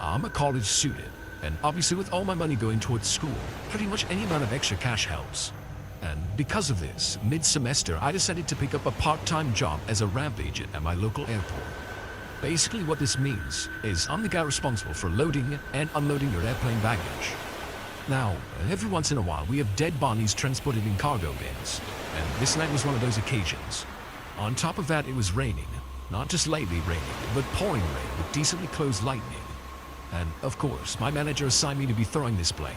I'm a college student, and obviously with all my money going towards school, pretty much any amount of extra cash helps. And because of this, mid-semester I decided to pick up a part-time job as a ramp agent at my local airport. Basically what this means is I'm the guy responsible for loading and unloading your airplane baggage. Now, every once in a while we have dead bodies transported in cargo bins, and this night was one of those occasions. On top of that, it was raining. Not just lightly raining, but pouring rain with decently closed lightning. And of course, my manager assigned me to be throwing this plane.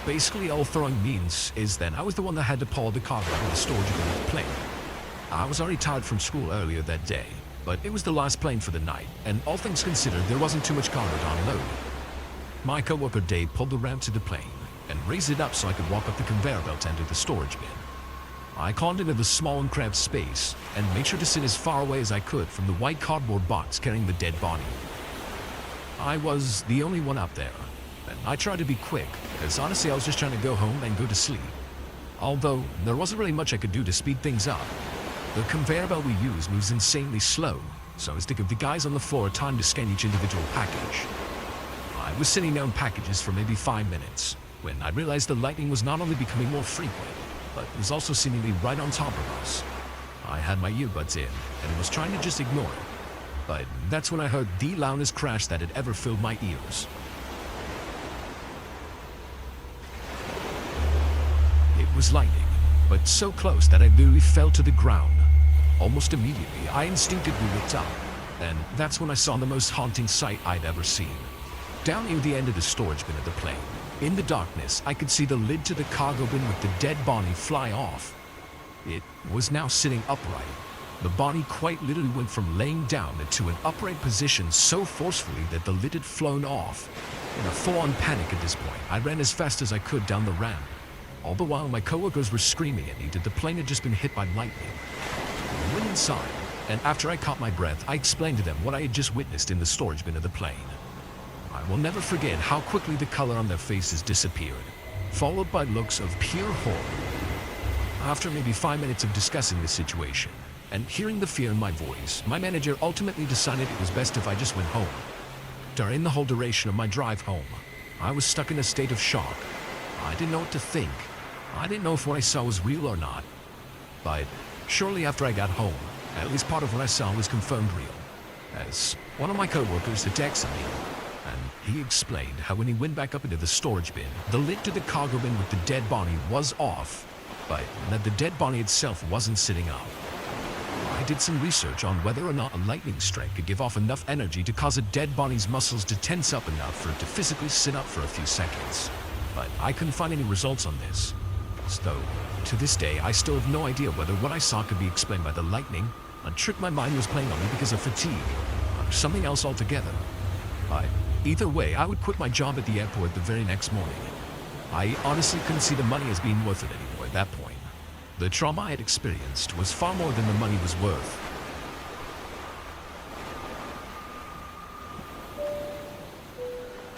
Basically all throwing means is then I was the one that had to pull the cargo out of the storage bin of the plane. I was already tired from school earlier that day, but it was the last plane for the night, and all things considered, there wasn't too much cargo to unload. My coworker Dave pulled the ramp to the plane and raised it up so I could walk up the conveyor belt to enter the storage bin. I climbed into the small and cramped space and made sure to sit as far away as I could from the white cardboard box carrying the dead body. I was the only one up there, and I tried to be quick, as honestly I was just trying to go home and go to sleep. Although, there wasn't really much I could do to speed things up. The conveyor belt we use moves insanely slow, so as to give the guys on the floor time to scan each individual package. I was sitting down packages for maybe 5 minutes, when I realized the lightning was not only becoming more frequent, but was also seemingly right on top of us. I had my earbuds in, and was trying to just ignore it. But that's when I heard the loudest crash that had ever filled my ears. It was lightning, but so close that I literally fell to the ground. Almost immediately, I instinctively looked up, and that's when I saw the most haunting sight I'd ever seen. Down near the end of the storage bin of the plane, in the darkness, I could see the lid to the cargo bin with the dead body fly off. It was now sitting upright. The body quite literally went from laying down into an upright position so forcefully that the lid had flown off. In a full-on panic at this point, I ran as fast as I could down the ramp. All the while, my coworkers were screaming at me that the plane had just been hit by lightning. I went inside, and after I caught my breath, I explained to them what I had just witnessed in the storage bin of the plane. I will never forget how quickly the color on their faces disappeared, followed by looks of pure horror. After maybe 5 minutes of discussing the situation, and hearing the fear in my voice, my manager ultimately decided it was best if I just went home. During the whole duration of my drive home, I was stuck in a state of shock. I didn't know what to think. I didn't know if what I saw was real or not. But shortly after I got home, at least part of what I saw was confirmed real, as one of my coworkers had texted me, and he explained how when he went back up into the storage bin, the lid to the cargo bin with the dead body was off, but that the dead body itself wasn't sitting up. I did some research on whether or not a lightning strike could give off enough energy to cause a dead body's muscles to tense up enough for it to physically sit up for a few seconds, but I couldn't find any results on this. So, to this day, I still have no idea whether what I saw could be explained by the lightning, a trick my mind was playing on me because of fatigue, or something else altogether. But either way, I would quit my job at the airport the very next morning. I honestly couldn't see the money as being worth it anymore at that point. The trauma I had experienced was far more than the money was worth.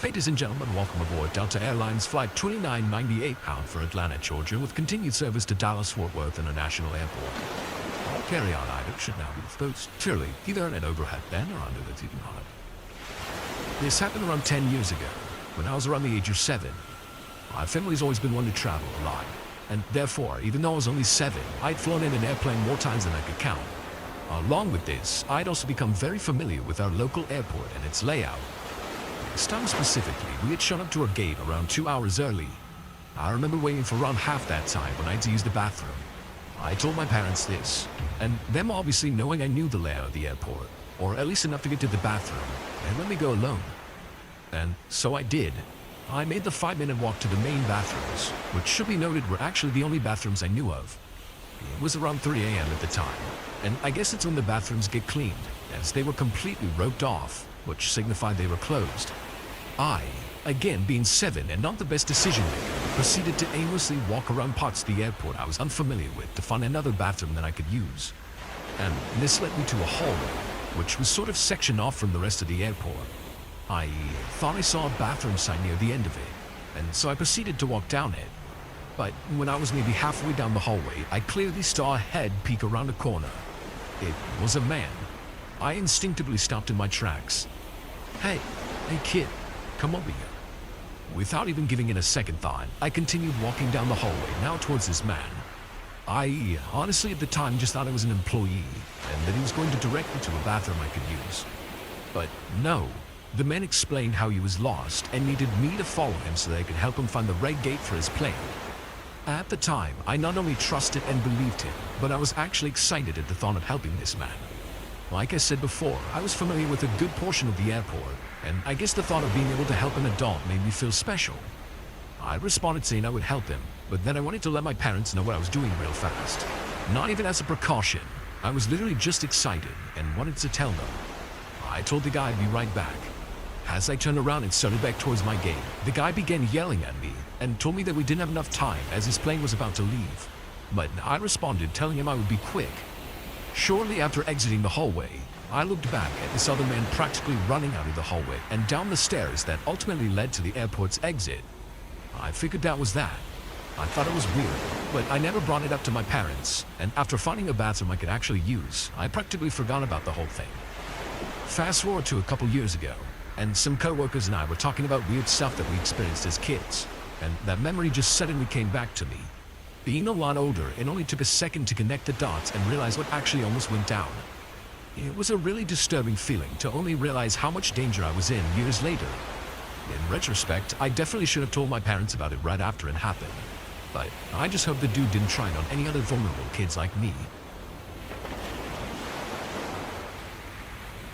Ladies and gentlemen, welcome aboard Delta Airlines Flight 2998 bound for Atlanta, Georgia, with continued service to Dallas-Fort Worth International Airport. All carry-on items should now be disposed clearly either in an overhead bin or under the seating on it. This happened around 10 years ago, when I was around the age of 7. My family's always been one to travel a lot, and therefore, even though I was only 7, I'd flown in an airplane more times than I could count. Along with this, I'd also become very familiar with our local airport and its layout. This time specifically, we had shown up to our gate around 2 hours early. I remember waiting for around half that time when I had to use the bathroom. I told my parents this, and them obviously knowing I knew the layout of the airport, or at least enough to get to the bathroom, they let me go alone. And so I did. I made the 5-minute walk to the main bathrooms, which should be noted were actually the only bathrooms I knew of. It was around 3 a.m. at the time, and I guess it's when the bathrooms get cleaned, as they were completely roped off, which signified they were closed. I, again being 7 and not the best decision maker, proceeded to aimlessly walk around parts of the airport I was unfamiliar with to find another bathroom that I could use. And this led me to a hallway, which was sort of sectioned off from the rest of the airport. I thought I saw a bathroom sign near the end of it, and so I proceeded to walk down it. But when I was maybe halfway down the hallway, I clearly saw a head peek around a corner. It was a man. I instinctively stopped in my tracks. Hey kid, come over here." Without even giving it a second thought, I continued walking down the hallway, now towards this man. I honestly at the time just thought I was an employee, and that he was going to direct me to a bathroom I could use. But no, the man explained how he was lost and needed me to follow him so that I could help him find the right gate for his plane. At the time, I not only trusted and believed him, but I was actually excited at the thought of helping this man. Like I said before, I was familiar with a good portion of the airport, and I guess the thought of being able to help an adult made me feel special. I responded saying I would help him, but then I wanted to let my parents know what I was doing real fast. Not even as a precaution. I was literally just excited and wanted to tell them. I told the guy I'd be right back. As I turned around and started back towards my gate, the guy began yelling at me and told me that we didn't have enough time as his plane was about to leave. But I responded telling him I would be quick. Shortly after exiting the hallway, I looked back at this other man practically running out of the hallway and down the stairs that ultimately led to the airport's exit. I figured that was that. I thought it was weird, but I never brought it up to my parents, and after finding a bathroom I could actually use, I practically forgot about the whole thing. Fast forward to a couple years ago, and some co-workers and I were talking about weird stuff that we experienced as kids, and that memory just suddenly came back to me. Being a lot older, it only took a second to connect the dots and realize what actually almost went down. It was a really disturbing feeling to only realize how much danger I was in years later. In retrospect, I definitely should have told my parents about it right after it happened. But I just hope the dude didn't try it on any other vulnerable kids like me.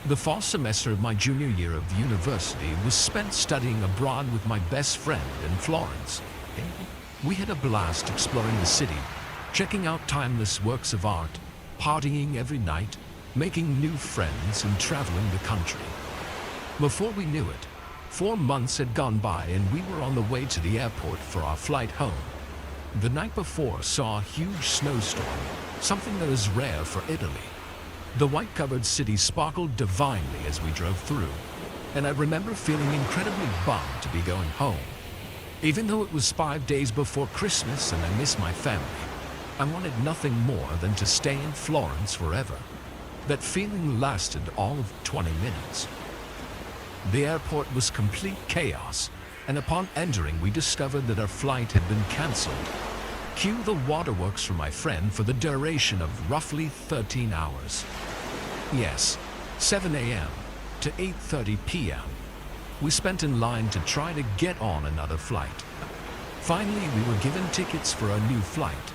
The fall semester of my junior year of university was spent studying abroad with my best friend in Florence. We had a blast exploring the city, checking out timeless works of art, partying every night, making new friends, and traveling the country. Before we knew it, 4 months had gone by and we were on the way to the airport for our flight home. The night before saw a huge snowstorm, something that is rare for Italy. The white-covered city sparkled divinely as we drove through, and I remember feeling incredibly bummed to be going home. Even though it was 5 days before Christmas and I missed my family, I wanted nothing more than to stay in Florence forever. That feeling lasted all of 20 minutes. The airport was complete chaos, and upon entering we discovered that our flight had been cancelled. Cue the waterworks for my friend for the duration of roughly 13 hours. Yes, 7 a.m. to 8:30 p.m. We spent in line to try to get on another flight. Finally, we were given tickets for a new flight,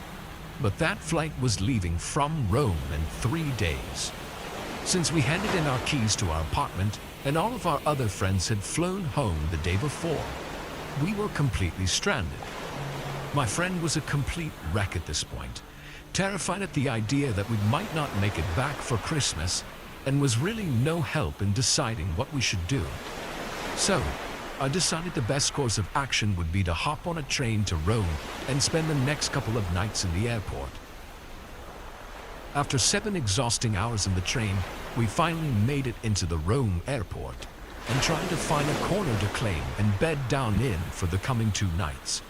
but that flight was leaving from Rome in 3 days. Since we handed in our keys to our apartment and all of our other friends had flown home the day before, we were completely stranded. My friend was a complete wreck at this point, terrified at the idea that we might not make it back for Christmas, and was really no help in deciding what we should do. So, I decided the best course of action would be to hop on a train to Rome and spend the next couple of nights in the airport. After 7 exhausting hours in the train, we finally made it into the Rome airport and tried to find a corner to claim and bed down in for the coming 2 nights.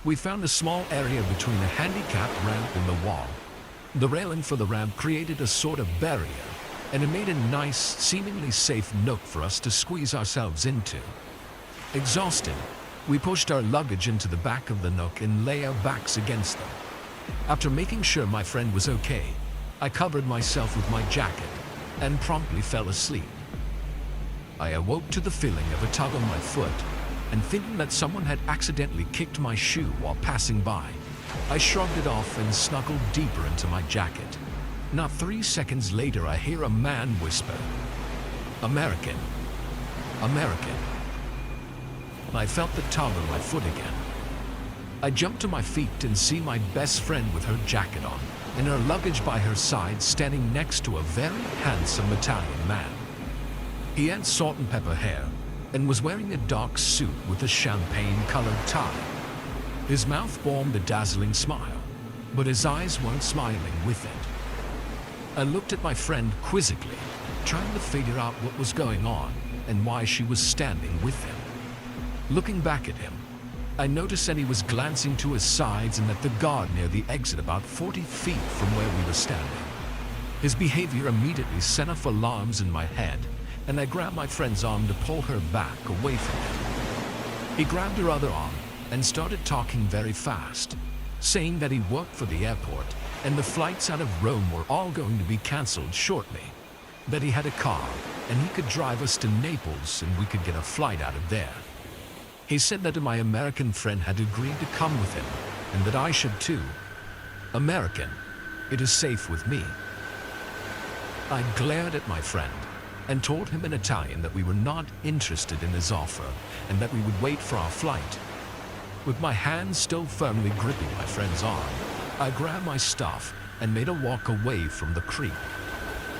We found a small area between a handicapped ramp and the wall. The railing for the ramp created a sort of barrier, and it made a nice, seemingly safe nook for us to squeeze ourselves into. Exhausted, we pushed our luggage into the back of the nook and lay our backs against them. After making sure my friend was okay, I covered myself with my jacket and promptly fell asleep. I awoke to the feeling of a tug on my foot, and thinking that someone had accidentally kicked my shoe while passing by, I shrugged it off and snuggled deeper into my jacket. Not 3 seconds later, I hear a man whisper, "American, American." I felt the tug on my foot again. I jumped to my feet and see my best friend with her jacket on and her luggage by her side standing next to a very handsome Italian man. He had salt and pepper hair and was wearing a dark suit with a champagne-colored tie. His mouth formed a dazzling smile, but his eyes weren't smiling with it. I looked at my friend quizzically, trying to figure out what was going on and why she was standing with him. Looking back at him, I noticed that he was glancing to his sides and at the guard near the exit about 40 feet from where we were standing. His behavior immediately set off alarms in my head, and I grabbed my friend's arm to pull her back away from him. He grabbed her other arm and started talking very fast, saying that he worked for the airport and the flights out of Rome were all going to be cancelled shortly, that he had a car and he could drive us to Naples and we could get a flight out of there. He said that my American friend had agreed to come with him and that I should too. American, it is safe with me. I glared at my friend and told him in Italian that we were not interested in his offer and that we would wait for our flight. With my hand still firmly gripping my friend's arm, I grabbed my stuff and made a walk away from the creep.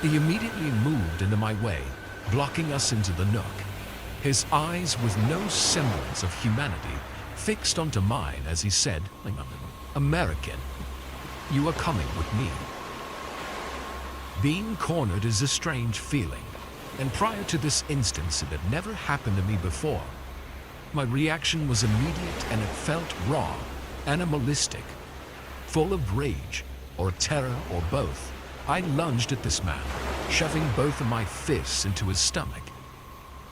He immediately moved into my way, blocking us into the nook. His eyes, with no semblance of humanity, fixed onto mine as he said, "American, you are coming with me." Being cornered is a strange feeling, and prior to this instance it had never happened to me before. My reaction was immediate and it felt raw, animalistic, full of rage or terror or both. I lunged at this man, shoving both of my fists into his stomach.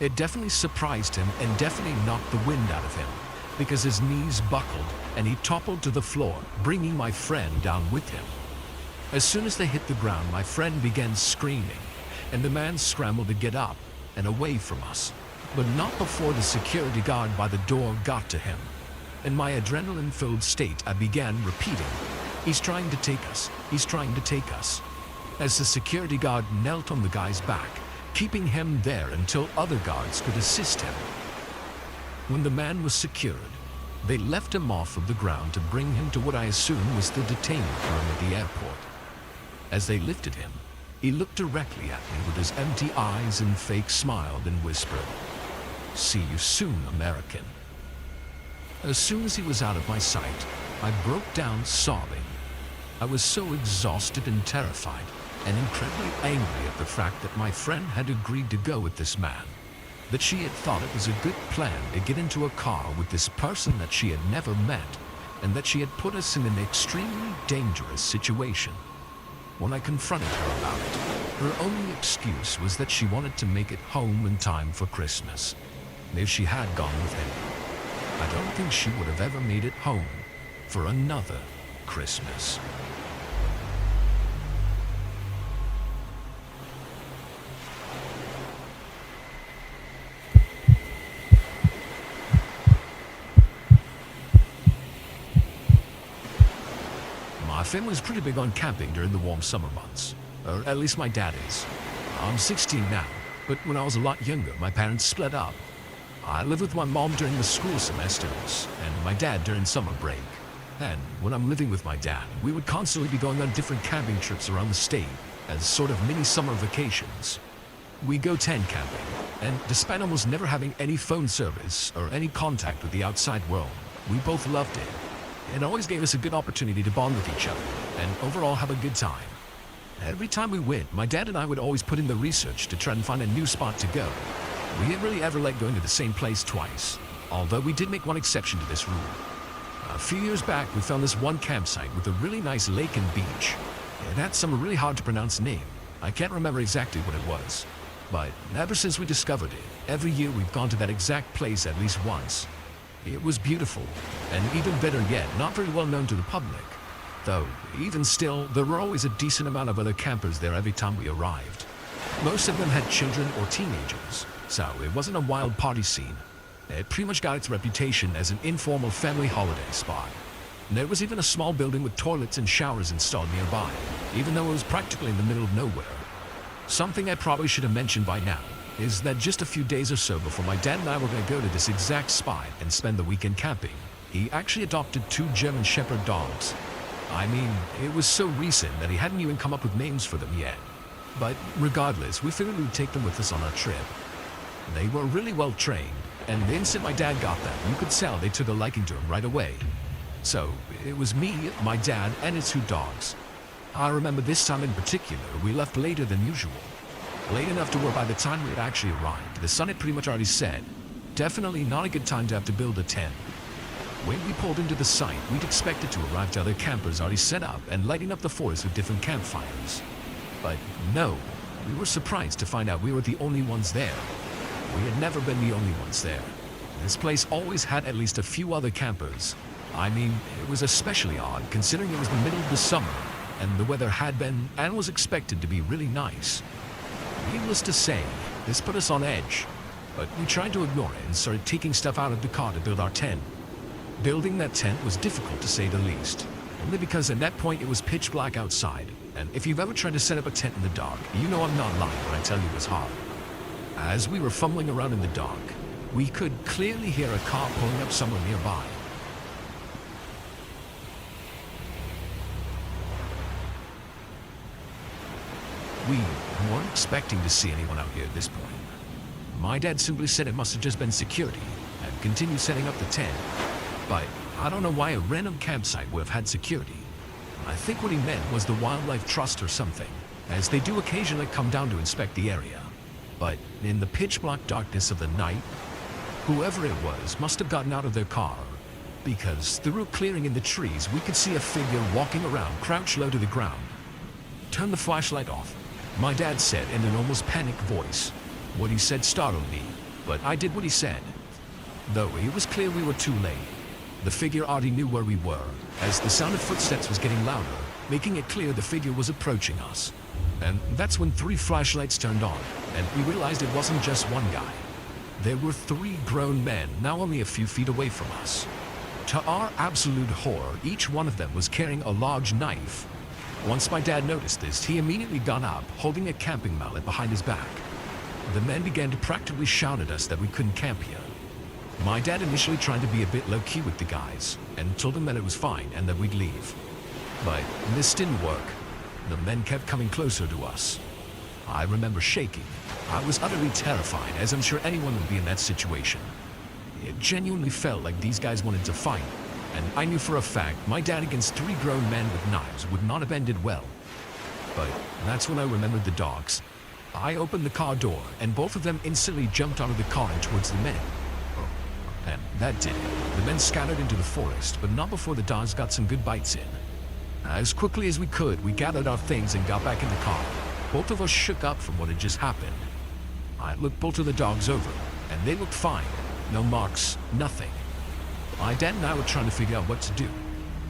It definitely surprised him and definitely knocked the wind out of him, because his knees buckled and he toppled to the floor, bringing my friend down with him. As soon as they hit the ground, my friend began screaming, and the man scrambled to get up and away from us, but not before the security guard by the door got to him. In my adrenaline-filled state, I began repeating, "He's trying to take us, he's trying to take us," as the security guard knelt on the guy's back, keeping him there until other guards could assist him. When the man was secured, they left him off of the ground to bring him to what I assume was the detainment room at the airport. As they lifted him, he looked directly at me with his empty eyes and fake smile and whispered, "See you soon, American." As soon as he was out of my sight, I broke down sobbing. I was so exhausted and terrified, and incredibly angry at the fact that my friend had agreed to go with this man, that she had thought it was a good plan to get into a car with this person that she had never met, and that she had put us in an extremely dangerous situation. When I confronted her about it, her only excuse was that she wanted to make it home in time for Christmas. And if she had gone with him, I don't think she would have ever made it home for another Christmas. My family was pretty big on camping during the warm summer months, or at least my dad is. I'm 16 now, but when I was a lot younger, my parents split up. I lived with my mom during the school semesters, and my dad during summer break. And when I'm living with my dad, we would constantly be going on different camping trips around the state as sort of mini summer vacations. We go tent camping, and despite almost never having any phone service or any contact with the outside world, we both loved it. It always gave us a good opportunity to bond with each other and overall have a good time. Every time we went, my dad and I would always put in the research to try and find a new spot to go. We didn't really ever like going to the same place twice, although we did make one exception to this rule. A few years back, we found this one campsite with a really nice lake and beach. It had some really hard to pronounce name. I can't remember exactly what it was. But ever since we discovered it, every year we've gone to that exact place at least once. It was beautiful, and even better yet, not very well known to the public. Though, even still, there were always a decent amount of other campers there every time we arrived. Most of them had children or teenagers, so it wasn't a wild party scene. It pretty much got its reputation as an informal family holiday spot. And there was even a small building with toilets and showers installed nearby, even though it was practically in the middle of nowhere. Something I probably should have mentioned by now is that just a few days or so before my dad and I were going to go to this exact spot and spend the weekend camping, he actually adopted 2 German Shepherd dogs. I mean, it was so recent that he hadn't even come up with names for them yet. But regardless, we figured we'd take them with us on our trip. They were really well trained, and the instant my dad got them, you could tell they took a liking to him right away. So, it was me, my dad, and his 2 dogs. I remember this time in particular, we left later than usual. Late enough to where by the time we had actually arrived, the sun had pretty much already set. Definitely not a good time to have to build a tent. When we pulled into the site, we'd expected to arrive to other campers already set up and lighting up the forest with different campfires. But no, We were surprised to find out we were the only ones there. We had never been the only ones there. This place always had at least a few other campers. I mean, it was especially odd considering it was the middle of the summer and the weather had been and was expected to be really nice. Needless to say, this put us on edge, but we tried to ignore it and started taking stuff out of the car to build our tent. Building that tent was difficult to say the least, only because at that point it was pitch black outside, and if you've ever tried to set up a tent in the dark, you know I'm not lying when I tell you it's hard. As we were fumbling around in the dark, we could clearly hear a car pulling up somewhere nearby. We weren't expecting to see anyone out here at this point. My dad simply said it must have just been security and continued setting up the tent. But I don't know why a random campsite would have had security. I think what he meant was the Wildlife Trust or something, as they do occasionally come down to inspect the area. But in the pitch black darkness of the night, whoever it was must have gotten out of their car, because through a clearing in the trees we could see a figure walking around crouched low to the ground. "Turn the flashlight off," my dad said in an almost panicked voice. What he said startled me, but I did what he said. Though it was clear we were too late. The figure already knew where we were, as the sound of footsteps was getting louder, making it clear the figure was approaching us. And that's when 3 flashlights turned on, and we realized it wasn't just one guy. There were 3 grown men, now only a few feet away from us. To our absolute horror, each one of them was carrying a large knife. Once my dad noticed this, he immediately got up, holding a camping mallet behind his back. The men began to practically shout at us that we couldn't camp here. My dad initially tried to be a bit low-key with the guys, and told them that it was fine and that we'd leave. But this didn't work. The men kept coming closer to us. I remember shaking. I was utterly terrified, as I'm sure anyone would be in that situation. It genuinely felt like these guys wanted to fight, and I knew for a fact my dad against 3 grown men with knives would not have ended well. But that's when I remembered the dogs. I opened the car door, and both of them instantly jumped out of the car and towards the men. And that did it. The men scattered into the forest, but not before the dogs got some good bites in. As quickly as we could, we gathered our things and got back in the car. Both of us shook up from what had just happened. I looked both of the dogs over, and they looked fine. No marks, nothing. My dad and I were trying to figure out what to do.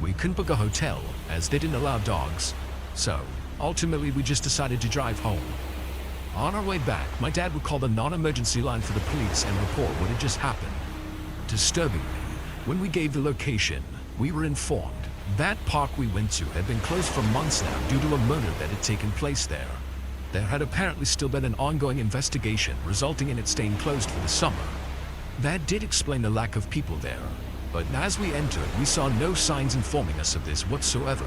We couldn't book a hotel, as they didn't allow dogs. So, ultimately, we just decided to drive home. On our way back, my dad would call the non-emergency line for the police and report what had just happened. Disturbingly, when we gave the location, we were informed that park we went to had been closed for months now due to a murder that had taken place there. There had apparently still been an ongoing investigation resulting in it staying closed for the summer. That did explain the lack of people there, but as we entered, we saw no signs informing us of this whatsoever.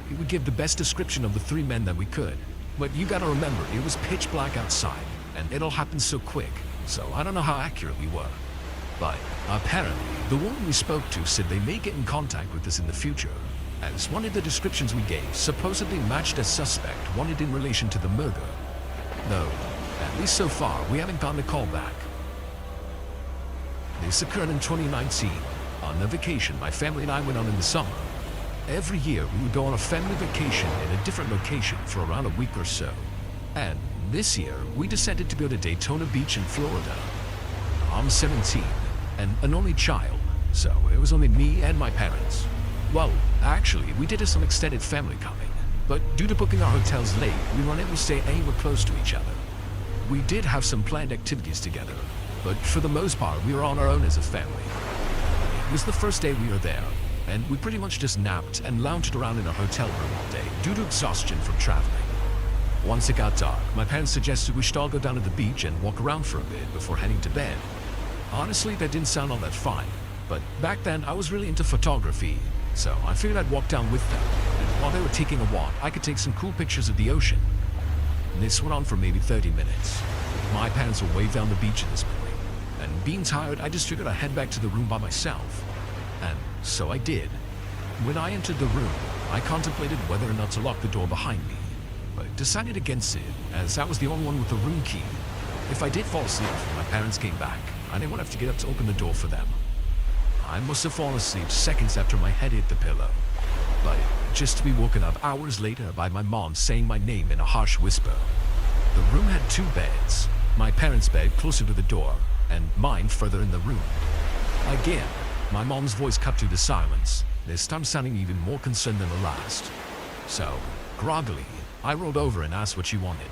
We would give the best description of the 3 men that we could, but you gotta remember, it was pitch black outside, and it all happened so quick, so I don't know how accurate we were. But apparently, the woman we spoke to said they may get in contact with us in the future, as one of the descriptions we gave supposedly matched a suspect wanted in relation to the murder. Though, at least so far, we haven't gotten a call back. This occurred in 2019, on a vacation my family and I went on in the summer. Every year, we would go on a family vacation in a different location for around a week or so. And this year, we decided to go to Daytona Beach in Florida. I'm 17. And an only child, so it was only me and my parents. Well, actually, we did have some extended family coming, but due to booking our hotels late, we weren't able to stay anywhere close to each other. We did have some planned activities together, but for the most part, we were on our own as a family. It was the first day we were there, and we pretty much just napped and lounged around in our hotel room all day due to exhaustion from traveling. Once it got dark, my parents suggested we should all go down to the beach and walk around for a bit before heading to bed. Honestly, that didn't sound all that fun, but back then I was really into photography, so I figured I'd walk down with them, and while they were taking a walk, I could take some cool pictures of the ocean. This went on for maybe 30 minutes. My parents were way down the beach at this point, and being tired, I just figured I'd head back to the room by myself. And so I did. When I entered the room, I contemplated whether or not to lock the door behind me, but decided against it, as I was the only one with the room key. If I did fall asleep when my parents came back, I didn't want to have to get up to open the door for them. I must have fallen asleep seconds after my head hit the pillow, but just to be woken up hours later by my mom saying my name in a harsh whisper. The room had two beds, my parents' bed closer to the door, and mine further in the room. Again, my mom's voice cut through the silence, this time sounding even more concerned than the last. So, groggily, I rolled over and asked what she wanted.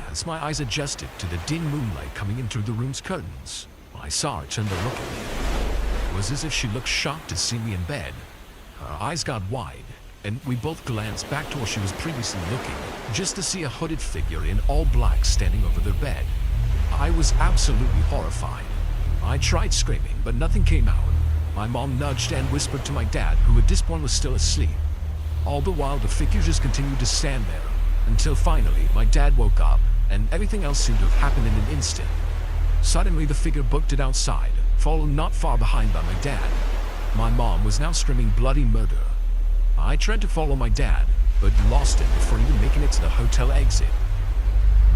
As my eyes adjusted to the dim moonlight coming in through the room's curtains, I saw her turn to look at me. It was as if she looked shocked to see me in bed. Her eyes got wide, and we both glanced back to where she was previously looking, just to see a hooded figure in all black standing over their bed. I was absolutely horrified. I tried screaming, but nothing came out. My mom nudged and whispered to my dad, who at this point was still asleep. All the while, the figure just continued to stand there, until finally my dad woke up, and everything else seemed to have happened in an instant. Suddenly, the figure booked it outside, followed not far behind by my dad. My mom was now screaming bloody murder. I tried to follow my dad, but lost him before even making it to the hotel exit.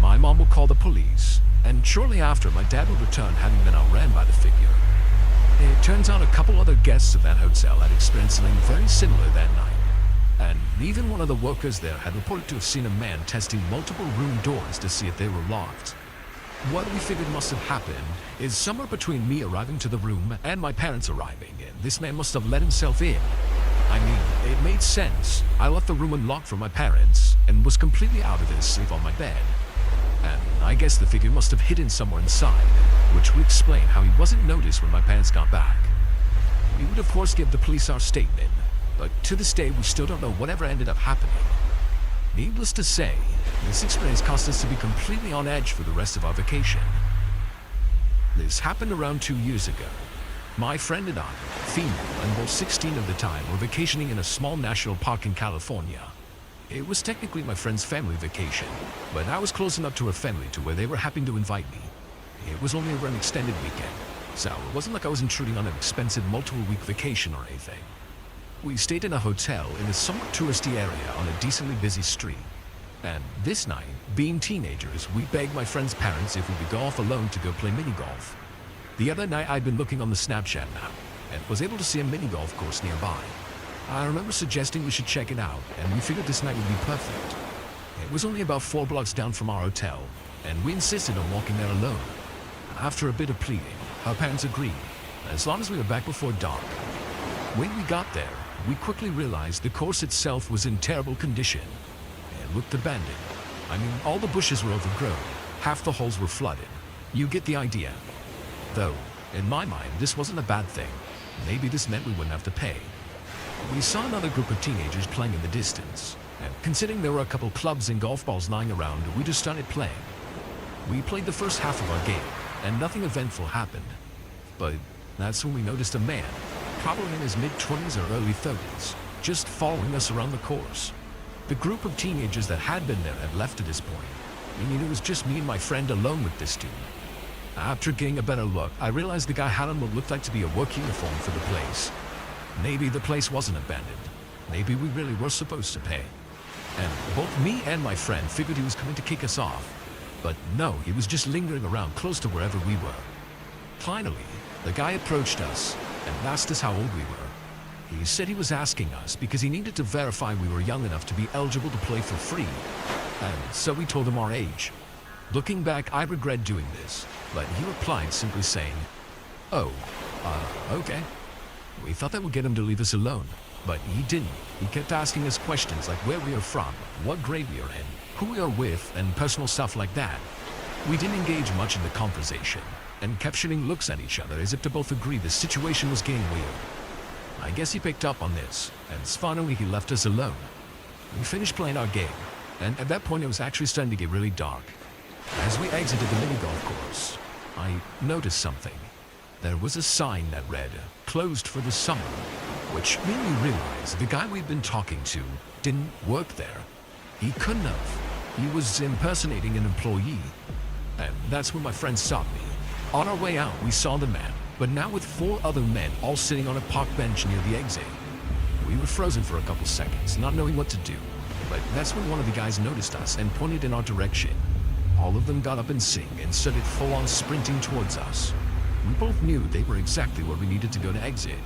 My mom would call the police, and shortly after, my dad would return having been outran by the figure. It turns out a couple other guests of that hotel had experienced something very similar that night, and even one of the workers there had reported to have seen a man testing multiple room doors to see if they were locked. What we figured must have happened is somewhere between me arriving to the room and my parents arriving, and this man must have let himself in. I mean, it made sense. I left the room unlocked for my parents and was completely out of it asleep on my bed. And I guess the figure must have hidden somewhere inside, which would explain how he wasn't noticed when my parents got back. We would of course give the police our statement, but to this day we still don't know whatever ended up happening. Needless to say, this experience caused us to be completely on edge for the rest of our vacation. This happened around 2 years ago. My friend and I, female and both 16 at the time, were vacationing in a small national park in California. It was technically my friend's family vacation, but I was close enough to her family to where they were happy to invite me. It was only over an extended weekend, so it wasn't like I was intruding on an expensive multiple-week vacation or anything. We stayed in a hotel in a somewhat touristy area on a decently busy street. And this night, being teenagers, we begged my friend's parents if we could go off alone to go play mini-golf. The other night I'd been looking on the Snapchat map and was able to see a mini-golf course nearby. I remember suggesting we should check it out, and we figured this night would be perfect. It was only about 4 blocks down from our hotel, and we insisted on walking there alone. After a bit of pleading, our parents agreed, as long as we were back before dark. When we got there, we quickly realized the course itself was in terrible condition. It looked abandoned. I mean, all the bushes were overgrown, half the holes were flooded. You get the idea. Though, in my mind, this wasn't a bad thing. Maybe this meant we wouldn't have to pay. We saw another group of teenagers playing in the distance, and considering there were a couple clubs and golf balls lying around, we just started playing. We played the first half of our game, and nothing eventful happened. But that's when we noticed a man, probably in his mid-20s or early 30s, just following us around the course. The group of teenagers that had been there had left at this point, meaning it was just me and my friend alone with this dude. After getting a better look, I realized the guy had on what looked like to be a work uniform for the place. Maybe the place wasn't abandoned. Maybe we really were supposed to pay. And both me and my friend figured he was coming to kick us off. But no, he was just lingering around close to wherever we were. Finally, the guy approached us and asked us how old we were. He said he was asking us because he needed to verify we were young enough to be eligible to play for free. And so we told him our age. Looking back, I regret doing this, but he replied simply saying, "Oh, okay." We thought that would get him to leave us alone, but he didn't. He kept asking us questions like where we are from, what grade we are in, who we are with, and personal stuff like that. We didn't engage much in the conversation, and kept shooting looks at each other as if to both agree the situation was getting weird. I guess he picked up on this, and finally he left us alone. We finished playing our game, and at that point it was actually starting to get really dark. As we exited the mini-golf course, I noticed something. There was a sign that read, "Closed for the summer," which made me realize the guy we'd been talking to didn't work there. He couldn't have. He was impersonating an employee. And that's when my friend stopped me. On our way out, we saw the man, but now with 4 other men all sitting on a park bench near the exit. We were frozen for a couple seconds, not knowing what to do. But that's when one of the guys noticed us and pointed in our direction. All of them got up in sync and started full-on sprinting towards us. We both knew they were exactly where we needed to go to exit,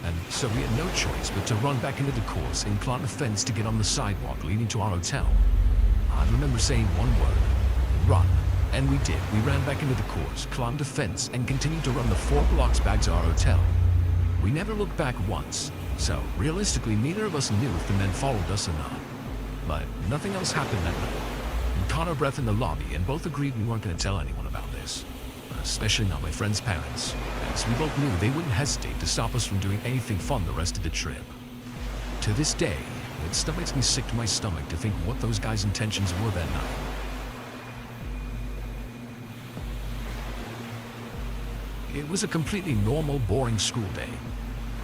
and so we had no choice but to run back into the course and climb a fence to get on the sidewalk leading to our hotel. I remember saying one word, run. And we did. We ran back into the course, climbed a fence, and continued to run the 4 blocks back to our hotel. We never looked back once, so realistically neither of us knew if the men followed us or not. But nothing else happened that night. We caught our breath in the lobby and both agreed we weren't going to tell anyone about this. Especially not my friend's parents, as we both knew they wouldn't hesitate to stop us from doing anything fun the rest of the trip. To this day, it still makes me sick to my stomach to think what those guys' intentions were that night. It was a completely normal, boring school day.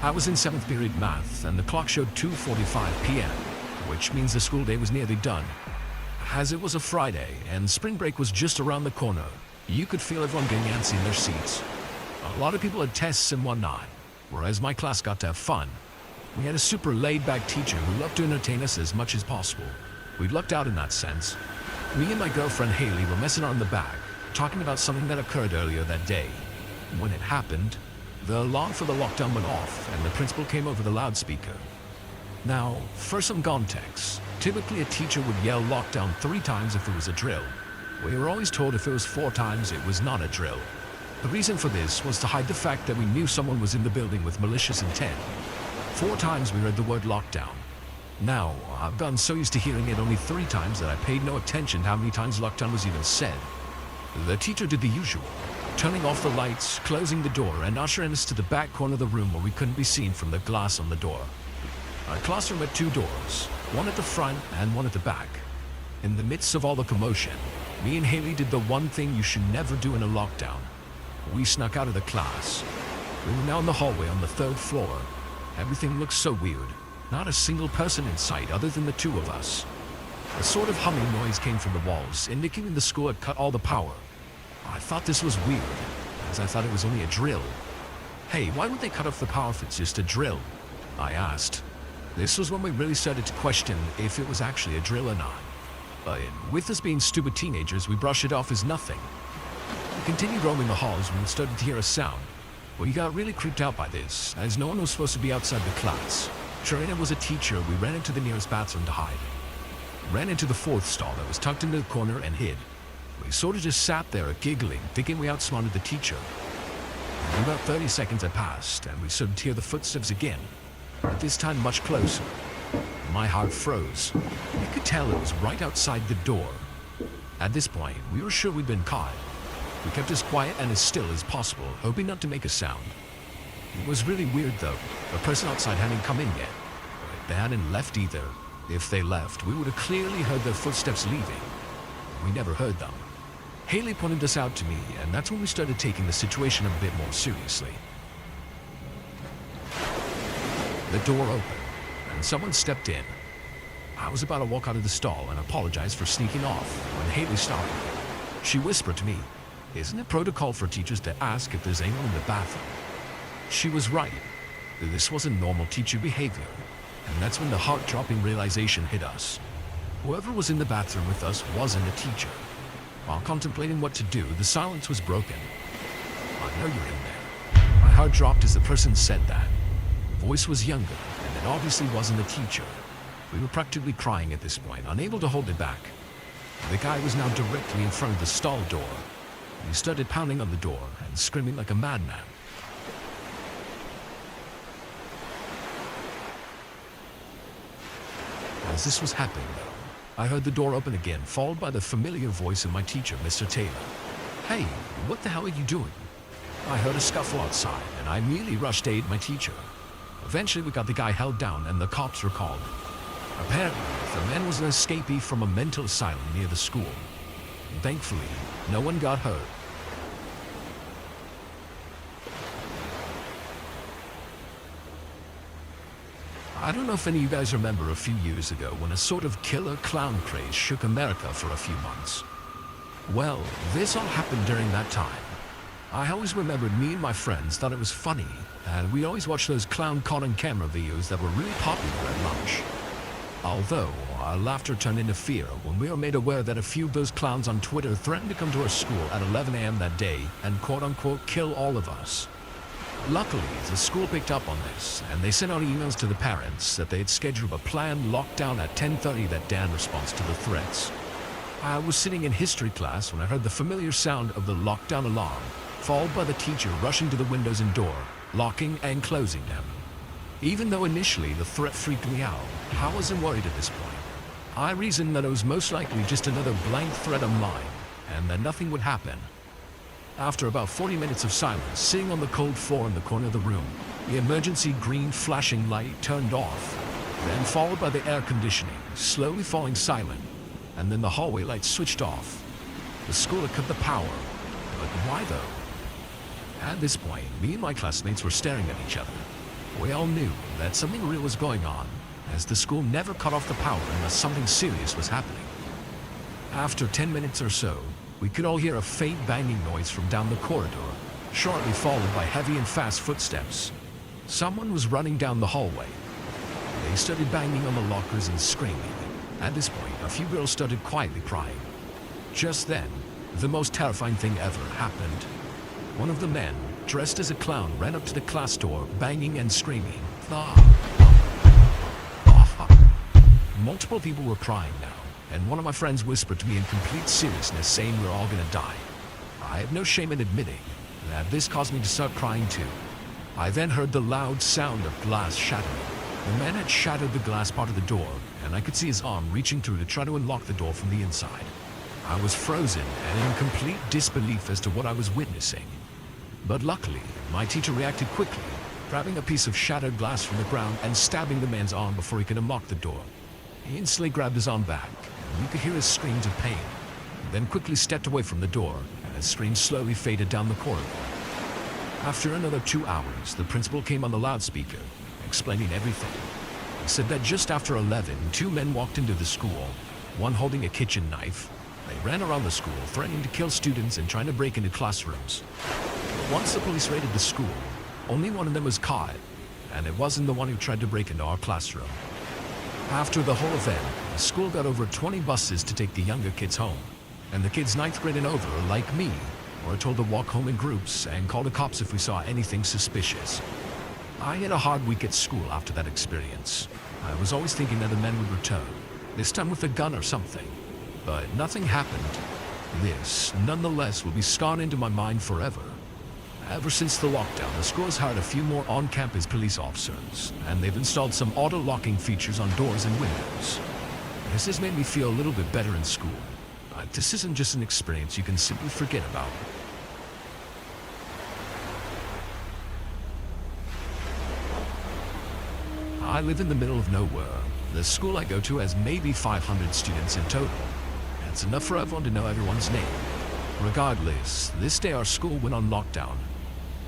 I was in 7th period math, and the clock showed 2:45 p.m., which means the school day was nearly done. As it was a Friday, and spring break was just around the corner, you could feel everyone getting antsy in their seats. A lot of people had tests and whatnot, whereas my class got to have fun. We had a super laid-back teacher who loved to entertain us as much as possible. We lucked out in that sense. Me and my girlfriend Haley were messing around in the back, talking about something that occurred earlier that day. When it happened, the alarm for the lockdown went off and the principal came over the loudspeaker. Now, for some context, typically a teacher would yell lockdown 3 times if it was a drill. We were always told if it was 4 times, it was not a drill. The reason for this was to hide the fact that we knew someone was in the building with malicious intent. 4 times we heard the word lockdown. Now, I've gotten so used to hearing it only 3 times that I paid no attention to how many times lockdown was even said. The teacher did the usual, turning off the lights, closing the door, and ushering us to the back corner of the room where we couldn't be seen from the glass on the door. Our classroom had 2 doors, one at the front and one at the back. In the midst of all the commotion, me and Haley did the one thing you should never do in a lockdown. We snuck out of the class. We were now in the hallway on the 3rd floor. Everything looked so weird. Not a single person in sight other than the 2 of us. A sort of humming noise came from the walls, indicating the school had cut all the power. I thought this was weird, as I thought it was only a drill. Hey, why would they cut off the power if it's just a drill? I asked. This was when we really started to question if it was actually a drill or not. But with us being stupid teenagers, we brushed it off as nothing. We continued roaming the halls when we started to hear a sound. We got really creeped out by this, as no one was supposed to be outside the class. Sure it was a teacher, we ran into the nearest bathroom to hide. Ran into the 4th stall that was tucked into the corner and hid. We sort of just sat there giggling, thinking we outsmarted the teacher. And about 30 seconds had passed, and we started to hear the footsteps again, but this time much closer. My heart froze. We could tell it was right outside the door. At this point, we were sure we'd been caught. We kept as quiet and as still as possible, hoping not to make a sound. It was really weird though, the person outside hadn't come in yet. But they hadn't left either. If they left, we would have clearly heard their footsteps leaving. We never heard them. Haley pointed this out to me, and that's when we started taking the situation a bit more seriously. The door opened, and someone stepped in. I was about to walk out of the stall and apologize for sneaking off when Haley stopped me. She whispered to me, "Isn't it protocol for teachers to ask if there's anyone in the bathroom?" She was right. This wasn't normal teacher behavior, and that's when the heart-dropping realization hit us. Whoever was in the bathroom with us wasn't a teacher. While contemplating what to do, the silence was broken. "I know you're in there." My heart dropped as the person said that. The voice was younger, and it obviously wasn't a teacher. We were practically crying at this point, unable to hold it back. The guy was now directly in front of the stall door. He started pounding on the door and screaming like a madman. As this was happening, though, I heard the door open again, followed by the familiar voice of my teacher, Mr. Taylor. "Hey, what the hell are you doing?" I heard a scuffle outside, and I immediately rushed to aid my teacher. Eventually, we got the guy held down, and the cops were called. Apparently, the man was an escapee from a mental asylum near the school. Thankfully, no one got hurt. I don't know if any of you guys remember a few years ago when a sort of killer clown craze shook America for a few months. Well, this all happened during that time. I always remembered me and my friends thought it was funny, and we always watched those clown caught on camera videos that were really popular at lunch. Although, our laughter turned into fear when we were made aware that a few of those clowns on Twitter threatened to come to our school at 11 a.m. that day and quote-unquote kill all of us. Luckily, the school picked up on this, and they sent out emails to the parents that they had scheduled a planned lockdown at 10:30 that day in response to the threats. I was sitting in history class when I heard the familiar sound of the lockdown alarm, followed by the teacher rushing to the windows and door, locking and closing them. Even though initially the threat freaked me out, I wasn't worried at this point. I reasoned that it was most likely just another blank threat of mine, and that nothing would happen. After about 40 minutes of silence, sitting on the cold floor in the corner of the room, the emergency green flashing light turned off, then followed by the air conditioning slowly falling silent, and then the hallway lights switched off. The school had cut the power, but why though? At this point, me and my classmates were staring at each other. We all knew that something real was going on, as the school never cut off the power unless something serious was happening. After 10 minutes or so, we could all hear a faint banging noise from down the corridor, shortly followed by heavy and fast footsteps. Someone was running down the hallway. They started banging on the lockers and screaming. At this point, a few girls started quietly crying. Just then, the most terrifying thing ever happened. One of the men, dressed as a clown, ran up to the class door, banging and screaming. Multiple people were crying now, and one of my friends whispered to me in complete seriousness, saying we're all gonna die. I have no shame in admitting that this caused me to start crying too. I then heard the loud sound of glass shattering. The man had shattered the glass part of the door, and I could see his arm reaching through to try to unlock the door from the inside. I was frozen and in complete disbelief as to what I was witnessing. But luckily, my teacher reacted quickly, grabbing a piece of shattered glass from the ground and stabbing the man's arm before he could unlock the door. He instantly grabbed his arm back, and we could hear his screams of pain, then quickly stepped away from the door, and his screams slowly faded down the corridor. After another 2 hours, the principal came on the loudspeaker, explaining everything. He said that just after 11, 2 men walked into the school, one holding a kitchen knife. They ran around the school, threatening to kill students and trying to break into classrooms. Once the police raided the school, only one of them was caught, and it wasn't the one who tried to break into our classroom. After the whole event, the school got over 20 buses to take the younger kids home, and the kids 9th grade and over, like me, were told to walk home in groups and call the cops if we saw anything suspicious. I had a hard week at school after that experience. I was always thinking that the men would return, this time with a gun or something, but nothing happened. This, nonetheless, will be scarred into my mind forever. Ever since the lockdown, the school has hired a few more on-campus police officers, and they've installed some auto-locking features on doors and windows. This has made me feel a little bit better in school. This isn't just an experience you can simply forget about. I live in the middle of nowhere. The school I go to has maybe 500 students in total. That's enough for everyone to know everyone's name. Regardless, this day our school went on lockdown.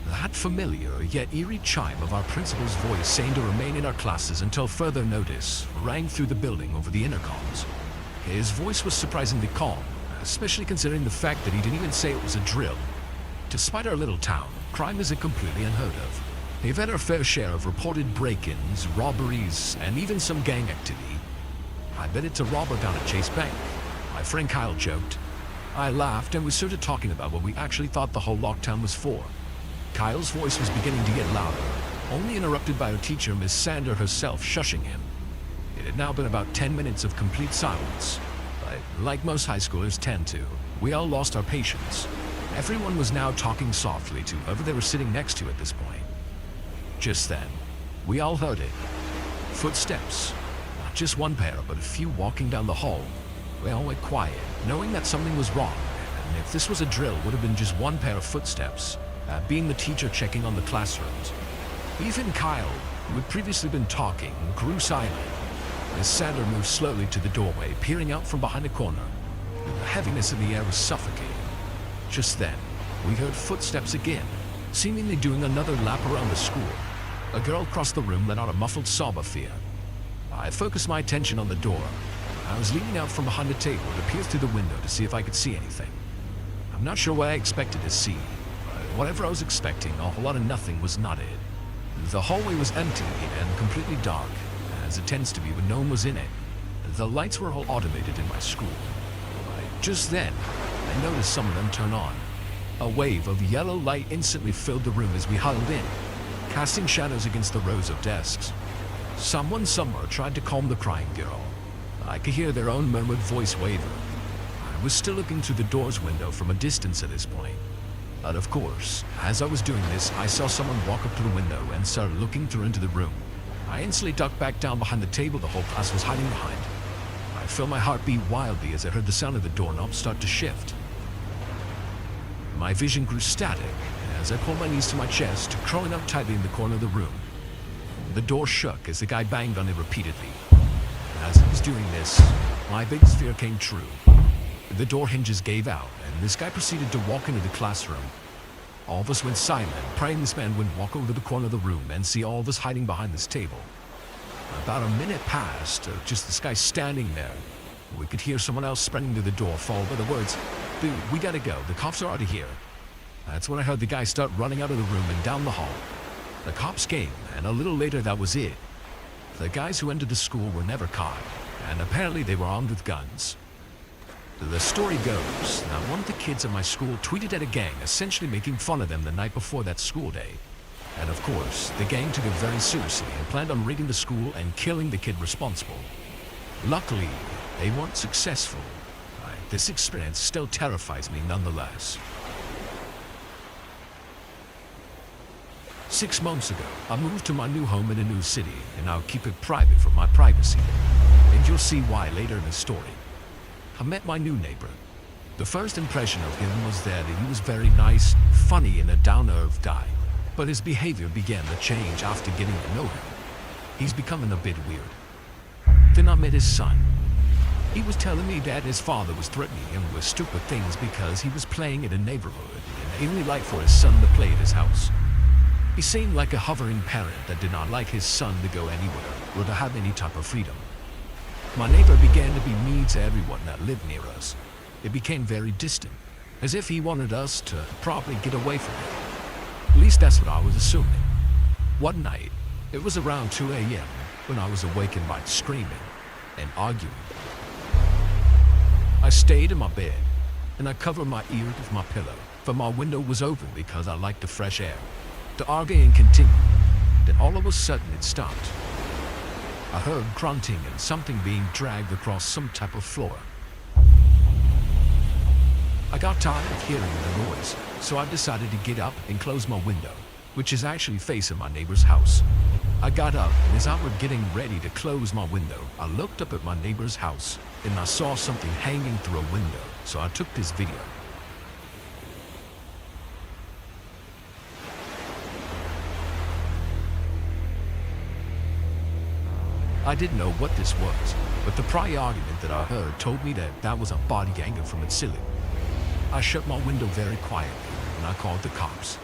That familiar yet eerie chime of our principal's voice saying to remain in our classes until further notice rang through the building over the intercoms. His voice was surprisingly calm, especially considering the fact that he didn't even say it was a drill. Despite our little town, crime isn't completely unheard of. They've had our fair share of reported break-ins, robberies, and even some gang activity. I bet it's a robber down at Chase Bank, my friend Kyle joked. I laughed and we started talking about what we actually thought the whole lockdown was for. Kyle's voice was beginning to get louder, only interrupted by our teacher, Miss Sander herself, shushing him. It had now been about 10 minutes of complete silence, but like most high schoolers tend to, we all lost our patience. Everyone was now talking softly to whoever they were sitting next to at this point. Just then, we all heard it. Footsteps. Not just one pair, but a few walking down the hall. We all went quiet, knowing that something was wrong, and if this was a drill, it would have been just one pair of footsteps, being the teacher checking on the classrooms. Even Kyle, who had previously been talking, grew silent. Miss Sander moved slowly to the doorway, peering out from behind a corner. The heaviness in the air was suffocating. Just then, we heard footsteps again, seemingly doing another lap around the school. A girl across the room let out a muffled sob of fear. I focused my attention on the door. I was leaning out from behind the table to peer through the window to see if I could see anything. I'm not sure what I expected to see, but whatever I was expecting, a whole lot of nothing was not it. The hallway was empty and completely dark, as it tends to be when no one was in it. The lights were all automated in my school. Just then, I noticed some of them turn on. A wave of yellow light instantly filled the room as we huddled in, casting shadows against the rows of desks. Someone somewhere tried to calm the crying girl. I could hear their own murmured voice waver. I was still looking through the door's window from a distance at this point. But of course, as I was doing this, I saw someone walk up to the window and started looking through into the room. I instantly ducked back down behind the table the whole class was hiding behind. I felt my heart beat wildly as I heard the sound of the doorknob start to shift. My vision grew static as I pulled my knees to my chest, crawling up tightly in the corner of the room. The door shook as the guy banged on it repeatedly. As he was doing this, my biggest fear came true. The door hinges gave out, and this guy proceeded to walk into the classroom. All of us went silent, praying this man wouldn't walk over to the corner of the room and see all of us hiding behind this table. About a minute passed of just this guy standing there. We could hear someone else spreading to the door, followed by the words, "Dude, we gotta go. The cops are already here." That's when I heard the guy start running out of the room and down the hall. The cops came, and a little later that was it. The guys who entered the school were never caught, and apparently they were armed with guns. The story goes that one of the kids at my school tweeted at a gang, essentially making fun of them the night before that school day. And of course, the gang took it very seriously and planned on raiding the school and killing the kid responsible. Luckily, they weren't successful. This experience still terrifies me nonetheless. 6 months ago, I moved to my new home in a new city, and I'll keep it private for my privacy. And you'll see why later in the story. I met my new neighbor. The first impression of him was that he was very nice, funny, and a down-to-earth guy. But his behavior began to change after getting to know him. He's becoming a bit weird. Then I met his son. He was telling me that his father was threatening him with stupid things because he was playing in a neighborhood, and he only liked for his son to play at his house. He seemed like a hovering parent that did not like his son to go anywhere or to have any type of freedom. My neighbor began to be mean to everyone that lived near us. It became very distant, as if he wanted us to probably get away from him. At least that's what I was assuming. One night, it was around 2 a.m. when I was awakened by screaming and arguing. I stayed in my bed, and I covered my ears with my pillow, for my window was open because I liked the fresh air. The arguing continued, then all of a sudden it stopped. I heard grunting and something being dragged across some type of floor. I got tired of hearing the noise, so I decided to get up and close my window, which is actually facing my neighbor's house. I got up, and as I was getting ready to close my window, I looked up at my neighbor's house, and I saw something hanging through a window, so I took this video. I didn't know what this was, but the prior argument that I heard told me that that was a body hanging from its ceiling. I shut my window very quietly, and I called the cops.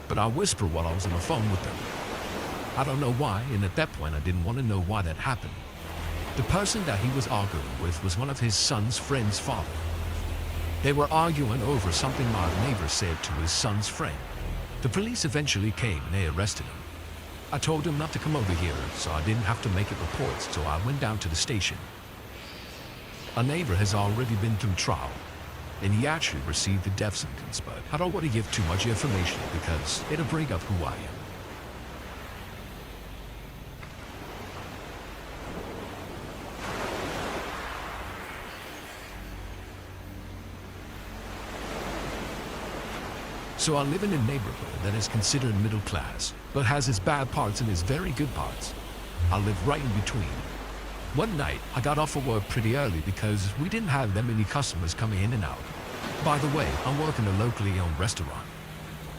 But I whispered while I was on the phone with them. I don't know why, and at that point I didn't want to know why that happened. The person that he was arguing with was one of his son's friend's father. They were arguing over something my neighbor said to his son's friend. The police eventually came and they arrested him. I told him not to come over here, so I didn't have to make it reports, so I went down to the station. A neighbor has already been through trial, and he actually received the death sentence, but I don't want to give too much information because it'll bring up who I am. So I live in a neighborhood that is considered middle class, but has its bad parts and its very good parts. I live right in between. One night, I got off of work pretty early because we didn't have that many customers coming in and out. By the way, I'm working a locally owned restaurant.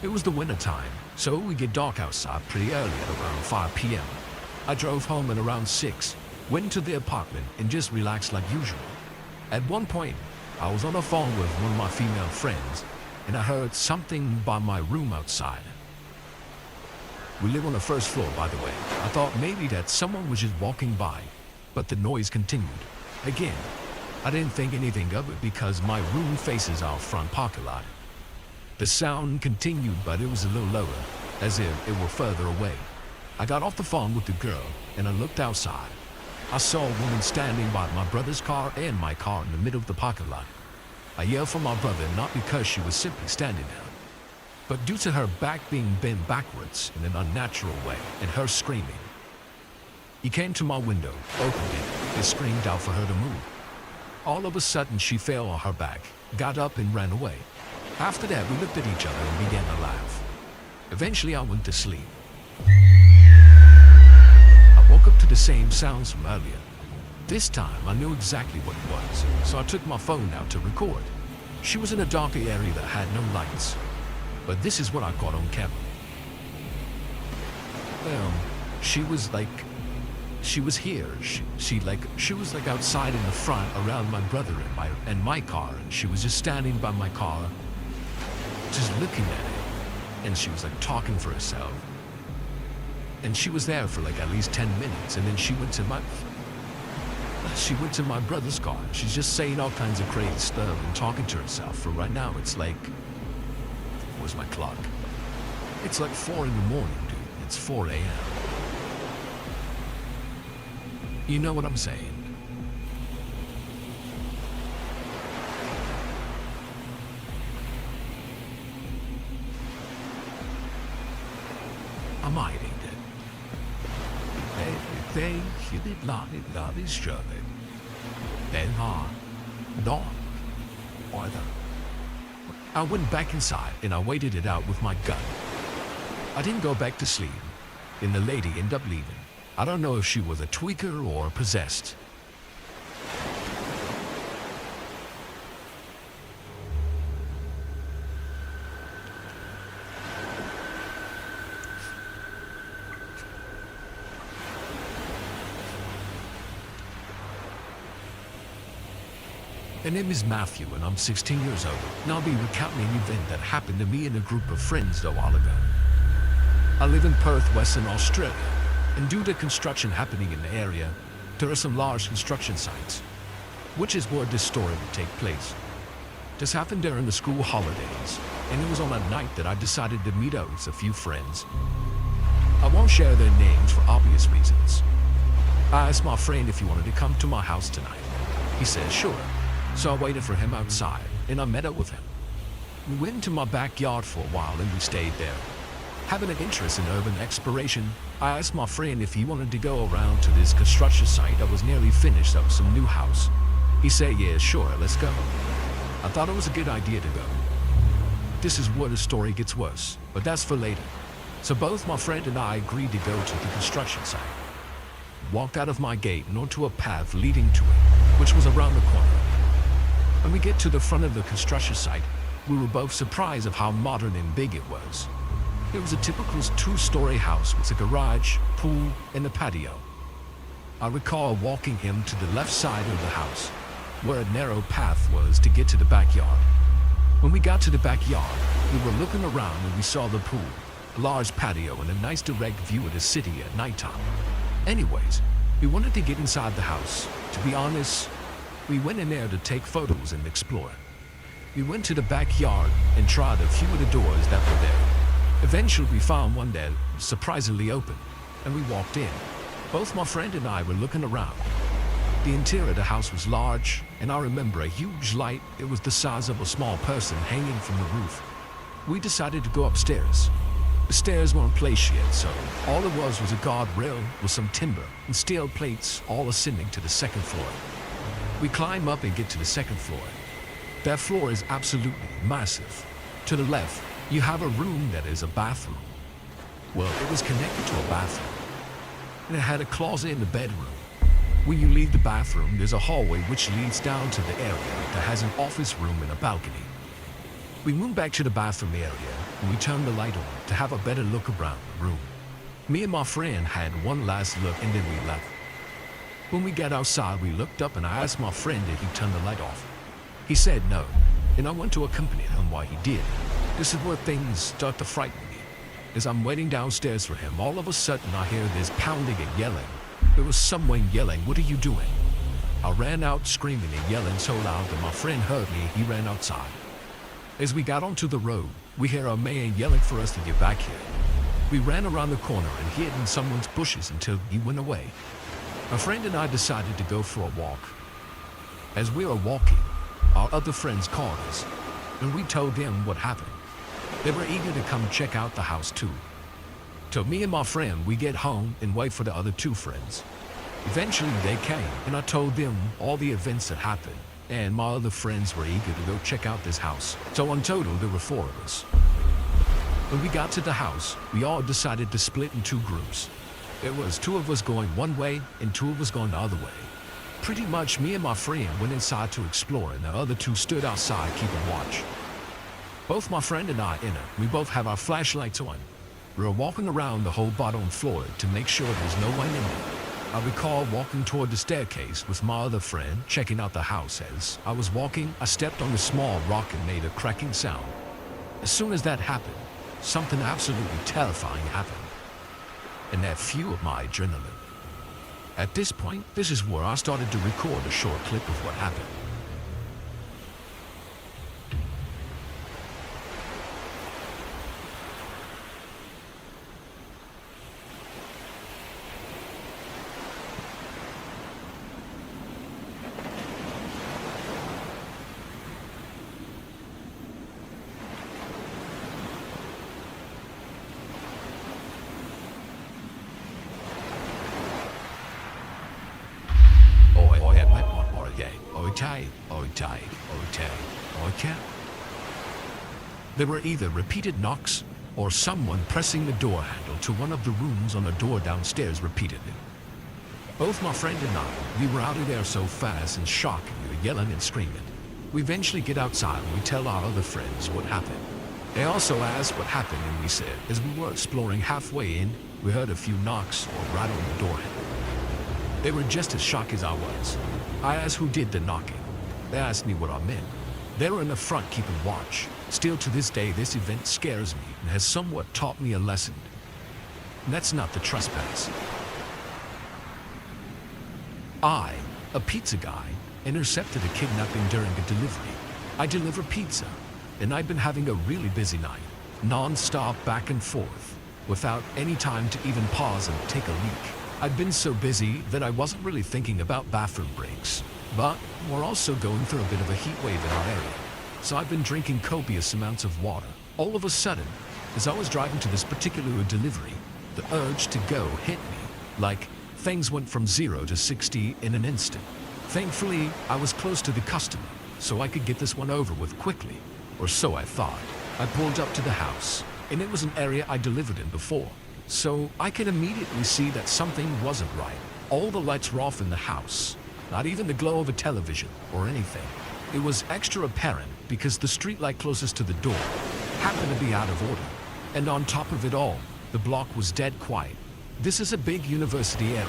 It was the winter time, so we get dark outside pretty early at around 5 p.m. I drove home at around 6, went into the apartment and just relaxed like usual. At one point, I was on the phone with one of my female friends, and I heard something by my room outside. We live on the first floor, by the way. I thought maybe that someone was just walking by, but the noise continued. Again, I didn't think anything of it because my room faces our front parking lot. The sound continued, but it was a little lower, as if it were further away. I got off the phone with the girl, and I looked outside. I saw a woman standing by my brother's car and my car in the middle of the parking lot. I yelled for my brother, not because she was simply standing there, but due to her back being bent backwards in an unnatural way and her screaming. He came to my window, opened it, and screamed out for her to move. All of a sudden, she fell on her back, got up and ran away. After that, we looked at each other and began to laugh. Eventually, I went to sleep. I woke up to the same sounds from earlier. This time, I knew exactly what it was, so I took my phone out to record. She was in a darker area that had no lights. But this is what I caught on camera. She was here. She was like outside in the front around my brother and my car, and she was just standing by my car, just looking at it. And she was like talking for herself. And she was there for like at least 10 minutes, and then she went to my brother's car. She's just saying all kinds of crazy stuff and talking to herself. For right now, it's like, where's my clock? It's like 4 in the morning, dude. It's 4 a.m. You know what I'm saying? I'm hiding it. They did not each other. Then dawn. Either. I went back inside and I waited it out with my gun. I didn't go back to sleep, and the lady ended up leaving. I don't know if she was a tweaker or possessed. My name is Matthew, and I'm 16 years old, and I'll be recounting an event that happened to me and a group of friends a while ago. I live in Perth, Western Australia, and due to construction happening in the area, there are some large construction sites, which is where this story would take place. This happened during the school holidays, and it was on a night that I decided to meet up with a few friends. I won't share their names for obvious reasons. I asked my friend if he wanted to come to my house tonight. He said sure. So I waited for him outside, and I met up with him. We went into my backyard for a while, and we stayed there. Having an interest in urban exploration, I asked my friend if he wanted to go around to this construction site that was nearly finished of some new house. He said, yeah, sure, let's go. I thought it was a good idea to go. This is where the story gets worse, but that's for later. So both my friend and I agreed to go to the construction site. Walked out of my gate and onto a path leading to it, which was around the corner. When we get to the front of the construction site, we were both surprised of how modern and big it was. It was a typical 2-story house with a garage, pool, and a patio. I recall walking him to the left side of the house, where a narrow path was to get to the backyard. When we got to the backyard, we were looking around and we saw the pool, a large patio, and a nice direct view of the city at nighttime. Anyways, we wanted to get inside the house. To be honest, we went in there to take photos and explore. We went to the backyard and tried a few of the doors that were there. Eventually, we found one that surprisingly open, and we walked in. Both my friend and I were looking around. The interior of the house was large, and I remember a huge light. It was the size of a small person hanging from the roof. We decided to go upstairs. The stairs weren't placed yet, so all it was a guardrail with some timber and steel plates all ascending to the second floor. We climb up and get to the second floor. That floor is absolutely massive. To the left, you have a room that is a bathroom. Well, it was connected to a bathroom, and it had a closet in the bedroom. When you leave the bathroom, there's a hallway which leads down to the area that has an office room and a balcony. We moved back to the bathroom area, and we turned the light on to have a better look around the room. Me and my friend had one last look, and then we left. When we got outside, we looked up, and I asked my friend if he turned the light off. He said no, and I went to accompany him while he did. This is where things start to frighten me. As I'm waiting downstairs for him, all of a sudden I hear this pounding and yelling. There was someone yelling, "What are you doing?" I ran out screaming and yelling so loud that my friend heard me. He ran outside. As we got onto the road, we hear a man yelling for us to get back here. We ran around the corner and hid in someone's bushes until he went away. My friend and I decided to go for a walk. As we were walking, our other friends called us, and we told them what happened. They were eager to come check out the house too. So me and my friend, we get home and wait for the other two friends. Eventually they came, and I told them all the events that happened. and my other friends were eager to go check out this house. So in total, there were 4 of us. When we got to the house, we all decided to split in 2 groups. There was 2 of us going one way and 2 of us going the other way. Pretty much me and my friend went inside to explore, and the other 2 stood outside keeping watch. Both my friend and I we both have our flashlights on. We were walking around the whole bottom floor to make sure there's no one in there. I recall walking toward the staircase with my other friend, checking out the house. As I was walking, I stepped on a small rock and made a cracking sound. As soon as that happened, something absolutely terrifying happened, and that fueled my adrenaline. At this point, this is where I started to record a short clip of what happened. There were either repeated knocks or someone pressing the door handle to one of the rooms on the door downstairs repeatedly. Both my friend and I, we were out of there so fast and shocked, we were yelling and screaming. We eventually get outside and we tell our other friends what happened. They also asked what happened, and we said, as we were exploring halfway in, we heard a few knocks or rattle on the door handle. They were just as shocked as I was. I asked who did the knocking. They asked me what I meant. They were in the front keeping watch. Still to this day, this event scares me and has somewhat taught me a lesson. And that's not the trespass. I, a pizza guy, intercepted a kidnapping during a delivery. I deliver pizza, and I've been having a really busy night, non-stop back and forth, without any time to even pause and take a leak. I'd been so busy that I wasn't really thinking about bathroom breaks. But we're also going through a bit of a heat wave in our area, so I've been drinking copious amounts of water. All of a sudden, as I was driving to this particular delivery, the urge to go hit me, like things went from 0 to 60 in an instant. Thankfully, I was close to the customer, so I could get this one over with quickly, or so I thought. I pulled up to the house, and it was an area I delivered in before, so I could immediately see that something wasn't right. All the lights were off in the house. Not even the glow of a television or anything. It was extra apparent because the streetlight closest to the door happened to be out of order. And on top of it all, the block was dead quiet. This is a big university area,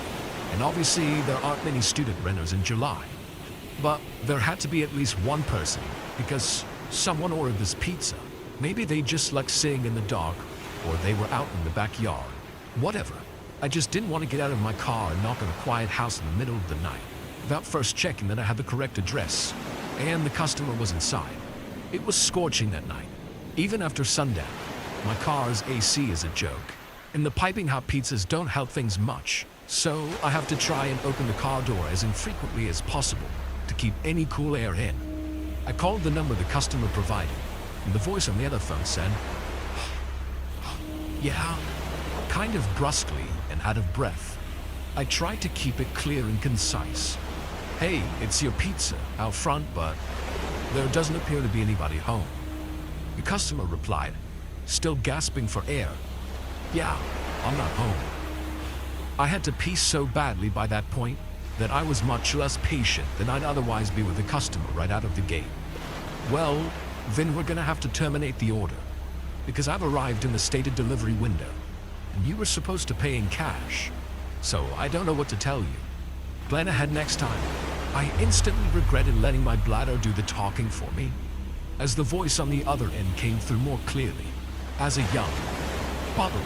and obviously there aren't many student renters in July. But there had to be at least one person, because someone ordered this pizza. Maybe they just like sitting in the dark, or they were out in the backyard. Whatever. I just didn't want to get out of my car and knock on a quiet house in the middle of the night, without first checking that I had the correct address, and the customer was inside. It was scorching that night, even after sundown. My car's AC is a joke, and the piping hot pizzas don't help things much, so I have to try and open the car door as infrequently as possible to keep any cool air in. I called the number the customer provided, and the voice on the other phone said, "Yeah," kind of brusquely and out of breath. I tried to keep it clear and concise. "Hey, it's your pizza out front, but there doesn't appear to be anybody home." The customer replied, still gasping for air, "Yeah, I'm not home." I had to pee so badly by that point that I was much less patient than I'd otherwise be with the customer right out of the gate. "Well, then we're gonna have to terminate the order, because I've arrived in the stated delivery window, and you were supposed to pay in cash, so I don't know what to tell you. Plan ahead next time." I instantly regretted letting my bladder do the talking for me, as the voice on the other end came through more clearly, as a young, bubbly,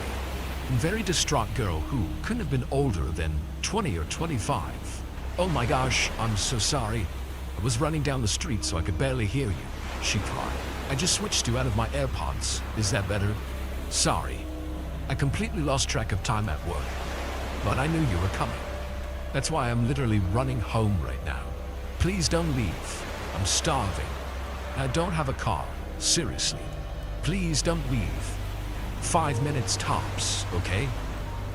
and very distraught girl who couldn't have been older than 20 or 25. "Oh my gosh, I'm so sorry. I was running down the street so I could barely hear you," she cried. "I just switched you out of my AirPods. Is that better? Sorry. I completely lost track of time at work, but I knew you were coming. That's why I'm literally running home right now. Please don't leave. I'm starving. I don't have a car. Seriously. Please don't leave. 5 minutes tops, okay?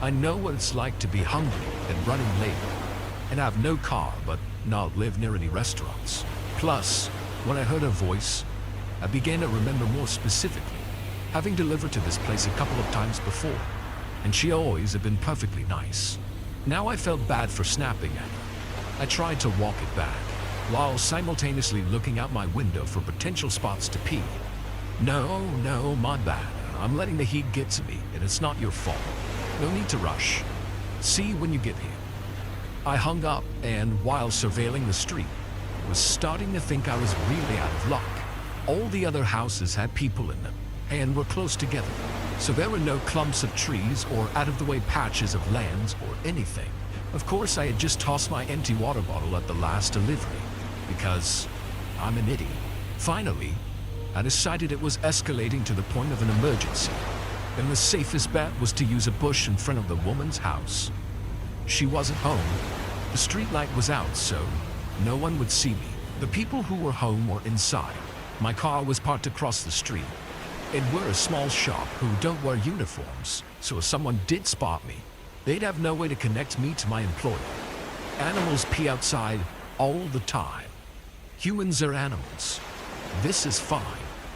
I know what it's like to be hungry and running late, and I have no car but not live near any restaurants. Plus, when I heard her voice, I began to remember more specifically, having delivered to this place a couple of times before, and she always had been perfectly nice. Now I felt bad for snapping at her. I tried to walk it back, while simultaneously looking out my window for potential spots to pee. No, my bad. I'm letting the heat get to me, and it's not your fault. No need to rush. See you when you get here. I hung up, and while surveilling the street, was starting to think I was really out of luck. All the other houses had people in them, and were close together, so there were no clumps of trees or out-of-the-way patches of lands or anything. Of course, I had just tossed my empty water bottle at the last delivery, because I'm an idiot. Finally, I decided it was escalating to the point of an emergency, and the safest bet was to use a bush in front of the woman's house. She wasn't home. The street light was out, so no one would see me. The people who were home were inside. My car was parked across the street. And we're a small shop who don't wear uniforms, so if someone did spot me, they'd have no way to connect me to my employer. Animals pee outside all the time. Humans are animals. This is fine.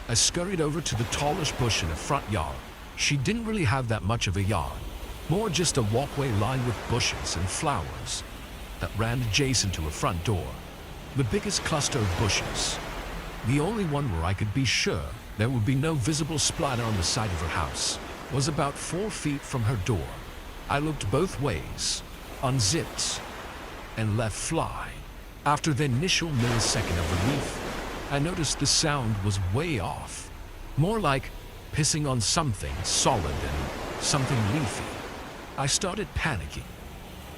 I scurried over to the tallish bush in the front yard. She didn't really have that much of a yard, more just a walkway lined with bushes and flowers that ran adjacent to a front door. The biggest cluster of bushes. The only one where I could be sure there would be no visible splatter on the side of her house was about 4 feet from her door. I looked both ways, unzipped, and let fly. After the initial millisecond of relief, I noticed the sound was way off. More like pissing on something solid and something leafy. I started panicking,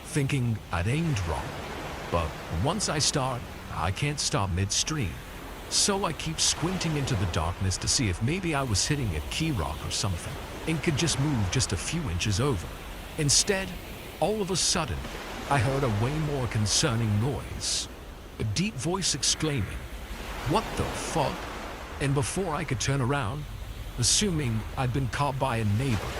thinking I'd aimed wrong. But once I start, I can't stop midstream. So I keep squinting into the darkness to see if maybe I was hitting a key rock or something and could just move just a few inches over. Instead, all of a sudden, I heard a way more concerning noise. A deep voice exclaiming, "What the fuck?" And before I could turn around, assuming I'd been caught by a neighbor,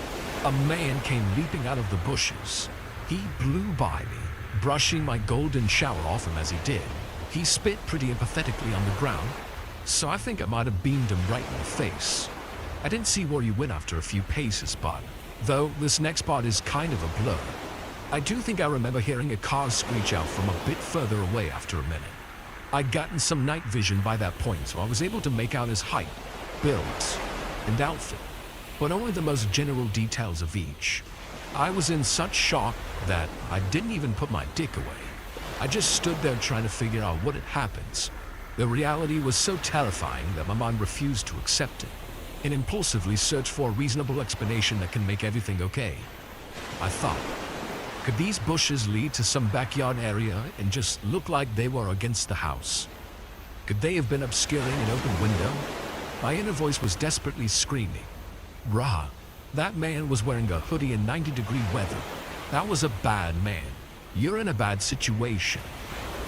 a man came leaping out of the bushes. He blew by me, brushing my golden shower off him as he did. He spit pretty empathetically on the ground, so I think I might have beamed him right in the face. I didn't see where he went after a few paces, but though this next part is kind of a blur, I do think I remember hearing a car screech out from a bit further away after a minute. I'd gotten some night vision by that point, so I was able to make out his height, build, and outfit, but only the most general details of each. I was in such shock that I didn't even put my dick away. I just stood there trying to figure out what had happened. The reality was so terrifying that my mind refused to accept it, and impulsively searched for a reasonable explanation that can make everything okay. I thought, could these bushes lead to some backyard area and just look like they were against the house? Could they have been obscuring an open window? My inner voice was desperately screaming, "Rah, that man was wearing a hoodie in 90-degree weather. That was a bad man. You're in a bad situation."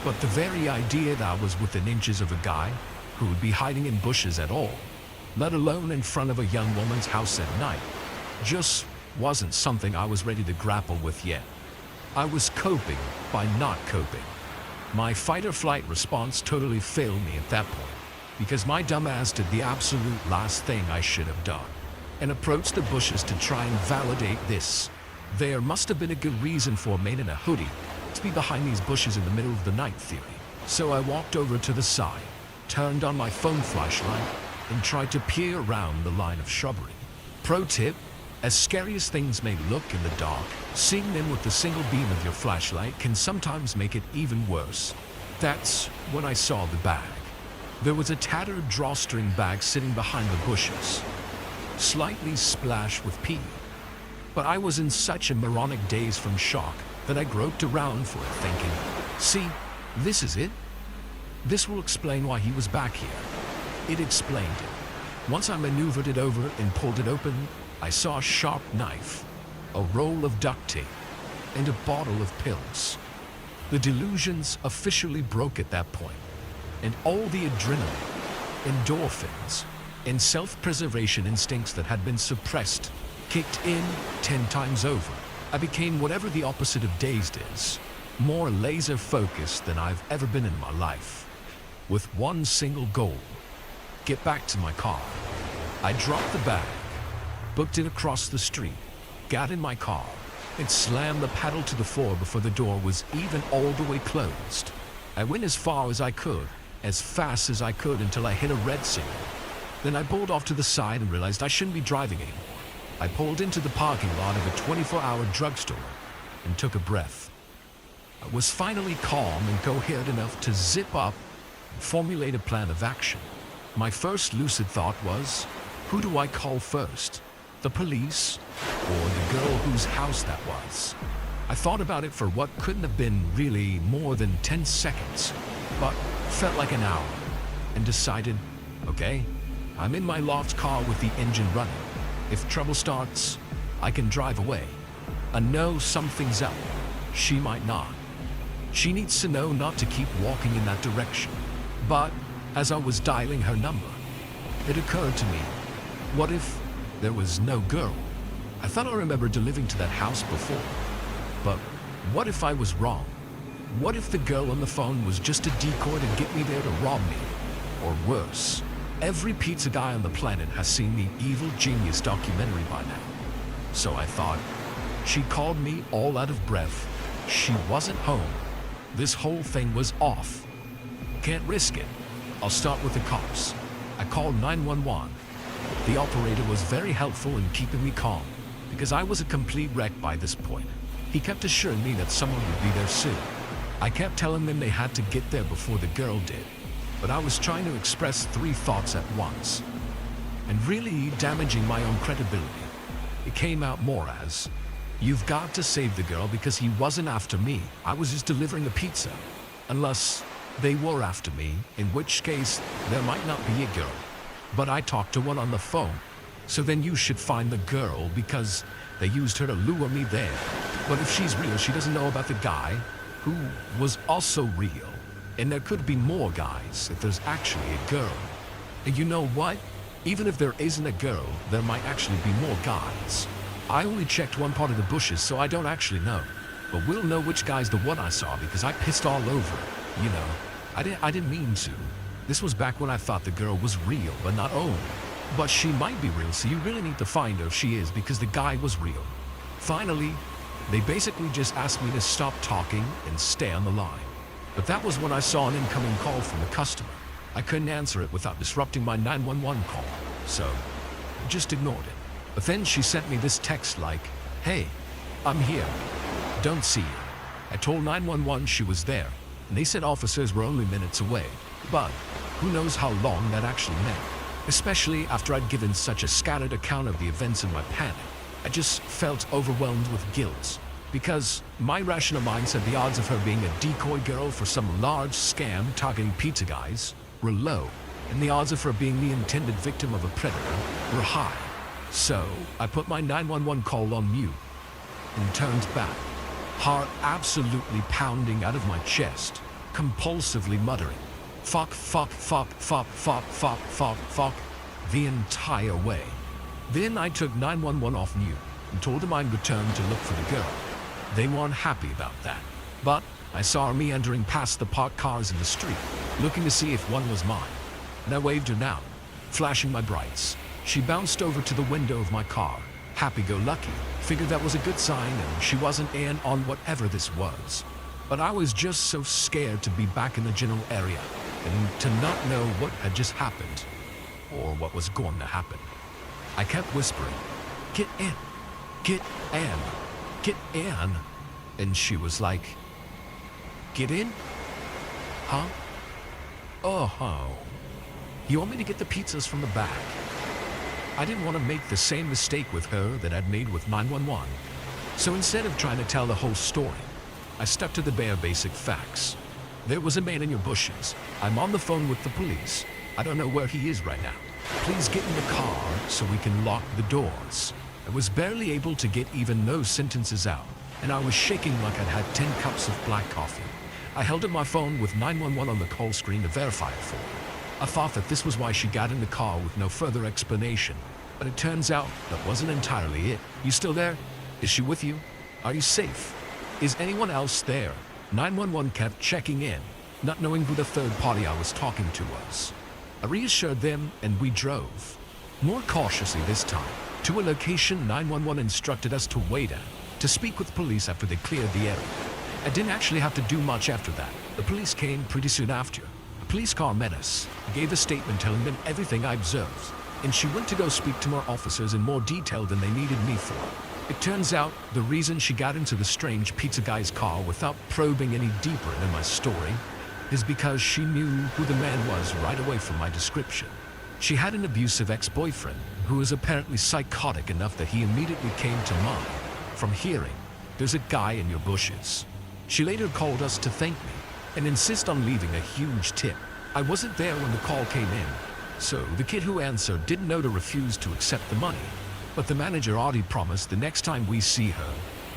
But the very idea that I was within inches of a guy who would be hiding in bushes at all, let alone in front of a young woman's house at night, just wasn't something I was ready to grapple with yet. I was coping by not coping. My fight-or-flight response totally failed me at that point, because my dumbass did the absolute last thing I should have done, and approached the bushes to try and validate this. There must have been a good reason for a man in a hoodie to be behind these bushes in the middle of the night theory. So I walked over to the side, turned on my phone flashlight, and tried to peer around the line of shrubbery. Pro tip, as scary as things may look in the dark, seeing them with the single beam of your flashlight can sometimes make it even worse. That's when I saw the bag. There was a tattered drawstring bag sitting behind the bushes, slightly splashed with pee. But I was in such a moronic daze from shock that I groped around for it, thinking, see, this is it. This will explain why he was back here. It explained it. Once I maneuvered it over and pulled it open, I saw a sharp knife, a roll of duct tape, and a bottle of pills. The delusions officially broke at that point, and all the adrenaline, endorphins, and self-preservation instincts that had been suppressed kicked in 10 times over. I became whatever the opposite of dazed is, more laser-focused than I've ever been in my life. with one single goal: get back to my car. I dropped the bag, booked it across the street, got in my car, and slammed the pedal to the floor before the door was even all the way closed. I went as far as I could, as fast as I could, until I hit a red signal. Then I pulled off to the side and realized I shouldn't be driving anymore. I pulled into the parking lot of a 24-hour drugstore and took a breath. I was finally calm and coherent enough to zip up and formulate a plan of action. My first lucid thought was, who do I call first? The police or the girl whose house that was? I thought about it for what couldn't have been really more than 10 seconds, but felt like an hour, and decided, okay, I'm in my loft car with the engine running. If trouble starts, I can drive away. I know something's up. She might not. She needs to know not to keep walking in that direction. But as I was dialing her number, it occurred to me, what if there was no girl? I thought I remembered delivering to that house before. But what if I was wrong? What if the girl on the phone was just a decoy to get me there to rob me? Or worse, every pizza guy on the planet has seen the Evil Genius documentary by now. So I thought, she called me all out of breath. She wasn't home. This whole thing was off. Can't risk it. I'll start with the cops. I called 911. The operator was very helpful in keeping me calm, because I was a complete wreck by this point. He kept assuring me that someone would be there soon. I kept telling them they had to get there before the girl did, but I was trying to express 3 thoughts at once, and really damaging my own credibility. It came out more as, you've got to save the girl because he wasn't after me. I was just delivering a pizza. Unless they were after me, in which case there might not be a girl. But I talked to one on the phone. So then you should find the girl because they used her to lure me there. But if she's real, she doesn't know about the guy who was also real. And there could be more guys if there's actually a girl. And you know what? Even if there isn't a girl, there might actually be more guys. I only checked one part of the bushes, so I don't actually know. But we'll know which guy's the one I saw because I pissed all over it. You know, I didn't mean to. This was back when I thought the girl was real, but not owned. But she might be real, so you really need to find her if she is, because the guy was real. Finally, they basically just asked me to stop talking and stay on the line. But that was when I saw an incoming call from a customer. I couldn't answer it without disrupting my 911 call, so I just ignored it. But then she sent me this text like, hey, I'm here. Don't see you. I told 911 she was there, and they said officers were only minutes away. But who knows how long that actually meant. Especially after I'd given such a scattered account of the events in my panic. I just felt overwhelmed with guilt, because my rational mind said the odds of her being a decoy girl for some large scam targeting pizza guys were low, and the odds of her being the intended victim of a predator were high. So I put my 911 call on mute and turned back, heart absolutely pounding out of my chest, compulsively muttering, fuck, fuck, fuck, fuck, fuck, fuck, fuck, fuck, the entire way. Then I took 911 off mute and told them I'd return to look for the girl. They weren't happy about that, but I saw her meandering past the parked cars in the street, looking to see if one was mine. And I waved her down, flashing my brights. She bounced over to the window of my car, happy-go-lucky, figured that was a good sign and she wasn't in on whatever this was. But I was just so scared to be back in the general area and to not know what had just happened, or what was going to happen. I kept whispering, get in, get in, get in. And she was like, get in? Huh? Oh, you want me to get the pizzas from the back? I didn't want to make the same mistake with her that I'd made with 911. So instead of trying to tell the whole story, I stuck to the bare basic facts. There was a man in your bushes. I'm on the phone with the police. I don't know where he is right now. Please get in the car so we can lock the doors. I was barely able to get even those sentences out, and I was shaking like I'd had 10 cups of black coffee. I held up my phone with 911 on the call screen to verify it for her. I thought that this was why she got in the car with no further explanation, but it turns out that wasn't entirely it. You still there? Is she with you? Are you safe? Is anyone else there? 911 kept checking in, not knowing who the third party I was talking to was. I reassured them and we drove, more cautiously this time, to a location 911 instructed us to wait at, to speak with police after they cleared the area. I didn't actually have to do much after that. The police came pretty soon after. A police car met us, gave a statement telling them everything I observed, and she went to go speak to more officers in more detail than they needed me for. It turns out the reason she got into the strange pizza guy's car without probing any deeper into my story is because she knew who the man was right away from my description. She had an abusive ex-boyfriend who was apparently psychotic enough that he immediately came to mind from hearing, "There's a guy in your bushes." She later called us to thank me and insist on leaving a huge tip. I wasn't there when the call came in, so the kid who answered didn't know to refuse to accept the money. But the manager already promised the next time we see her,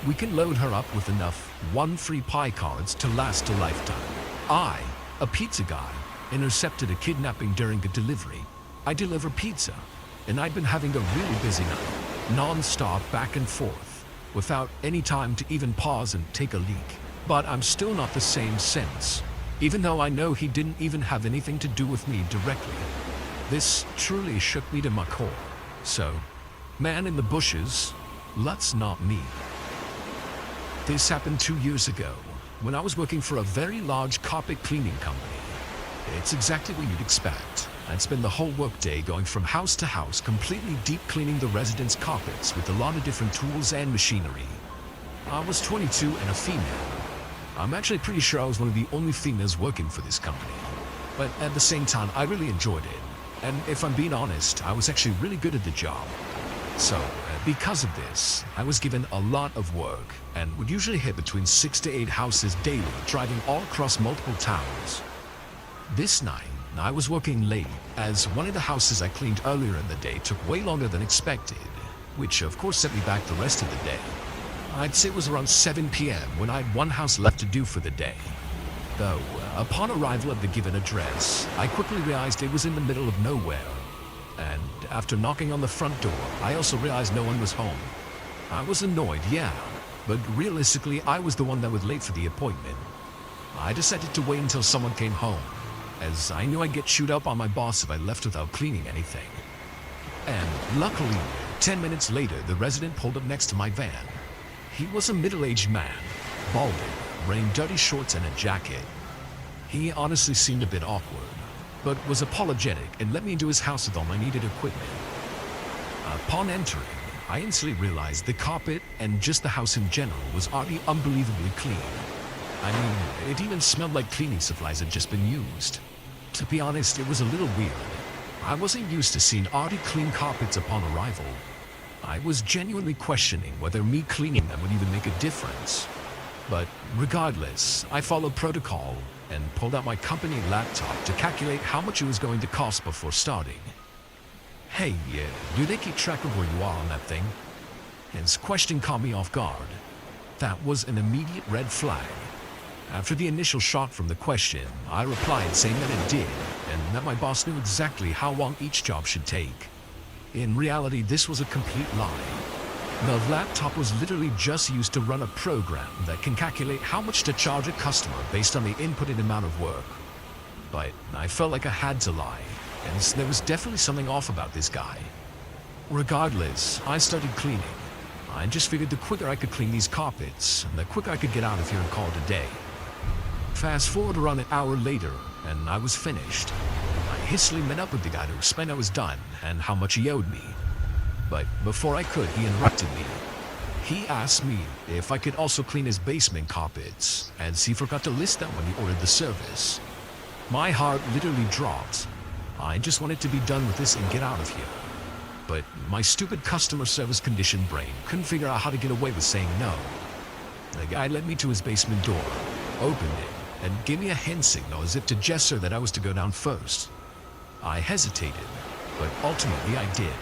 we can load her up with enough one-free pie cards to last a lifetime. I, a pizza guy, intercepted a kidnapping during a delivery. I deliver pizza, and I'd been having a really busy night, non-stop back and forth, without any time to even pause and take a leak. But I'm still not the same since, even though I know he didn't even have anything to do with me directly. This truly shook me to my core. So, man in the bushes, that's not me. This happened 2 years ago, when I was working for a very large carpet cleaning company. It's exactly what you'd expect. I'd spend the whole workday going from house to house, completely deep cleaning the residents' carpets with a lot of different tools and machinery. I was 22 and a female. I'm actually pretty sure I was one of the only females working for this company. But at the same time, I really enjoyed it. And if I'm being honest, I was actually really good at the job. So, because of this, I was given a lot of work and would usually hit between 6 to 8 houses daily, driving all across multiple towns. This night, I was working late, as one of the houses I cleaned earlier in the day took way longer than expected, which of course set me back the rest of the day. I'd say it was around 7 p.m. when I had one house left to do for the day. Though, upon arrival at the given address, I quickly realized it was in the middle of nowhere. And after knocking on the front door, I also realized no one was home. I was annoyed, yeah, but realistically, I was the one that was late for the appointment. I decided to wait until someone came home, as I knew I'd get chewed up on my boss if I left without cleaning anything. And luckily, 10 minutes later, the resident pulled up next to my van. He was a middle-aged man, balding, wearing dirty shorts and a jacket. He honestly seemed a bit awkward, but was apologetic and let me into his house with all my needed equipment. Upon entering, I instantly realized the carpet and just the house in general was already unbelievably clean. I mean, it even smelled like cleaning supplies had just been used. To be honest, it was a little weird. I wasn't used to seeing already clean carpets upon arrival. I was genuinely questioning whether me cleaning them would even make a difference. But regardless, I followed protocol and pulled out my company laptop to calculate how much it was going to cost before starting. Hey, do they keep track of where you are on that thing? His question caught me off guard. That was an immediate red flag. After the initial shock from the question, I replied saying that it did, and that my boss knew exactly how long each job should take. In reality, this was a complete lie. The laptop was literally just used to run a program that can calculate how much to charge a customer based on the inputted amount of work. But I felt like I had to lie, and there was definitely something off about this guy. Regardless, I started cleaning. I just figured the quicker I could clean these carpets, the quicker I could get out of here and call it a day. Fast forward around an hour later, and I was finished. I hastily met up with the guy to explain I was done and how much he owed me. But before I could, he interrupted me. He asked me if I could also clean his basement carpets, as he forgot to list them when he ordered the service. My heart literally dropped. I just wanted to be done with this and get out of here. But my stupid customer service conditioned brain couldn't figure out how to get away with saying no. The guy led me to his basement door, opened it, and gave me a hand signal as if to gesture that I was to go down first. I hesitated, but ultimately I did.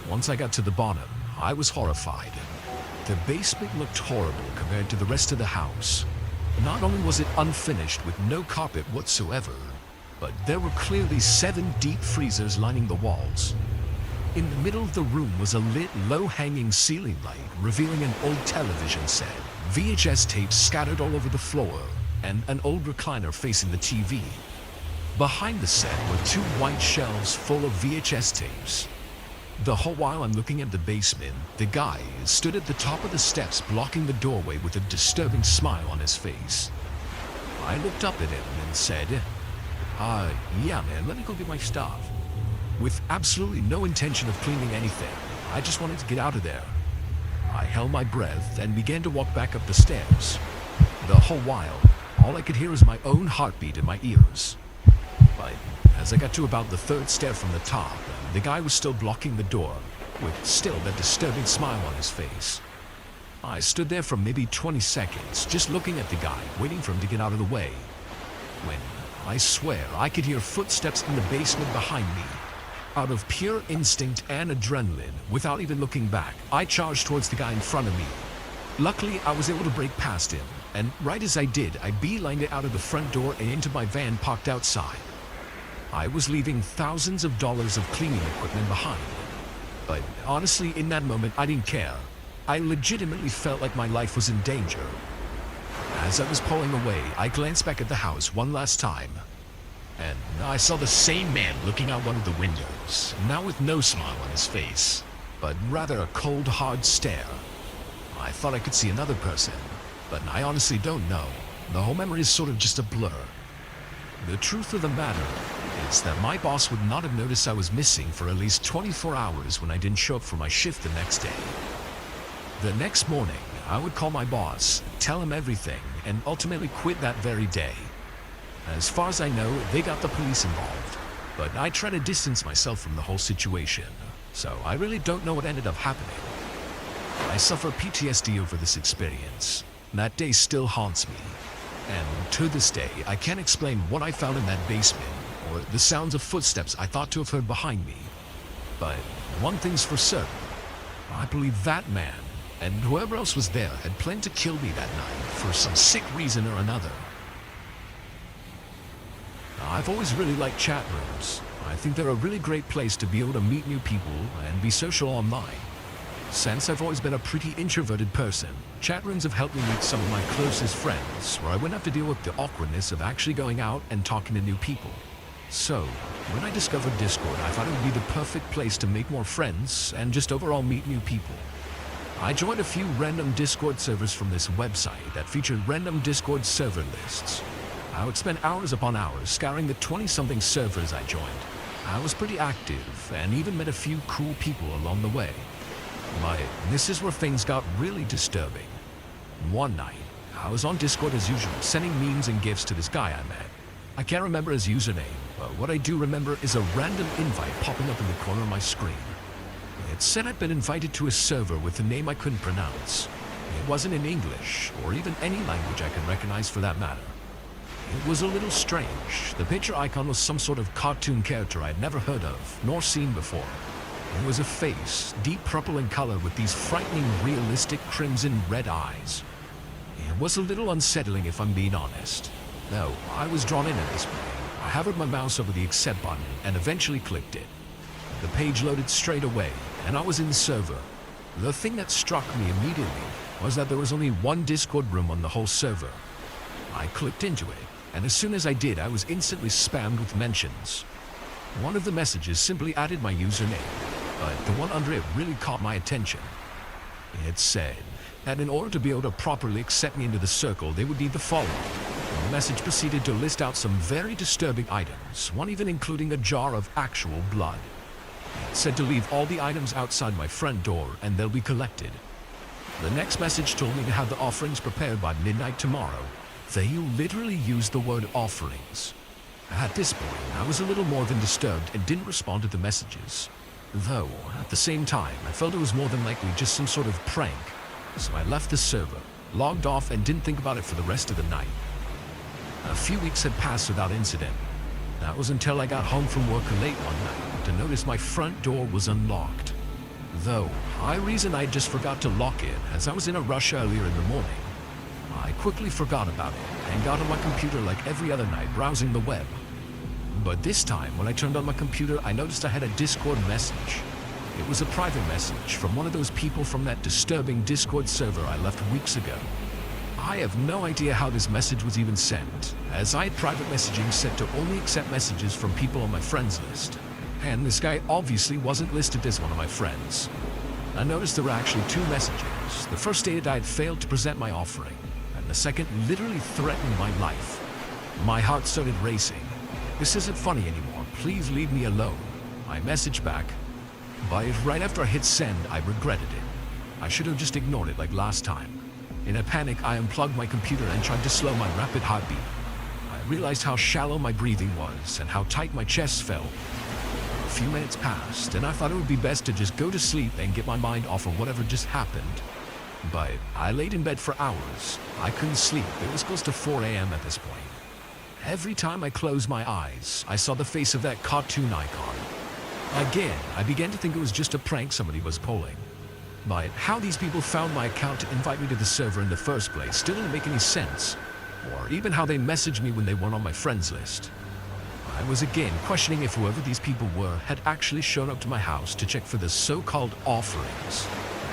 Once I got to the bottom, I was horrified. The basement looked horrible compared to the rest of the house. Not only was it unfinished with no carpet whatsoever, but there were clearly 7 deep freezers lining the walls. In the middle of the room was a lit, low-hanging ceiling light revealing an old television set, VHS tapes scattered all over the floor, and an old recliner facing the TV. Behind the set were two white shelves full of VHS tapes. The whole while I'm looking at the basement, the guy stood at the top of the steps blocking the doorway with a disturbing smile on his face. I looked up at him and said, yeah man, let me go get my stuff. With absolutely no intention of cleaning anything, I just wanted to get out of there. I held my breath and began to walk back up the stairs. The whole while, all I could hear was my own heartbeat in my ears. But as I got to about the third stair from the top, the guy was still blocking the door, with still that disturbing smile on his face. I stood there for maybe 20 seconds, just looking at the guy, waiting for him to get out of the way. When, I swear, I could hear footsteps in the basement behind me. Out of pure instinct and adrenaline, without even looking back, I charged towards the guy in front of me. Luckily, I was able to break past him, and right as I did, I beelined it out of the front door and into my van parked outside. I was leaving thousands of dollars of cleaning equipment behind. But honestly, in that moment, I didn't care. I legitimately felt like my life was in danger. As I was pulling away, I glanced back at the house one last time. And I saw the same man looking out one of the windows, now with no smile on his face, but rather a cold, hard stare. I thought I could see another person, but I honestly don't know. The whole memory is sort of just a blur. The truth of the matter is that my boss would not have noticed I was missing for at least 24 hours when I didn't show up for my shift the next day. The next morning, I would call my boss, tell him everything, and ultimately quit that very day. As far as I know, they got the police involved, but I try to distance myself from the whole situation, so I really don't know what ended up happening. I suffer PTSD over this experience. That day still haunts me, and to this day, I can't explain what I found in that basement, or the sounds of footsteps I thought to have heard behind me. But one thing's for certain, I believe that man, and whoever else was there, had planned to kill me that night for some sick reason or another. I've always really liked chat rooms. I think they're a really great place to be able to meet new people and be social online. Since I've always been a pretty introverted person, chat rooms have helped me meet some of my closest friends, where I wouldn't have to deal with the awkwardness of actually going out and talking to new people. So, when I discovered Discord, I thought it would be the perfect place to make more friends and just overall meet new people. I joined a few random Discord servers from this website that featured random Discord server lists. I would spend hours upon hours scouring the 20-something servers I joined. I was pretty active and even met a few cool people along the way. But this is where things got really disturbing. One night, I was on Discord as usual, sending memes and gifs to this guy I met. I can't remember his username, but what I do remember is a random invite popping up in the corner of my screen. It said I'd been invited to a server with a name I couldn't pronounce. It wasn't in English, or even any language I can recognize for that matter. It was a little strange. The picture icon was some sort of cartoon character I had never heard of, nor seen before. It was a face, deep purple in color with these frightening, realistic crimson red eyes. It was a little unsettling if I'm being honest. Though, I was drawn in at this point. I hovered my mouse over the accept button and eventually clicked it. The page loaded straight away, and I was in the server. The thing that struck me immediately was that there was only one Discord room on the whole server. I clicked into it, and as soon as I did, I was instantly spammed with mentions. One of the messages simply added my username, but the one under it really caught my attention. It said that in order to be able to properly accept me into the circle, they would need the following. The message proceeded to list out some very disturbing items, one even including a jar of actual blood. It said to leave all the items outside my front door and they'll be collected. The next message told me to have the offerings prepared by midnight tomorrow. They literally used the word offerings. At this point, I was a little more than disturbed and didn't respond to the messages. Though, at the same time, I felt it was more than likely just some sort of prank. So I left the server, logged off, and didn't think about it for the rest of the night. A few weeks had passed without incident. That was until I got home from work late one night to notice my front door was unlocked. Though, I reasoned I just forgot to lock it as I was in a rush earlier in the morning. I quickly forgot about it and got on my computer like every other night browsing the web. But this time, when I turned on my computer, I noticed I had a Discord message. It was a private message from one of those people from that disturbing Discord server I left weeks ago. I have no idea how this message was even sent, as I had private messaging set to only accept messages from people on my friends list. And this guy obviously wasn't listed as one of my friends. I noticed there were actually two messages. The first stated I had failed to present my offering, and the second literally threatened my life. My heart started racing. This isn't funny anymore. Please leave me alone. I messaged back, but right after I hit send, I regretted it. I should have just ignored it like last time. In a panic, I unplugged my computer and tried to slow my rapid heartbeat. I realized how shallow my breathing was and how tight my chest felt. A few minutes passed, and I thought it would be best to just go to sleep and get my mind off of whatever just happened. But I laid in bed for hours. I couldn't sleep. It was close to 4 a.m. at this point. Every time I closed my eyes, I saw the face of that cartoon icon. Again, I began to think it was just a prank somebody was pulling. But how these people found my account to invite me to the server in the first place still didn't make any sense, or even how they messaged me when they weren't on my friends list. I was again questioning if whoever these people were had actually shown up to my house to check for the so-called offerings,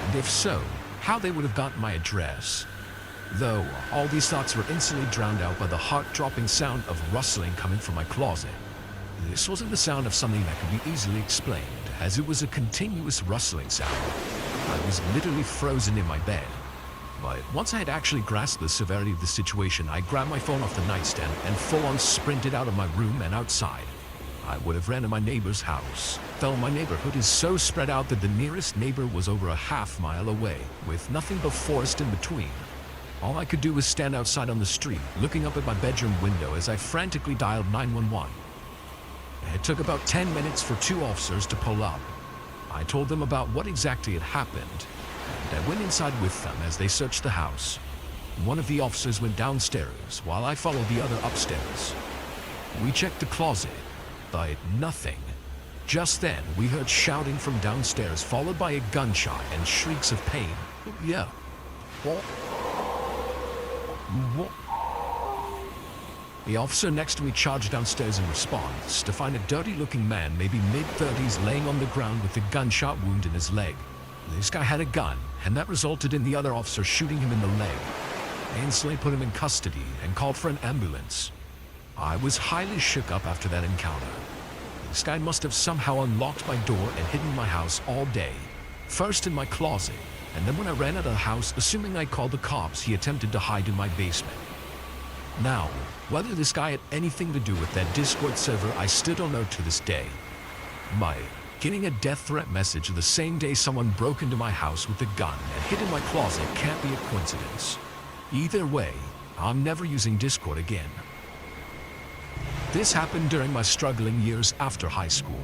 and if so, how they would have gotten my address. Though all these thoughts were instantly drowned out by the heart-dropping sound of rustling coming from my closet. This wasn't the sound of something that could be easily explained, as it was a continuous rustling sound. I was literally frozen in my bed. But once I had actually grasped the severity of the situation, I grabbed my phone off the nightstand and full-on sprinted out of my room and outside. I would have ran to my neighbor's house, though my neighborhood is so spread out that the nearest neighbor was over a half-mile away, with nothing but forest in between. All I could do was stand outside on the street, looking up at my bedroom window as I frantically dialed 911. It took about 10 minutes for two officers to pull up. I told them about what exactly had happened, and I went inside with them as they searched the house. One of the officers went downstairs, while I followed the other upstairs. We checked the closet, but nothing. Just then, we heard shouting from downstairs, followed by a gunshot and shrieks of pain. Yeah. What? The officer next to me charged downstairs in response to find a dirty-looking man, maybe mid-30s, laying on the ground with a gunshot wound in his leg. This guy had a gun, and that resulted in the other officer shooting him in the leg. They instantly put him in custody and called for an ambulance. I was highly shook up after that encounter. This guy must have somehow unlocked my door and hidden my house all day. First in my closet, and then when I ran out of the house, assuming I called the cops, he attempted to hide in my basement. Now, whether this guy had anything to do with that Discord server, I still don't know to this day. My getting a death threat message the same day someone broke into my house with a gun and hid in my closet can't be a coincidence. Either way, I'm never using Discord again. This happened during my struggling years after high school.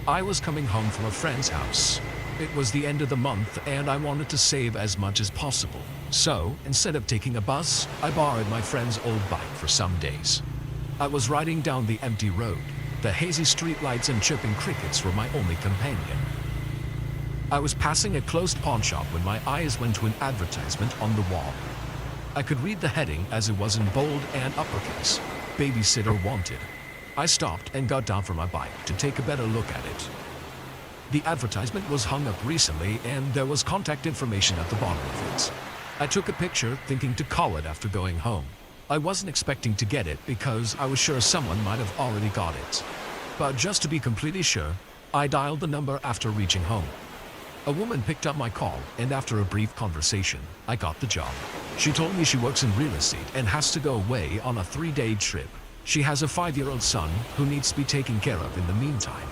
I was coming home from a friend's house. It was the end of the month and I wanted to save as much as possible. So, instead of taking a bus, I borrowed my friend's old bike for some days. I was riding down the empty road. The hazy streetlights and chirping crickets were my only companion. I was passing a closed pawn shop when my eyes went to an advertisement on the wall. I could read the heading as it was in bold and uppercase, "Babysitter Wanted." I stopped and got down from my bike to take a better look at it. The advertisement was hung up recently and there was contact information at the bottom of it. I took a picture thinking to call it after going home. I wasn't expecting to get it because I was sure someone might have already got it. But just to be completely sure, I dialed the number after reaching home. A woman picked up my call, and after a brief conversation, I got the job. She told me she works in real estate and has to go away on a 3-day trip. She has a 5-year-old son who needs to be taken care of in the meantime.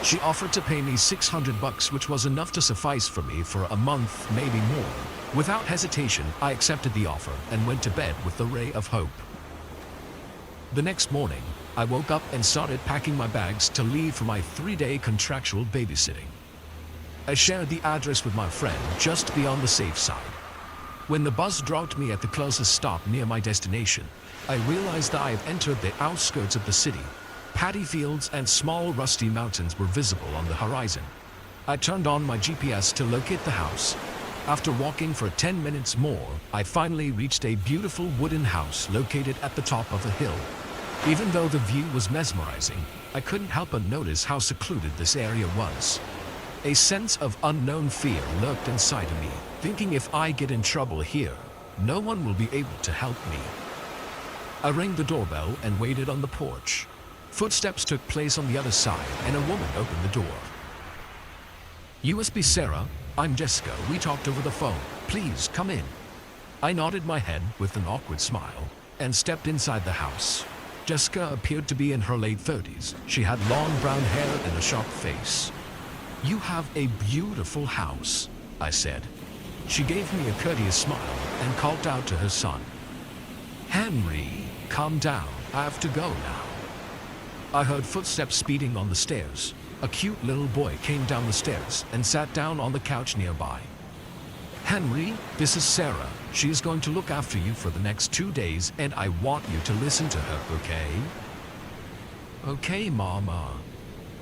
She offered to pay me $600, which was enough to suffice for me for a month, maybe more. Without hesitation, I accepted the offer and went to bed with a ray of hope. The next morning, I woke up and started packing my bags to leave for my 3-day contractual babysitting. I shared the address with my friend just beyond the safe side. When the bus dropped me at the closest stop near my destination, I realized that I had entered the outskirts of the city. Paddy fields and small rusty mountains were visible on the horizon. I turned on my GPS to locate the house. After walking for 10 minutes more, I finally reached a beautiful wooden house located at the top of a hill. Even though the view was mesmerizing, I couldn't help but notice how secluded this area was. A sense of unknown fear lurked inside of me, thinking if I get in trouble here, no one will be able to help me. I rang the doorbell and waited on the porch. Footsteps took place on the other side, and a woman opened the door. "You must be Sarah. I'm Jessica. We talked over the phone. Please, come in." I nodded my head with an awkward smile and stepped inside the house. Jessica appeared to be in her late 30s. She had long brown hair and a sharp face. "You have a beautiful house," I said. She gave me a courteous smile and called out to her son. "Henry, calm down. I have to go now." I heard footsteps speeding on the stairs. A cute little boy came down the stairs and sat down on the couch nearby. "Henry, this is Sarah. She is going to look after you for the next 2 days, and I want you to listen to her, okay?" "Okay, Mama."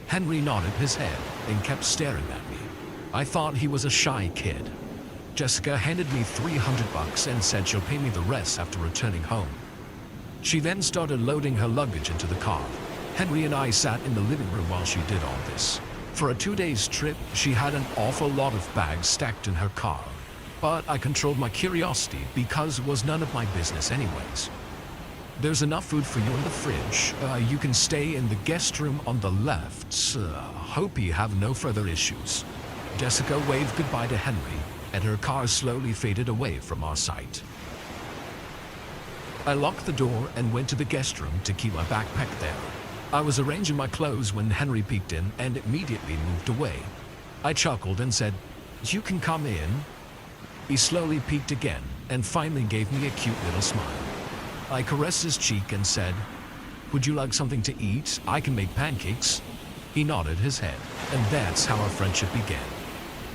Henry nodded his head and kept staring at me. I thought he was a shy kid. Jessica handed me $300 and said she'll pay me the rest after returning home. She then started loading her luggage into the car. Henry and I sat in the living room while she did all this. For a 2-day trip, she had an awful lot of bags stacked in her car. But I controlled my curiosity because it was none of my business anyways. "There's enough food for you in the fridge. You can stay in the guest room on the left. Hope you have no further issues." Jessica waved goodbye to Henry, and her car slowly faded away from our sight. I locked the door and went to the guest room to keep my backpack there. I was arranging my clothes when Henry peeked in and immediately moved away. I chuckled and said, "You can come in." He slowly peeked again and finally gave me a cute little smile. I caressed his cheek and said, "Would you like something to eat? I can make pancakes." He nodded his head, and that's how our friendship began.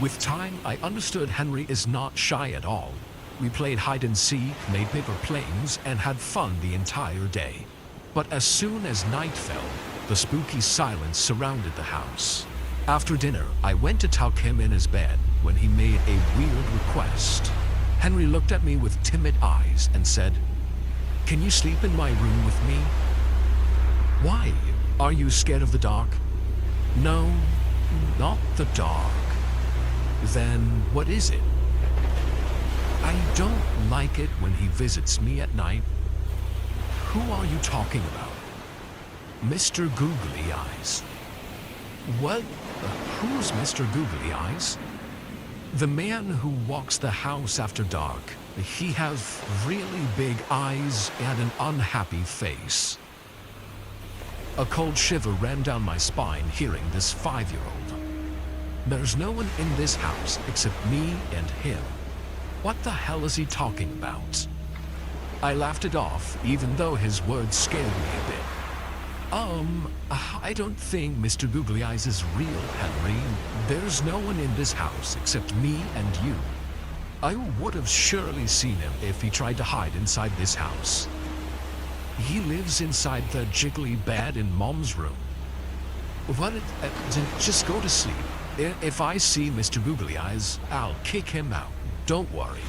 With time, I understood Henry is not shy at all. We played hide and seek, made paper planes, and had fun the entire day. But as soon as night fell, the spooky silence surrounded the house. After dinner, I went to tuck him in his bed when he made a weird request. Henry looked at me with timid eyes and said, "Can you sleep in my room with me?" "Why? Are you scared of the dark?" "No, not the dark." "Then what is it?" "I don't like it when he visits me at night." "Who are you talking about?" "Mr. Googly Eyes." "What? Who's Mr. Googly Eyes?" "The man who walks the house after dark. He has really big eyes and an unhappy face." A cold shiver ran down my spine hearing this 5-year-old. There's no one in this house except me and him. What the hell is he talking about? I laughed it off, even though his words scared me a bit. I don't think Mr. Googly Eyes is real, Henry. There's no one in this house except me and you. I would have surely seen him if he tried to hide inside this house. He lives inside the jiggly bed in Mom's room. What? Just go to sleep. If I see Mr. Googly Eyes, I'll kick him out. Don't worry.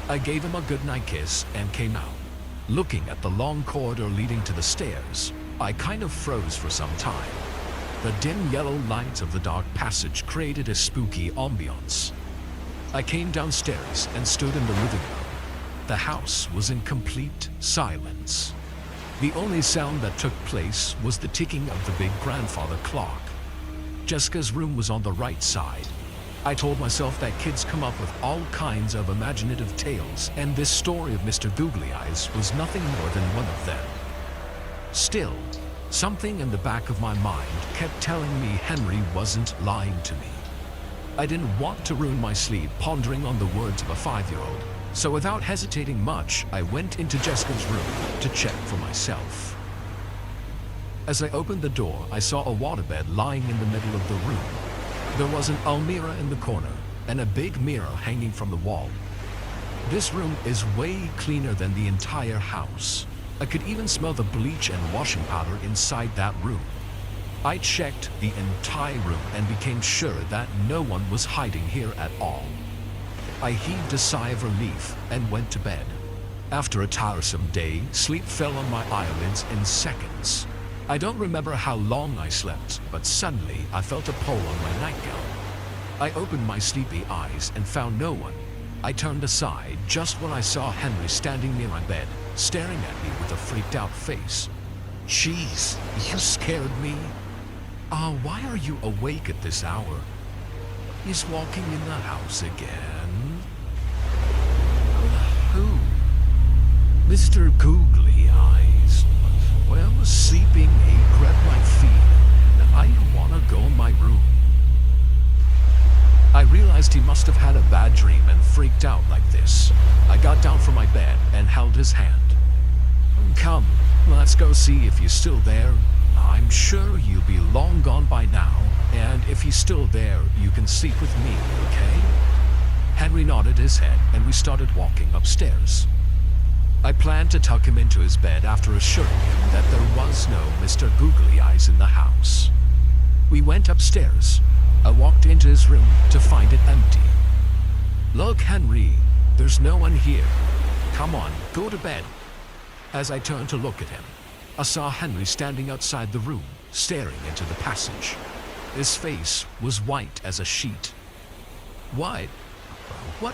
I gave him a goodnight kiss and came out. Looking at the long corridor leading to the stairs, I kind of froze for some time. The dim yellow lights of the dark passage created a spooky ambience. I came downstairs and stood in the living room. The house was in complete silence. The only sound that took place was the ticking of the big grandfather clock. Jessica's room was on the right side. I told myself that kids come up with all kinds of imaginative tales, and this story of Mr. Googly Eyes was nothing more than one of them. Still, something in the back of my mind kept telling me Henry wasn't lying to me. I didn't want to ruin my sleep pondering on the words of a 5-year-old, so without hesitating much, I went into Jessica's room to check for myself. As I opened the door, I saw a waterbed lying in the middle of the room. There was an almirah in the corner and a big mirror hanging from the wall. This room is way cleaner than the entire house. I could even smell the bleach and washing powder inside that room. I checked the entire room and became sure that no one was hiding here at all. I heaved a sigh of relief and went to bed. After a tiresome day, sleep fell on my eyelids in seconds. I don't remember how long I slept, but suddenly I felt a pull on my nightgown. I opened my sleepy eyes and found no one. I turned aside just when I saw Henry standing near my bed, staring at me with a freaked out face. "Jeez, you scared me." Why are you awake at this hour?" "He's walking in the house again." "Who?" "Mr. Googly Eyes. Well, sleeping aid grabbed my feet, and I want to go in my room." I realized he must have had a bad dream and freaked out like this. I got down from my bed and held his hand. "Come, let's go see if he's still there. I'm sure you'll be long gone by now, and if he's still there, you can sleep with me, okay?" Henry nodded his head, and we started walking upstairs. I planned to tuck him into his bed after assuring him that there was no Mr. Googly Eyes in the house. We went upstairs. I walked into his room to find it empty. "Look, Henry, there's no one here. Come on, go to bed." As I turned to look at him, I saw Henry standing outside the room, staring into the passage. His face was white as a sheet. What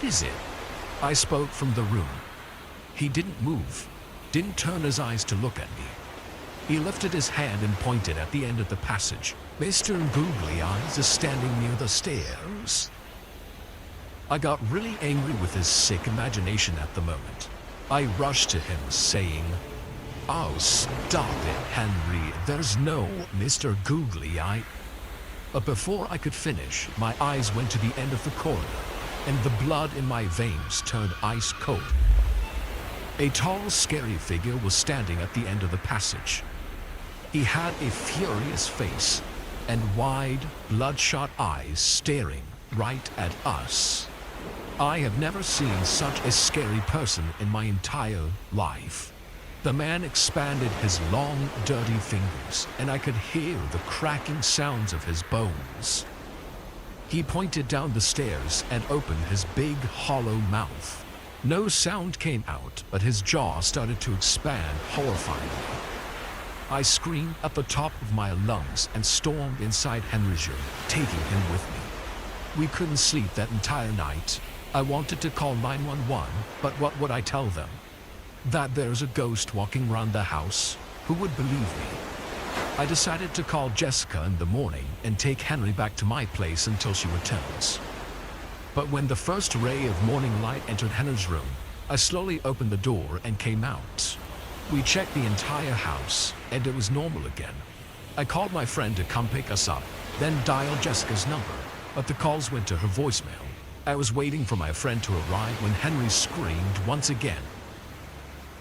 is it?" I spoke from the room. He didn't move, didn't turn his eyes to look at me. He lifted his hand and pointed at the end of the passage. "Mr. Googly Eyes is standing near the stairs." I got really angry with his sick imagination at the moment. I rushed to him, saying, "Oh, stop it, Henry. There's no Mr. Googly Eye." But before I could finish, my eyes went to the end of the corridor, and the blood in my veins turned ice cold. A tall, scary figure was standing at the end of the passage. He had a furious face and wide, bloodshot eyes staring right at us. I have never seen such a scary person in my entire life. The man expanded his long, dirty fingers, and I could hear the cracking sounds of his bones. He pointed down the stairs and opened his big, hollow mouth. No sound came out, but his jaw started to expand horrifyingly. I screamed at the top of my lungs and stormed inside Henry's room, taking him with me. We couldn't sleep that entire night. I wanted to call 911, but what would I tell them? That there's a ghost walking around the house? Who would believe me? I decided to call Jessica in the morning and take Henry back to my place until she returns. But when the first ray of morning light entered Henry's room, I slowly opened the door and came out. We checked the entire house, and it was normal again. I called my friend to come pick us up, then dialed Jessica's number, but the calls went to her voicemail. I was waiting for my friend to arrive when Henry screamed once again.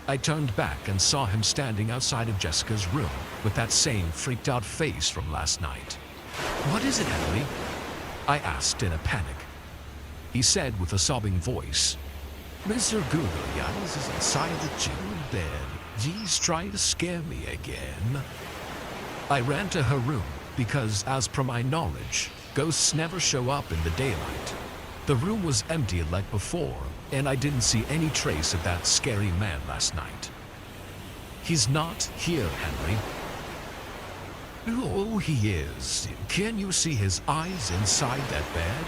I turned back and saw him standing outside of Jessica's room with that same freaked out face from last night. "What is it, Henry?" I asked in a panic. He said with a sobbing voice, "Mr. Googly Eyes is inside the children's bed. He's trying to scare me again." I ran to her room because, as per my knowledge, ghosts never show up in the daylight. The room was empty like before, and I didn't see any trace of that scary man last night. "He's not here, Henry." "Oh, he is. Can you see his eyes inside that bed?"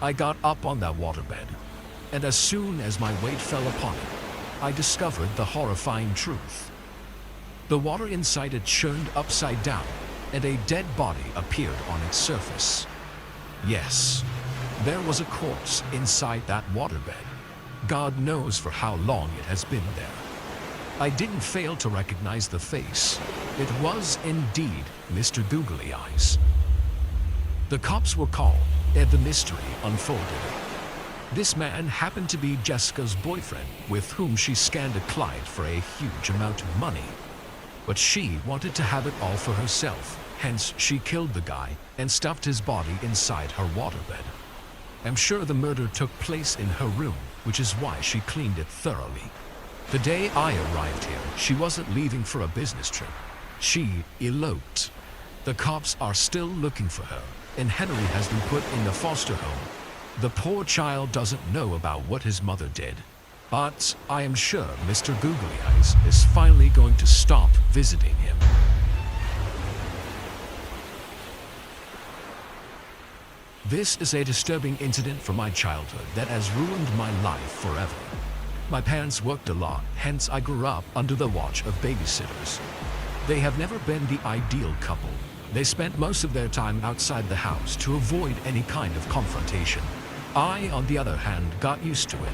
I got up on that waterbed, and as soon as my weight fell upon it, I discovered the horrifying truth. The water inside it churned upside down, and a dead body appeared on its surface. Yes, there was a corpse inside that waterbed. God knows for how long it has been there. I didn't fail to recognize the face. It was indeed Mr. Googly Eyes. The cops were called, and the mystery unfolded. This man happened to be Jessica's boyfriend, with whom she scanned a client for a huge amount of money. But she wanted to have it all for herself, hence she killed the guy and stuffed his body inside her waterbed. I'm sure the murder took place in her room, which is why she cleaned it thoroughly. The day I arrived here, she wasn't leaving for a business trip. She eloped. The cops are still looking for her, and Henry has been put in the foster home. The poor child doesn't know about what his mother did. But I am sure Mr. Googly Eyes is finally going to stop visiting him. This is a disturbing incident from my childhood that has ruined my life forever. My parents worked a lot, hence I grew up under the watch of babysitters. They have never been the ideal couple. They spent most of their time outside the house to avoid any kind of confrontation. I, on the other hand, got used to it.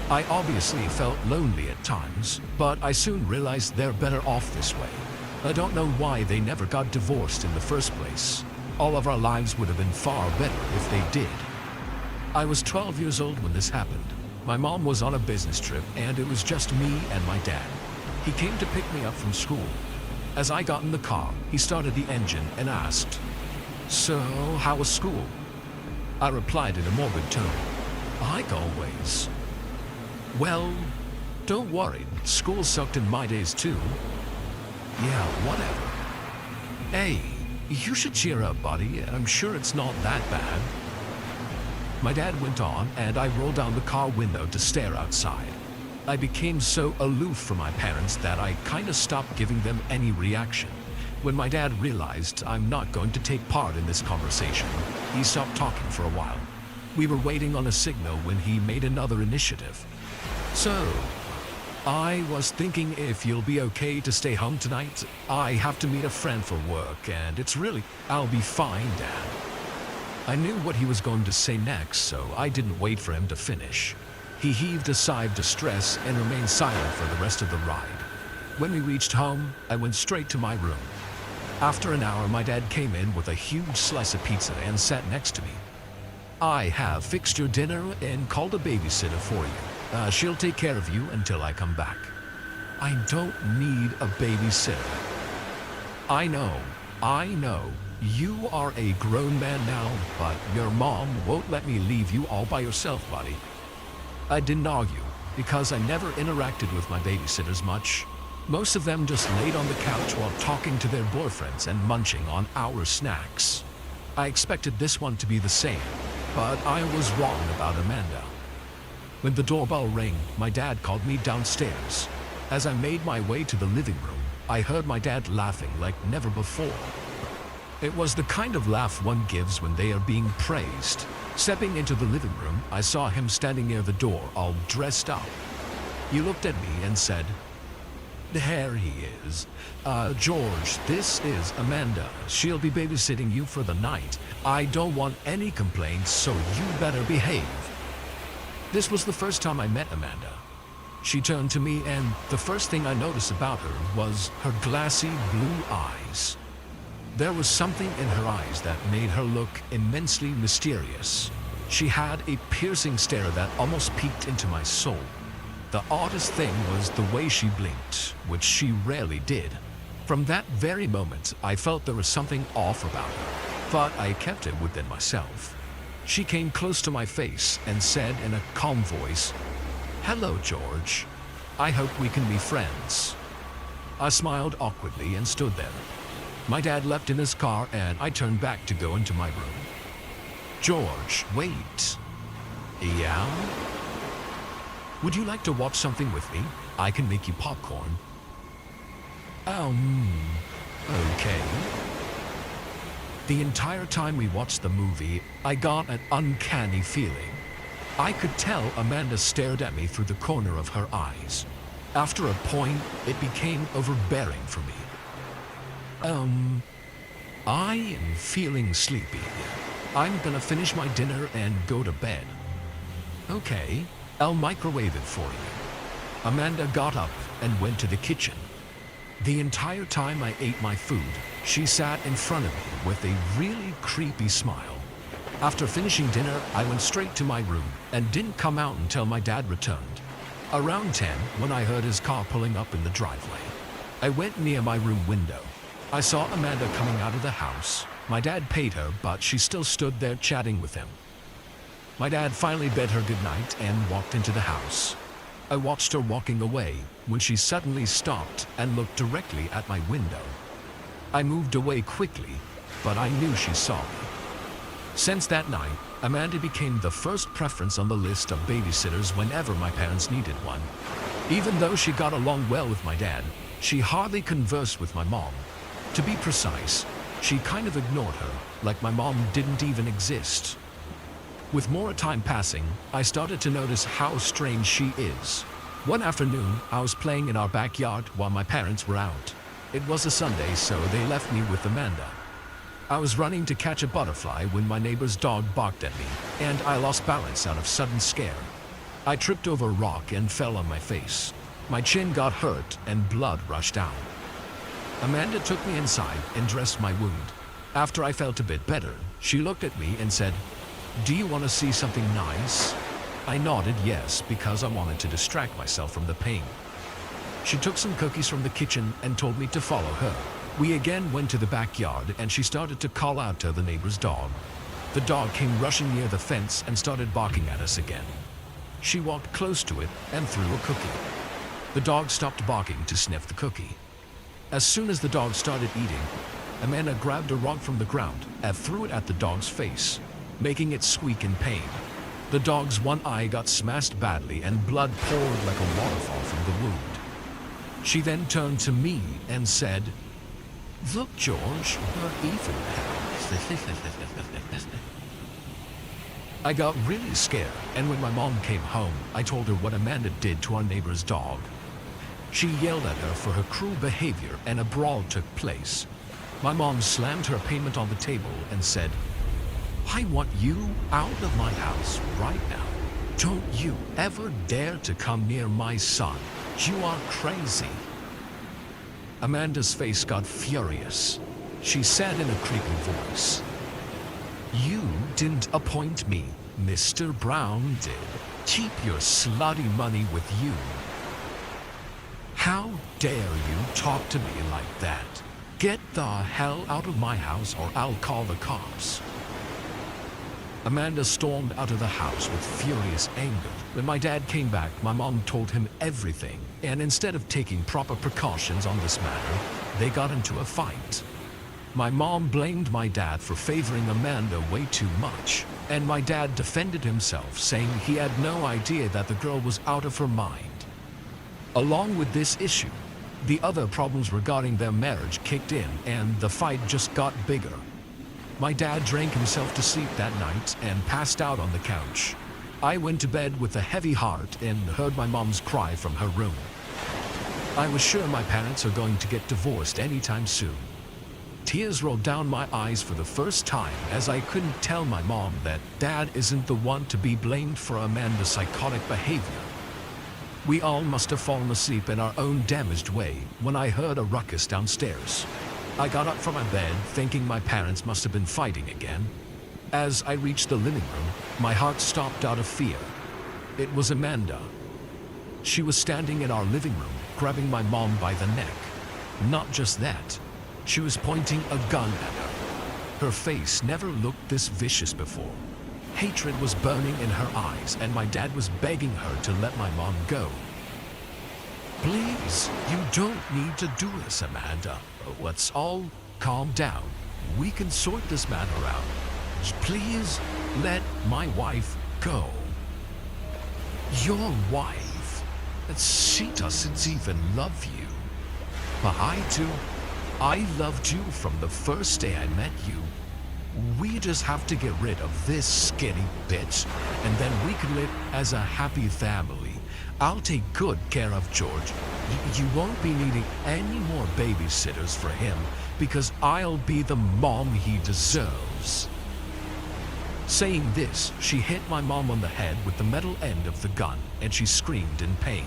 I obviously felt lonely at times, but I soon realized they're better off this way. I don't know why they never got divorced in the first place. All of our lives would have been far better if they did. I was 12 years old when this happened. My mom was on a business trip and it was just me and my dad. He came to pick me up from school. As I got in the car, he started the engine and asked, "So, how was school?" I replied in a morbid tone, "Like always." "Well, don't worry, school sucked in my days too." "Yeah, whatever." "Hey, you should cheer up, buddy. I'm sure it's not that bad." My dad went on, and I rolled down the car window to stare outside. I became so aloof from my parents that I kinda stopped giving them any reaction. When my dad realized I'm not going to take part in this conversation, he stopped talking for a while. We were waiting on a signal when he made another initiative. "So, I was thinking if you'll be okay to stay home tonight. I have to meet a friend for work, and it's really..." "I'll be fine, Dad." I knew what he was going to say next, so I didn't wait for him to finish. He heaved a sigh of distress and remained silent for the rest of the ride. When we reached home, I went straight to my room. After an hour, my dad came in with a huge slice of pizza and sat next to me. "I have fixed your dinner and called a babysitter for you. She'll take care of you until I come back." "I don't need a babysitter." I know. You are a grown man now, but your mom won't let me leave you all by yourself, buddy." I didn't argue, because I never interacted with my babysitters much. Most of them just laid on the couch while talking to their boyfriends and munching on our snacks. I expected this one to be the same, but I was wrong about Amanda. When the doorbell rang, my dad called me downstairs. As I made my way to the living room, I heard my dad laughing like never before. It was the kind of laugh one gives when they are being praised. Stepping into the living room, I saw him standing near the door, all dressed up. He looked at me and said, "There he is. George, this is Amanda. She'll be babysitting you for the night. I don't want any complaints, so you better behave." This was the first time I met Amanda. She turned to me, and the first thing I noticed about her was her glassy blue eyes. There was something in her eyes that made her look immensely mysterious. She had a piercing stare that almost peeked into my soul. The oddest thing was the way she blinked, which she rarely did. From that very moment, I felt there was something off about her, but I kept it within myself. She came close to my face and said in a calm voice, "Hello, George. I hope we can be friends." I smiled awkwardly and stood there. My dad leapt in his car and I turned back to go into my room. "George, wait." "Yeah?" "Would you like to watch something with me? I can make you popcorn." Okay." The entire time we watched the movie, I got an uncanny feeling. I could tell Amanda stared at me through the corner of her eyes. After a point, it became overbearing for me. I am feeling sleepy. I'm gonna finish my dinner and go to bed." "Okay, I'll microwave it for you." Amanda got up and went to the kitchen. The entire time I ate my food, she sat in front of me with a really creepy smile. After finishing dinner, I went straight to my room and didn't come out until my dad returned. Around 10, when I heard his car pulling up in the driveway, I went near my room window. I saw Amanda coming out of the house. My dad paid her, but she still stood there chatting with him. My dad finally bid her goodnight and walked into the house. I watched her walking away when she suddenly stopped and looked directly at my window. I moved away quickly, but I knew she saw me. Since that night, Amanda became the first preference on the list of babysitters whenever my parents needed one. Even though she got along well with my dad, she hardly conversed with my mom. To be precise, she kind of ignored her, like my mom didn't even exist. With more time passing, I started to notice how strange she is. One afternoon, I was playing in our backyard while my parents were out. It was a Sunday, so they left me with Amanda. I was running to catch a butterfly when my neighbor's dog barked at me, and I lost balance out of sudden scare. I tripped over a rock and fell on my face. My chin got hurt and blood rushed out. Amanda took me inside and dressed my wound. After I felt a bit better, she looked at me and said, "Do you want to see something nice?" I nodded yes, because I wanted to distract myself from the pain. She took some cookies from the kitchen and told me to follow her. We again went to the backyard and she started to call out to the neighbor's dog. The dog came rushing near the fence and started barking at us again. She walked close to it and threw a cookie. The dog stopped barking to sniff the cookie. As soon as the dog started eating, Amanda grabbed a rock from the ground and threw it at the dog's face, making it squeak in pain. The dog's one eye got smashed badly and blood poured like a waterfall from the wound. She then turned to me and said, "Look, George, we're even now." I got really scared, and when my mom came home, I told her what Amanda did to our neighbor's dog. She yelled at her for her cruel behavior and a brawl took place. My mom slammed her payment on the table and said, "I want you out of my house right now. Don't you ever dare to come near my son. You are crazy." Amanda's face got furious. She said in a creepy voice, "You didn't appoint me. Mr. Brown did. Keep your slutty money with you. How dare you talk to me like that? Get the hell out of my house or I'll call the cops." Amanda stormed out of the house with furious anger. When my dad came back, my mom told him everything, and instead of taking proper precautions on this matter, they got into a fight. My mom blamed my dad for favoring Amanda way too much, and my dad defended himself, saying he had no idea that the girl was out of her mind. Along with this issue, the other problems regarding their marriage kicked in, and the fight just got bigger. My dad drank himself to sleep that night and passed out on the couch. I went to bed with a heavy heart and heard my mom's cry from her room. I was sure my parents are going to get divorced anytime soon. Tears rolled down my eyes for the first time as I couldn't tell my mom that Dad isn't the one to be blamed for Amanda's psychotic behavior. We all must have fallen asleep in our own damaged way when I heard a ruckus downstairs. I got up from my bed thinking my parents must have been fighting again. As I reached the living room, my heart stopped out of fear. It was Amanda. She was standing in our living room, grabbing my mom by the neck. Not just that, she was pointing a gun at her. Her face never looked this vicious before. Hatred was burning in her eyes, and my dad was begging her to let my mom go. "Please, you don't need to do this, Amanda. Let's all calm down. We can sort this matter out. Please let my wife go." "Your wife? She doesn't even love you." "But I do. I loved you from the first day I met you. We just have to get rid of this skinny bitch, and then we can live as a happy family. I'll take good care of George. You won't be needing any more babysitters for him because I'll be the mom he deserves." Saying this, she hit my mom on the head with the metal end of the gun, and she screamed in pain.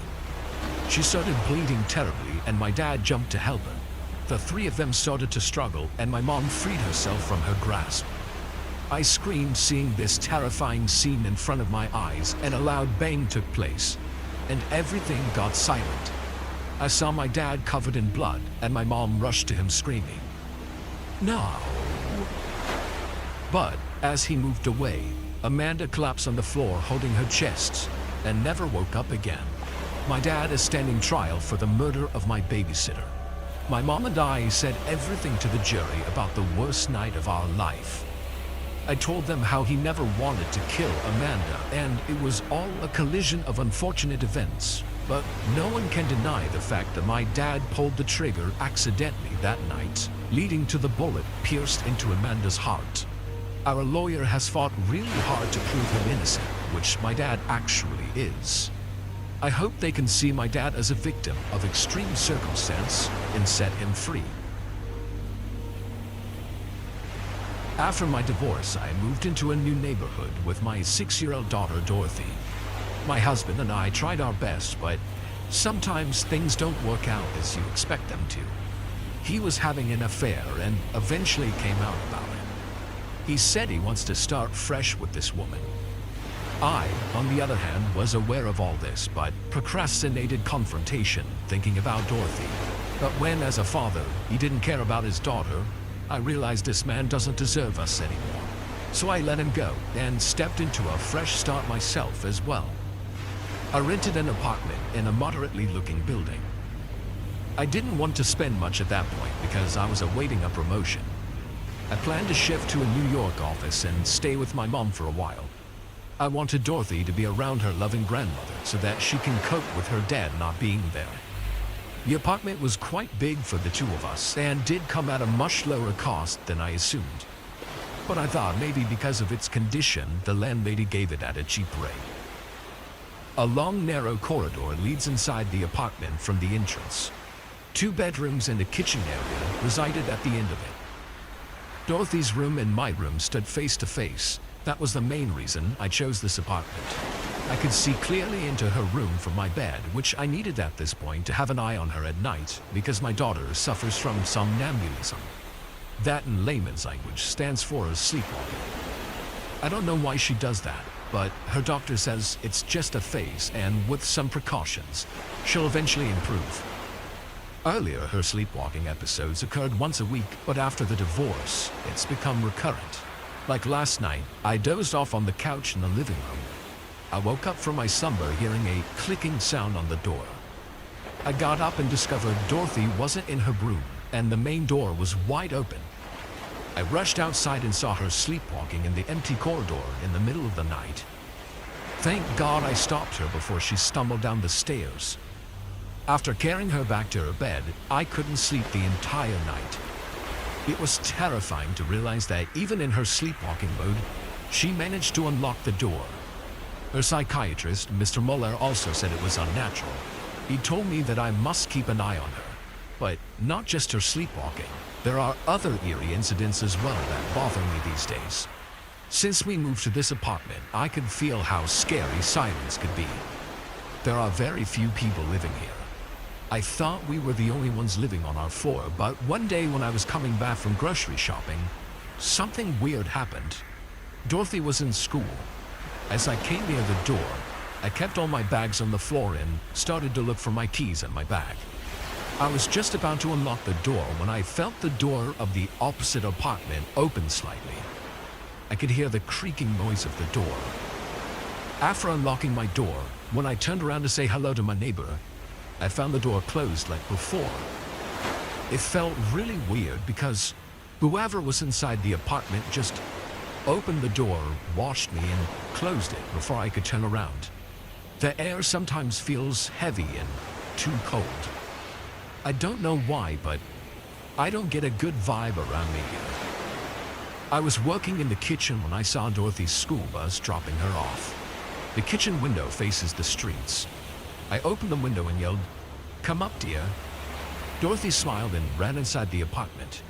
She started bleeding terribly, and my dad jumped to help her. The three of them started to struggle, and my mom freed herself from her grasp. I screamed seeing this terrifying scene in front of my eyes, and a loud bang took place, and everything got silent. I saw my dad covered in blood, and my mom rushed to him screaming, "No!" But as he moved away, Amanda collapsed on the floor holding her chest and never woke up again. My dad is standing trial for the murder of my babysitter. My mom and I said everything to the jury about the worst night of our life. I told them how he never wanted to kill Amanda, and it was all a collision of unfortunate events. But no one can deny the fact that my dad pulled the trigger accidentally that night, leading to the bullet pierced into Amanda's heart. Our lawyer has fought really hard to prove him innocent, which my dad actually is. I hope they can see my dad as a victim of extreme circumstance and set him free. After my divorce, I moved into a new neighborhood with my 6-year-old daughter, Dorothy. My husband and I tried our best, but sometimes things don't work out as you expect them to. He was having an affair and eventually came out about it. He said he wants to start fresh with this woman. I, on the other hand, was aware of all this, but procrastinated confrontation, thinking about Dorothy. But when, as a father, he didn't care about his daughter, I realized this man doesn't deserve us anymore. So I let him go and stepped into a fresh start myself as well. I rented an apartment in a moderately looking building. I didn't want to spend much at that point because I was awaiting a promotion. I planned to shift to a New York office and stay with my mom for a while. I wanted Dorothy to be around her loving grandmother so that she can cope with her dad not being there. The apartment was quite big for the two of us and did come at a much lower cost than I assumed. But I thought maybe because of its condition, the landlady gave it at a cheap rate. A long, narrow corridor leads inside the apartment from the entrance. 2 bedrooms and a kitchen area resided at the end of it. Dorothy's room and my room stood face to face. That was the main reason I chose this apartment. I could see clearly into her room from my bed, which I needed at this point to have an eye on her at night because my daughter suffers from somnambulism. That in layman's language stands for sleepwalking. I don't know why she does that, but her doctor says it's just a phase and with some precautions, she'll eventually improve. Earlier, her sleepwalking episodes occurred once a week, but after the divorce, it's become recurrent. Like last night, I dozed off on the couch in the living room. I woke up from my slumber hearing a clicking sound on the door. I got up and discovered Dorothy wasn't in her room, and the main door was wide open. I rushed outside and saw her sleepwalking in the empty corridor in the middle of the night. Thank God I stopped her before she stumbled down the stairs. After carrying her back to her bed, I couldn't sleep the entire night. It was terrifying to realize that even in her sleepwalking mode, she managed to unlock the door. Her psychiatrist, Mr. Muller, also said it was unnatural. He told me that I must keep an eye on her. But not just her sleepwalking. There are other eerie incidents as well that bother me these days. Since we moved to this apartment, I could feel how scary silence could be. There are very few people living here. I thought we were the only ones living on our floor, but one day when I was coming back from grocery shopping, something weird happened. Dorothy was in school. As I came near the door, I kept all my bags on the floor and started to look for my keys and my bag. I was just about to unlock the door when I felt the door of the opposite apartment open slightly. I could hear the creaking noise of the door. After unlocking my door, when I turned around to say hello to my neighbor, I found the door closed like before. It felt really weird because whoever was inside the apartment just opened the door, watched me, and closed it before I could turn around. The air sometimes feels heavy and too cold. I don't know why, but I don't get a good vibe around me here. I was working in the kitchen when I saw Dorothy's school bus dropping her off. The kitchen window faces the streets. I opened the window and yelled, "Come up, dear." Dorothy smiled and ran inside the apartment.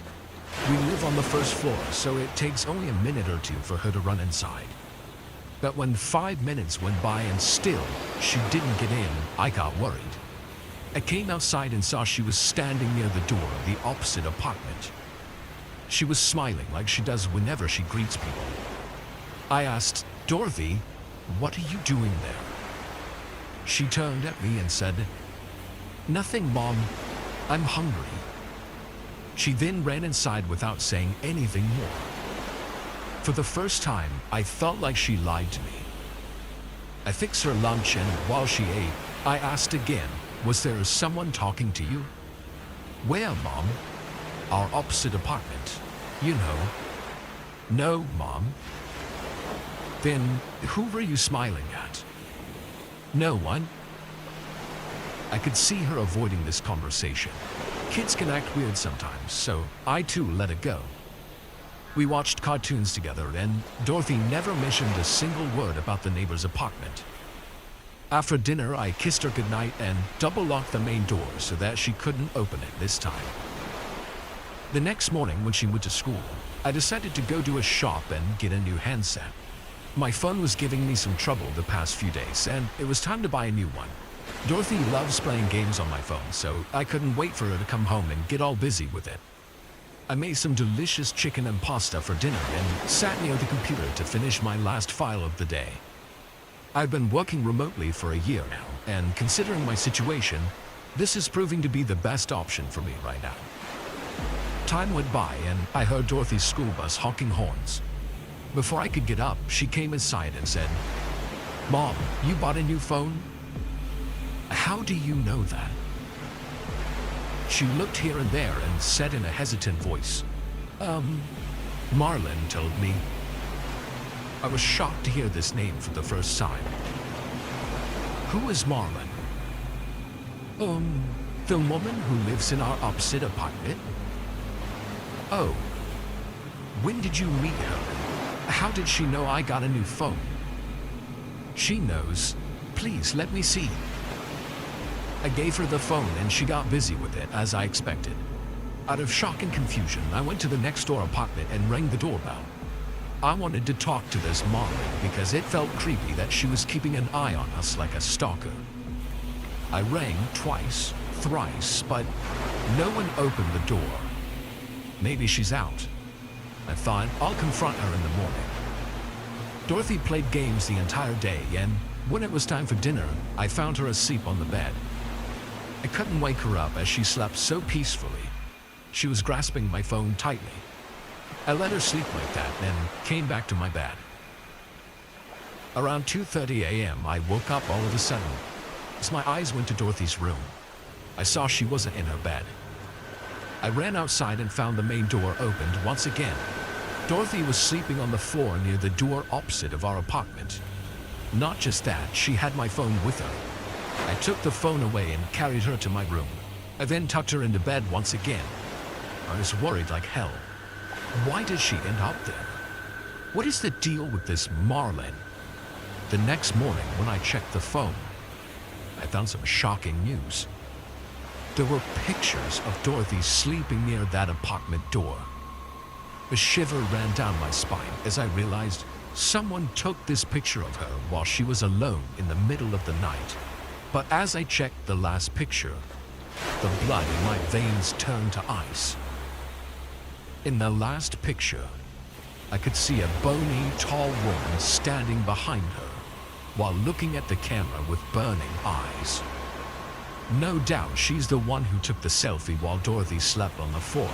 We live on the first floor, so it takes only a minute or two for her to run inside. But when 5 minutes went by and still she didn't get in, I got worried. I came outside and saw she was standing near the door of the opposite apartment. She was smiling like she does whenever she greets people. I asked, "Dorothy, what are you doing there?" She turned at me and said, "Nothing, Mom. I'm hungry." She then ran inside without saying anything more. For the first time, I felt like she lied to me. I fixed her lunch and while she ate, I asked again, "Was there someone talking to you?" "Where, Mom?" "Our opposite apartment. You know." "No, Mom." "Then who were you smiling at?" "No one." I could see her avoiding this conversation. Kids can act weird sometimes, so I too let it go. We watched cartoons together, and Dorothy never mentioned a single word about the neighbor's apartment. After dinner, I kissed her goodnight and double-locked the main door so that she couldn't open it this time. The next morning, when she went to school, I decided to go to a shop and get a new handset. My phone was giving me some trouble the past few days, and it was time to buy a new one. Dorothy loves playing games on my phone, so I couldn't wait for her to come home and get all busy with it. I made some delicious chicken and pasta for dinner and sat near the computer to finish my last file of the day. I've been working remotely for a year now, and considering my situation, this is proving to be the best option for me right now. Time went by, and I heard Dorothy's school bus honking horns. Before I could get up, she came inside and said, "Mom, you bought a new phone?" "How do you know that?" She looked here and there and said in a hesitant voice, Marlin told me." I was shocked to hear this name for the first time. "Who is Marlin?" The woman who lives in our opposite apartment." "Oh. When did you meet her? How did she know I got a new phone?" "She knows. Please, let me see." I gave her the phone and she got busy with it, as I expected. Out of shock and confusion, I went to the next door apartment and rang the doorbell. I wanted to talk to this Marlin because it felt creepy that she was keeping an eye on us like a stalker. I rang twice, thrice, but no one opened the door. Maybe she's out. I thought I'll confront her in the morning. Dorothy played games the entire day, and when it was time for dinner, I found her asleep on the bed. I couldn't wake her up as she slept so peacefully. She was grasping my phone tightly. I let her sleep like that and came back to my bed. Around 2:30 a.m., I woke up all of a sudden. As my eyes went to Dorothy's room, I saw she wasn't in her bed. I ran outside and found the main door opened once again. Dorothy was sleeping on the floor near the door opposite of our apartment. Not just that, she had my phone with her. I took the phone away and carried her to my room. I then tucked her into bed once again. I was worried like hell. Why did she end up there? What is the deal with this Marlin? The next morning, when I checked the phone, I found some shocking news. There were pictures of Dorothy sleeping near that apartment door. A shiver ran down my spine as I realized someone took this picture of her while she was alone in the middle of the night. But as I checked the last picture, the blood in my veins turned to ice. In the last picture, I could see a bony, tall woman standing behind her while looking at the camera with burning eyes. No doubt she's the one who took the selfie while Dorothy slept on the floor.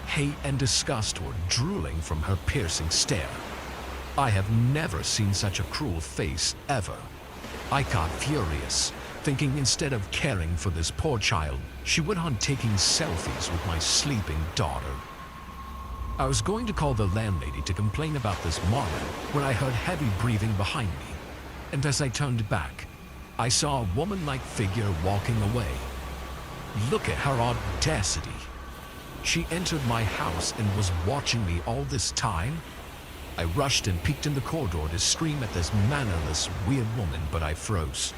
Hate and disgust were drooling from her piercing stare. I have never seen such a cruel face ever. I got furious, thinking instead of caring for this poor child, she went on taking selfies with my sleeping daughter. I was going to call the landlady to complain about this Marlin when I heard heavy breathing behind me, and as I turned back, I saw a woman-like figure walking away. Look at her audacity. She entered my house and was watching me all this time. I rushed and peeked in the corridor to scream at this mannerless, weird woman, but I froze.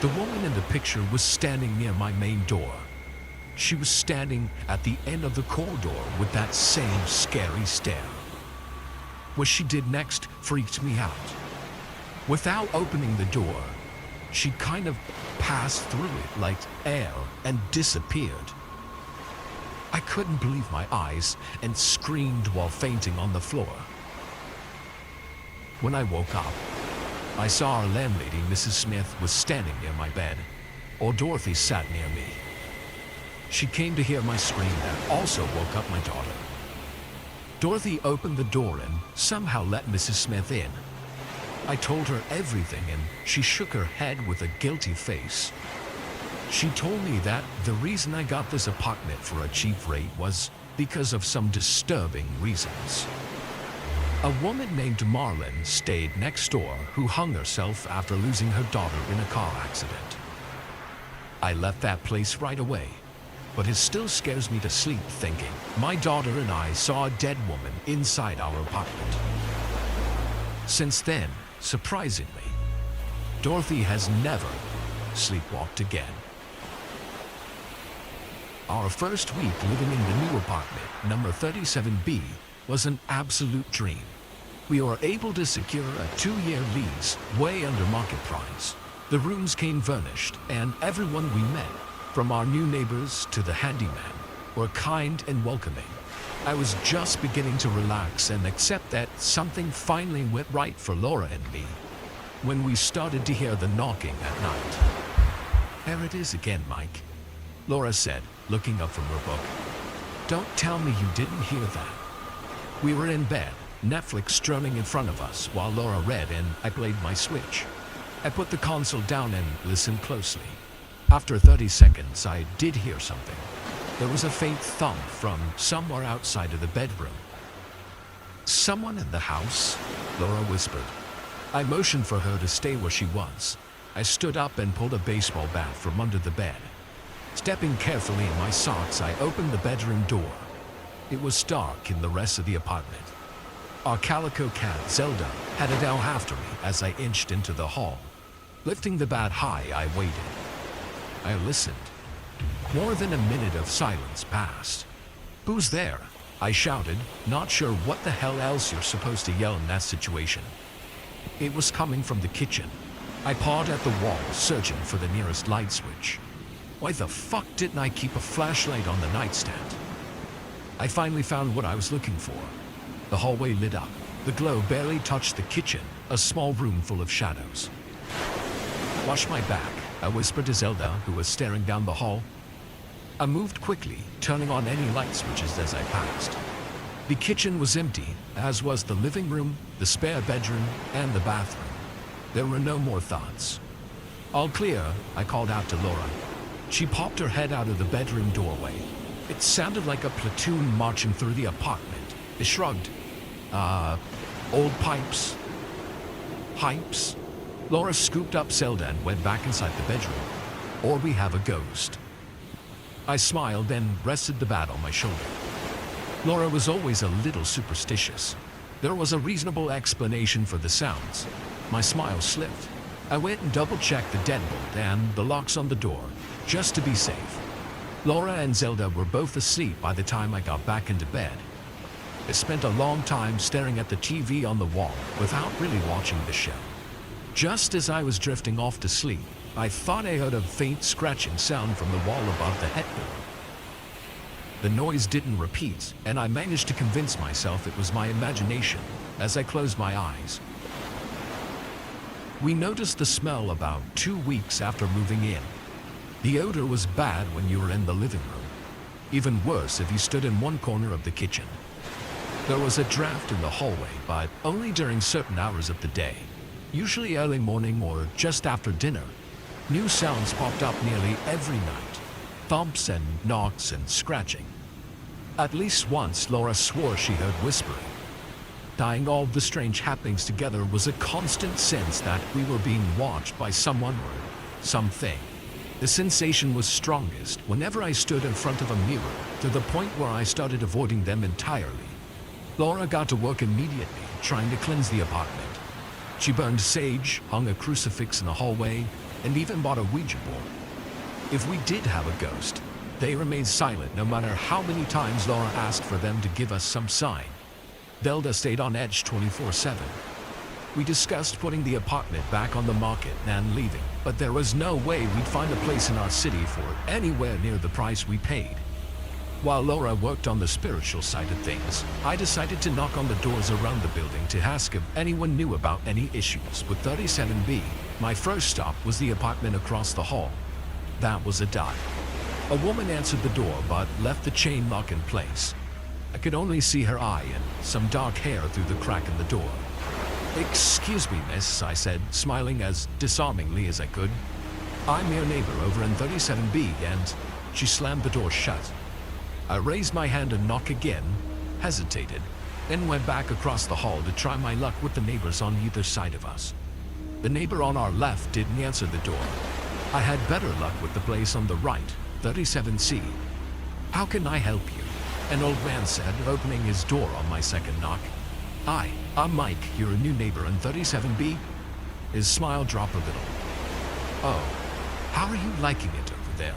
The woman in the picture was standing near my main door. She was standing at the end of the corridor with that same scary stare. What she did next freaked me out. Without opening the door, she kind of passed through it like air and disappeared. I couldn't believe my eyes and screamed while fainting on the floor. When I woke up, I saw our landlady, Mrs. Smith, was standing near my bed, or Dorothy sat near me. She came to hear my scream and also woke up my daughter. Dorothy opened the door and somehow let Mrs. Smith in. I told her everything and she shook her head with a guilty face. She told me that the reason I got this apartment for a cheap rate was because of some disturbing reasons. A woman named Marlin stayed next door who hung herself after losing her daughter in a car accident. I left that place right away. but it still scares me to sleep thinking my daughter and I saw a dead woman inside our apartment. Since then, surprisingly, Dorothy has never sleepwalked again. Our first week living in the new apartment, number 37B, was an absolute dream. We were able to secure a 2-year lease way under market price. The rooms came furnished, and everyone we met, from our new neighbors to the handyman, were kind and welcoming. I was just beginning to relax and accept that something finally went right for Laura and me when we started to hear the knocking at night. "There it is again, Mike," Laura said, looking up from her book. "Don't tell me you didn't hear that." We were in bed, Netflix strumming in front of us while Laura read and I played my Switch. I put the console down and listened closely. After 30 seconds, I did hear something. There was a faint thump from somewhere outside of the bedroom. "Someone in the house?" Laura whispered. I motioned for her to stay where she was. I stood up and pulled a baseball bat from under the bed. Stepping carefully in my socks, I opened the bedroom door. It was dark in the rest of the apartment. Our calico cat, Zelda, headed out after me as I inched into the hall. Lifting the bat high, I waited. I listened. More than a minute of silence passed. "Who's there?" I shouted, not sure what the hell else you're supposed to yell in that situation. It was coming from the kitchen. I pawed at the wall, searching for the nearest light switch. Why the fuck didn't I keep a flashlight on the nightstand? I finally found what I was looking for. The hallway lit up. The glow barely touched the kitchen, a small room full of shadows. "Watch my back," I whispered to Zelda, who was staring down the hall. I moved quickly, turning on any light switches as I passed. The kitchen was empty, as was the living room, the spare bedroom, and the bathroom. There were no more thoughts. "All clear," I called out to Laura. She popped her head out of the bedroom doorway. It sounded like a platoon marching through the apartment. I shrugged. Old pipes." "Pipes?" Laura scooped up Zelda and went back inside the bedroom. "Or we have a ghost." I smiled and rested the bat on my shoulder. Laura was always a little superstitious. There was a reasonable explanation for the sounds. My smile slipped. I went and double-checked the deadbolt and the locks on the door, just to be safe. Laura and Zelda were both asleep by the time I got back into bed. I spent a long time staring at the TV on the wall without really watching the show. Just as I was drifting off to sleep, I thought I heard a faint scratching sound from the wall above the headboard. The noise didn't repeat, and I managed to convince myself it was my imagination as I closed my eyes. We noticed the smell about 2 weeks after moving in. The odor was bad when you were in the living room. Even worse if you stood in one corner of the kitchen. There was a draft in the hallway, but only during certain hours of the day. Usually early morning or just after dinner. New sounds popped up nearly every night. Thumps and knocks and scratching. At least once, Laura swore she heard whispering. Tying all the strange happenings together was a constant sense that we were being watched by someone or something. The sensation was strongest whenever I stood in front of a mirror, to the point where I started avoiding them entirely. Laura got to work immediately, trying to cleanse the apartment. She burned sage, hung a crucifix in the hallway, and even bought a Ouija board. If we did have a ghost, they remained silent no matter how many times Laura asked for them to give us some sign. Zelda stayed on edge 24/7. We discussed putting the apartment back on the market and leaving, but there was no way we'd find a place in our city for anywhere near the price we paid. While Laura worked on the spiritual side of things, I decided to knock on the doors around the building to ask if anyone knew about any issues with 37B. My first stop was the apartment across the hall. That was a dot. A woman answered the door but left the chain lock in place. I could only see her eye and some dark hair through the crack in the door. "Excuse me, miss," I said, smiling as disarmingly as I could. "I'm your neighbor over in 37B, and..." She slammed the door shut. I raised my hand and knocked again, hesitated, then went back across the hall to try my luck with the neighbors on either side of us. The neighbor on our left didn't answer the door. I had better luck with the place on the right, 37C. How can I help you? An old man said, opening his door on my second knock. Hi, I'm Mike. You're a new neighbor in 37B? His smile dropped a little. Oh, how are you liking it over there?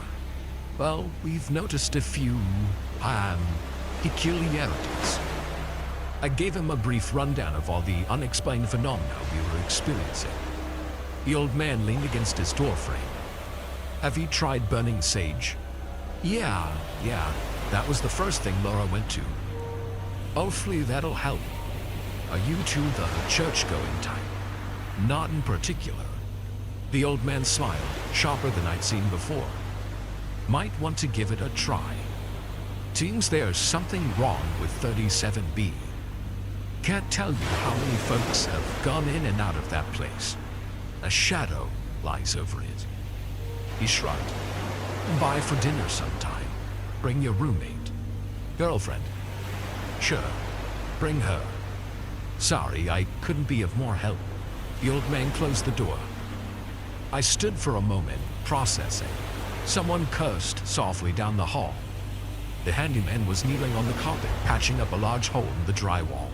Well, we've noticed a few, peculiarities. I gave him a brief rundown of all the unexplained phenomena we were experiencing. The old man leaned against his doorframe. Have you tried burning sage? Yeah, that was the first thing Laura went to. Hopefully that'll help. Are you two the church-going type? Not in particular. The old man smiled, sharper than I'd seen before. Might want to give it a try. Seems there's something wrong with 37B. Can't tell you how many folks have gone in and out of that place. A shadow lies over it. He shrugged. Bye for dinner sometime. Bring your roommate. Girlfriend. Sure. Bring her. Sorry, I couldn't be of more help. The old man closed the door. I stood for a moment, processing. Someone cursed softly down the hall. The handyman was kneeling on the carpet, patching up a large hole in the drywall.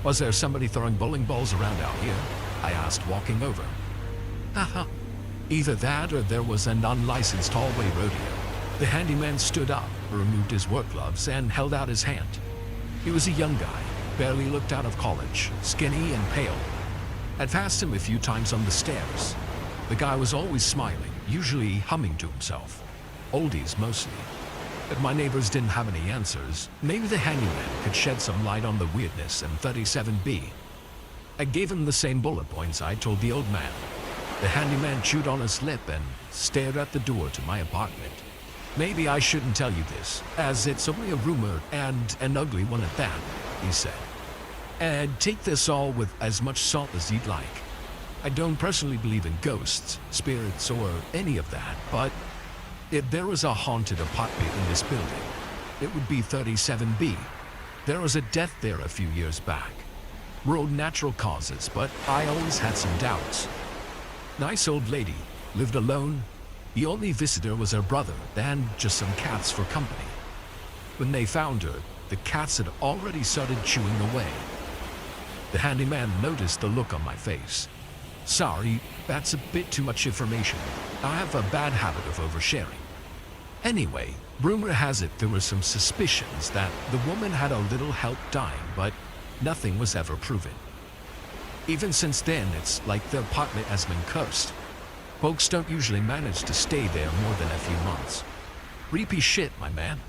Was there somebody throwing bowling balls around out here? I asked, walking over. Haha. Either that or there was an unlicensed hallway rodeo. The handyman stood up, removed his work gloves, and held out his hand. He was a young guy, barely looked out of college, skinny and pale. I'd passed him a few times on the stairs. The guy was always smiling, usually humming to himself. Oldies mostly. But my neighbors didn't have any answers. Maybe the handyman could shed some light on the weirdness in 37B. I gave him the same bullet points I told the old man. The handyman chewed on his lip and stared at the door to my apartment. Maybe I shouldn't tell you this, as it's only a rumor and an ugly one at that, he said. And take this all with as much salt as you'd like. I don't personally believe in ghosts, spirits, or any of that, but if there was a haunted apartment in this building, it would be 37B. There was a death there a few years back. Ruled natural causes, but I always had some doubts. Nice old lady, lived alone. The only visitor was her brother, and just some cats for company. When they found her, the cats had already started chewing away. The handyman noticed the look on my face. Sorry, that's a bit too much information. I have a bad habit of oversharing. Anyway, rumor has it there were some suspicions that the woman had a little help dying, but nothing was ever proven. Even since then, it's like the apartment has been cursed. Folks don't usually manage to stay there more than a few months. Creepy shit, my man.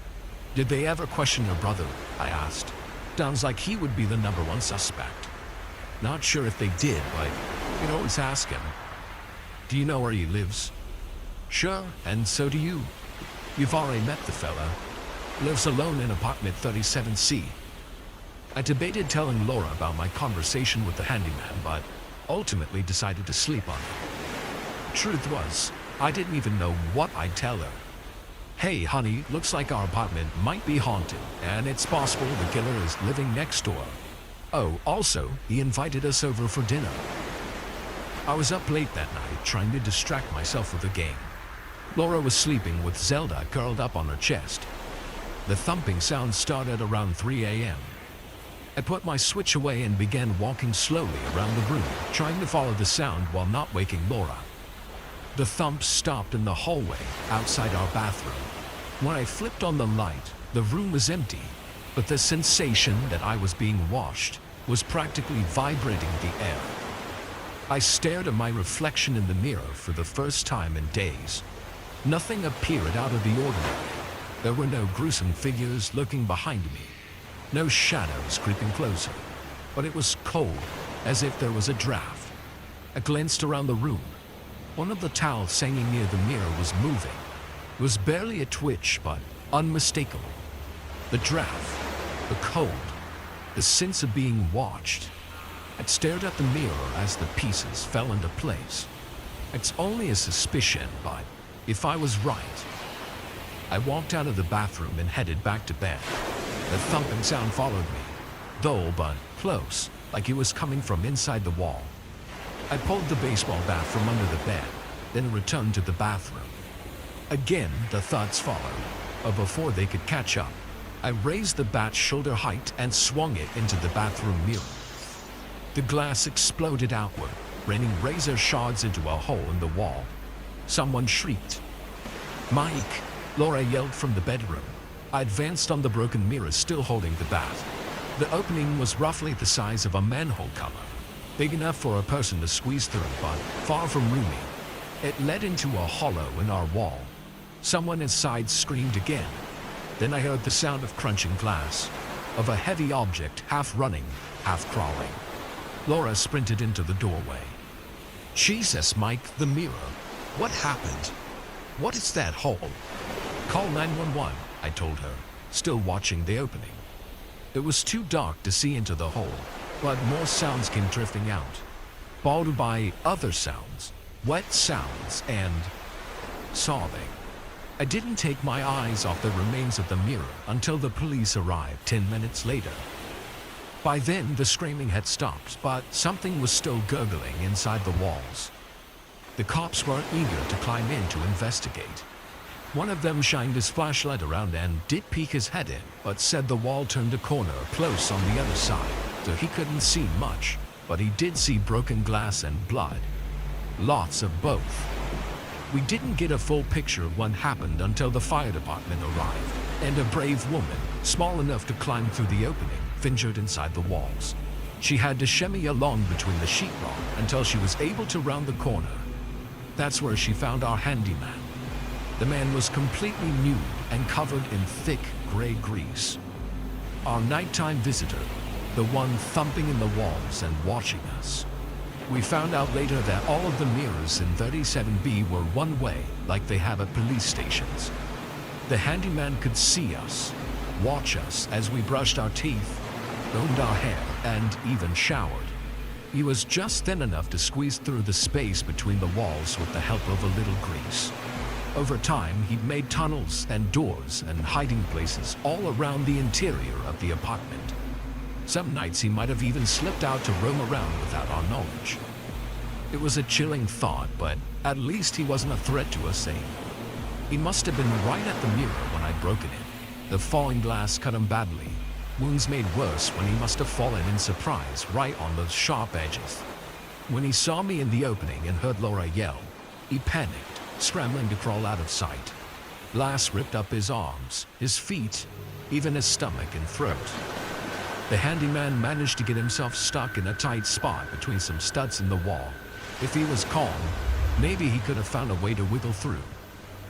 Did they ever question your brother? I asked. Sounds like he would be the #1 suspect. Not sure if they did, but you could always ask him. Do you know where he lives? Sure, and so do you. You've already met the fella. Lives alone in apartment 37C. I debated telling Laura about my conversation with the handyman, but ultimately decided to sleep on it. Truth was, I didn't even know what I'd tell her. Hey, honey, looks like our apartment might be haunted, and it's possible the killer is living next door. Oh, also, he invited us over for dinner. I was up late that night, trying to distract myself with a game. Laura was sleeping with Zelda curled up on her chest. The thumping sound started around 3 a.m. I put my Switch away and began walking slowly around the room, trying to follow the sound while not waking Laura. The thump stopped in the hallway outside our bathroom. When I flipped on the light, the room was empty, but the sensation that I was being washed was practically vibrating the air. I stared at my reflection in the mirror for the first time in days. Nothing appeared out of the ordinary. There were no gruesome figures lurking behind me, no shadows creeping closer, but it was cold, as if there was a draft. I glanced around the room. One of the towels hanging near the mirror was moving. It was barely a twitch, but unmistakable. The draft, the cold, the sense of being watched. I stared at the mirror as the pieces fell into place. It's only a suspicion, but if I was right. I walked out of the bathroom and headed back to bed. The thumping sound followed me, dull but close, like it was coming from inside the wall. I pulled the baseball bat from under the bed, then returned to the bathroom. Again, the thuds followed. or before they could catch up, I raised the bat shoulder height and swung it into the bathroom mirror. The glass exploded outward, raining razor shards into a hole in the wall. Someone shrieked. "Mike!" Laura yelled from the bedroom. I advanced on the broken mirror, still holding the bat. The opening was roughly the size of a manhole cover, big enough for a person to squeeze through, but far from roomy. It led into a hollow in our wall. Someone inside screamed again. Then I heard the sound of crunching glass, of a heavy object half running, half crawling. Laura sprinted into the doorway. "Jesus, Mike, the mirror. What happened? What is that hole?" "Call 911, I told her, still watching the opening. It was too dark to see into the hole, but more sounds came drifting out, followed by other sounds, wet sounds, and sobbing. I didn't take my eyes off the remains of the mirror until the police arrived 10 minutes later. By then, the screaming had stopped, but something was still gurgling inside the walls. The cops were eager to climb in to investigate. One of them shined his flashlight around and did peek his head in, but said the wall turned a corner close on the other side, so he couldn't see much, but he did see broken glass and blood. Lots of both. We didn't get a full picture of what happened until the fire department arrived, and a brave woman, small enough to climb through the opening, ventured inside the walls. She had to shimmy along between the sheetrock until she was able to round the corner. That's where she found our handyman. The man was completely nude and covered in thick gray grease. Our nighttime visitor, the one thumping in the walls and watching us. We found out later that all of the mirrors in 37B were one way, like they have at police stations. The handyman could see us, watch us as we brushed our teeth, combed our hair, and even showered. He was just thin enough to squeeze through the space between the walls with the help of a little grease. Over time, he'd made tunnels and doors and hiding places all around the interior of the apartment. Some nights he might have even slipped out to roam around without our knowledge. It was a chilling thought, but at least he wasn't a threat to us, He must have been right at the mirror when I'd broken it. The falling glass cut him badly. Wounds made worse when he must have fallen in surprise right on the sharp edges. When he saw me in the opening and heard Laura yell, he panicked, scrambling to crawl out of sight. Glass ripped up his arms, his feet, even his stomach and throat. The handyman managed to get himself stuck in a tight spot between some studs in the wall. If he was calm, maybe he could have found a way to wiggle through.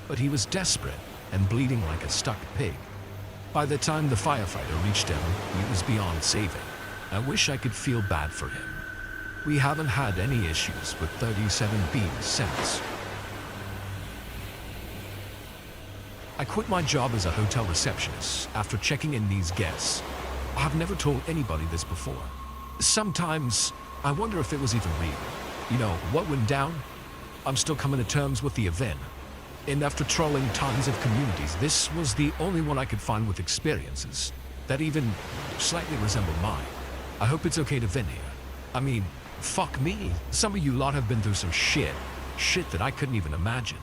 But he was desperate and bleeding like a stuck pig. By the time the firefighter reached him, he was beyond saving. I wish I could feel bad for him. We haven't had any issues with 37B since. I quit my job as a hotel receptionist after checking in these guests. I've never told anybody this before. Sometimes I wonder if it was even real. You know, what went down? I'm still coming to terms with the event. And after trolling tons of communities, this was the only one I could find with experiences that even slightly resembled mine. I hope it's okay to vent here. I mean, fuck me. Some of you lot have been through some shit that I couldn't even imagine.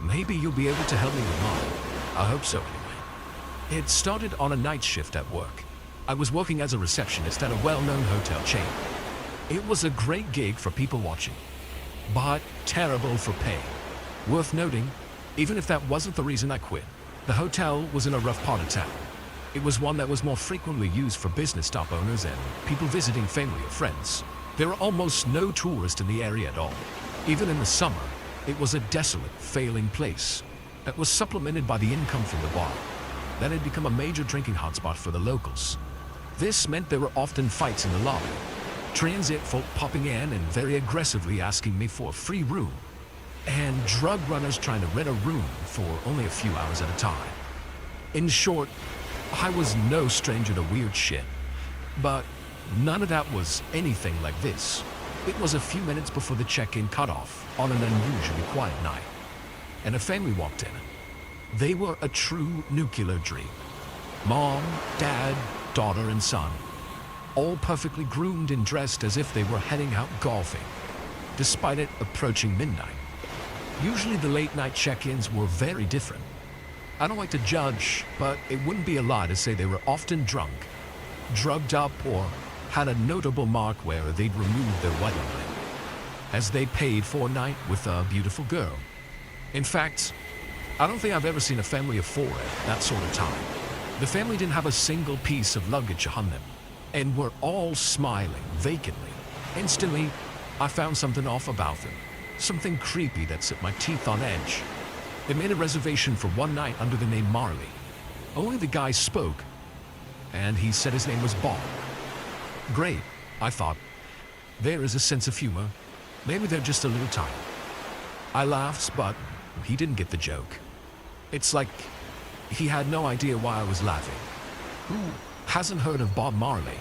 Maybe you'll be able to help me with mine. I hope so anyway. It started on a night shift at work. I was working as a receptionist at a well-known hotel chain. It was a great gig for people watching, but terrible for pay. Worth noting, even if that wasn't the reason I quit, the hotel was in a rough part of town. It was one that was more frequently used for business shop owners and people visiting family or friends. There were almost no tourists in the area at all. Even in the summer, it was a desolate, failing place that was supplemented by the income from the bar. That had become a major drinking hotspot for the locals. This meant there were often fights in the lobby, transit folk popping in and very aggressively asking me for a free room, and drug runners trying to rent a room for only a few hours at a time. In short, I was no stranger to weird shit, but none of that was anything like this. It was a few minutes before the check-in cutoff on an unusually quiet night, and a family walked in. They were a true nuclear dream. Mom, dad, daughter, and son, all perfectly groomed and dressed as if they were heading out golfing, despite it approaching midnight. Usually the late-night check-ins were very different. I don't like to judge, but it wouldn't be a lie to say they were often drunk, drugged up, or had a notable mark where they'd removed their wedding ring, as they paid for a night with a beautiful girl. In fact, I don't think I've ever seen a family of four at that sort of time. The family didn't have a single piece of luggage on them, and were all smiling vacantly. Instantly, I found something off about them, something creepy that set my teeth on edge. They made a reservation for one night under the name Marley. Only the guy spoke, and he said his name was Bob. Great, I thought. There is a sense of humor. Maybe they're just a little tired. I laughed, but he didn't get the joke. It's like he had no idea why I was laughing. Who hasn't heard of Bob Marley?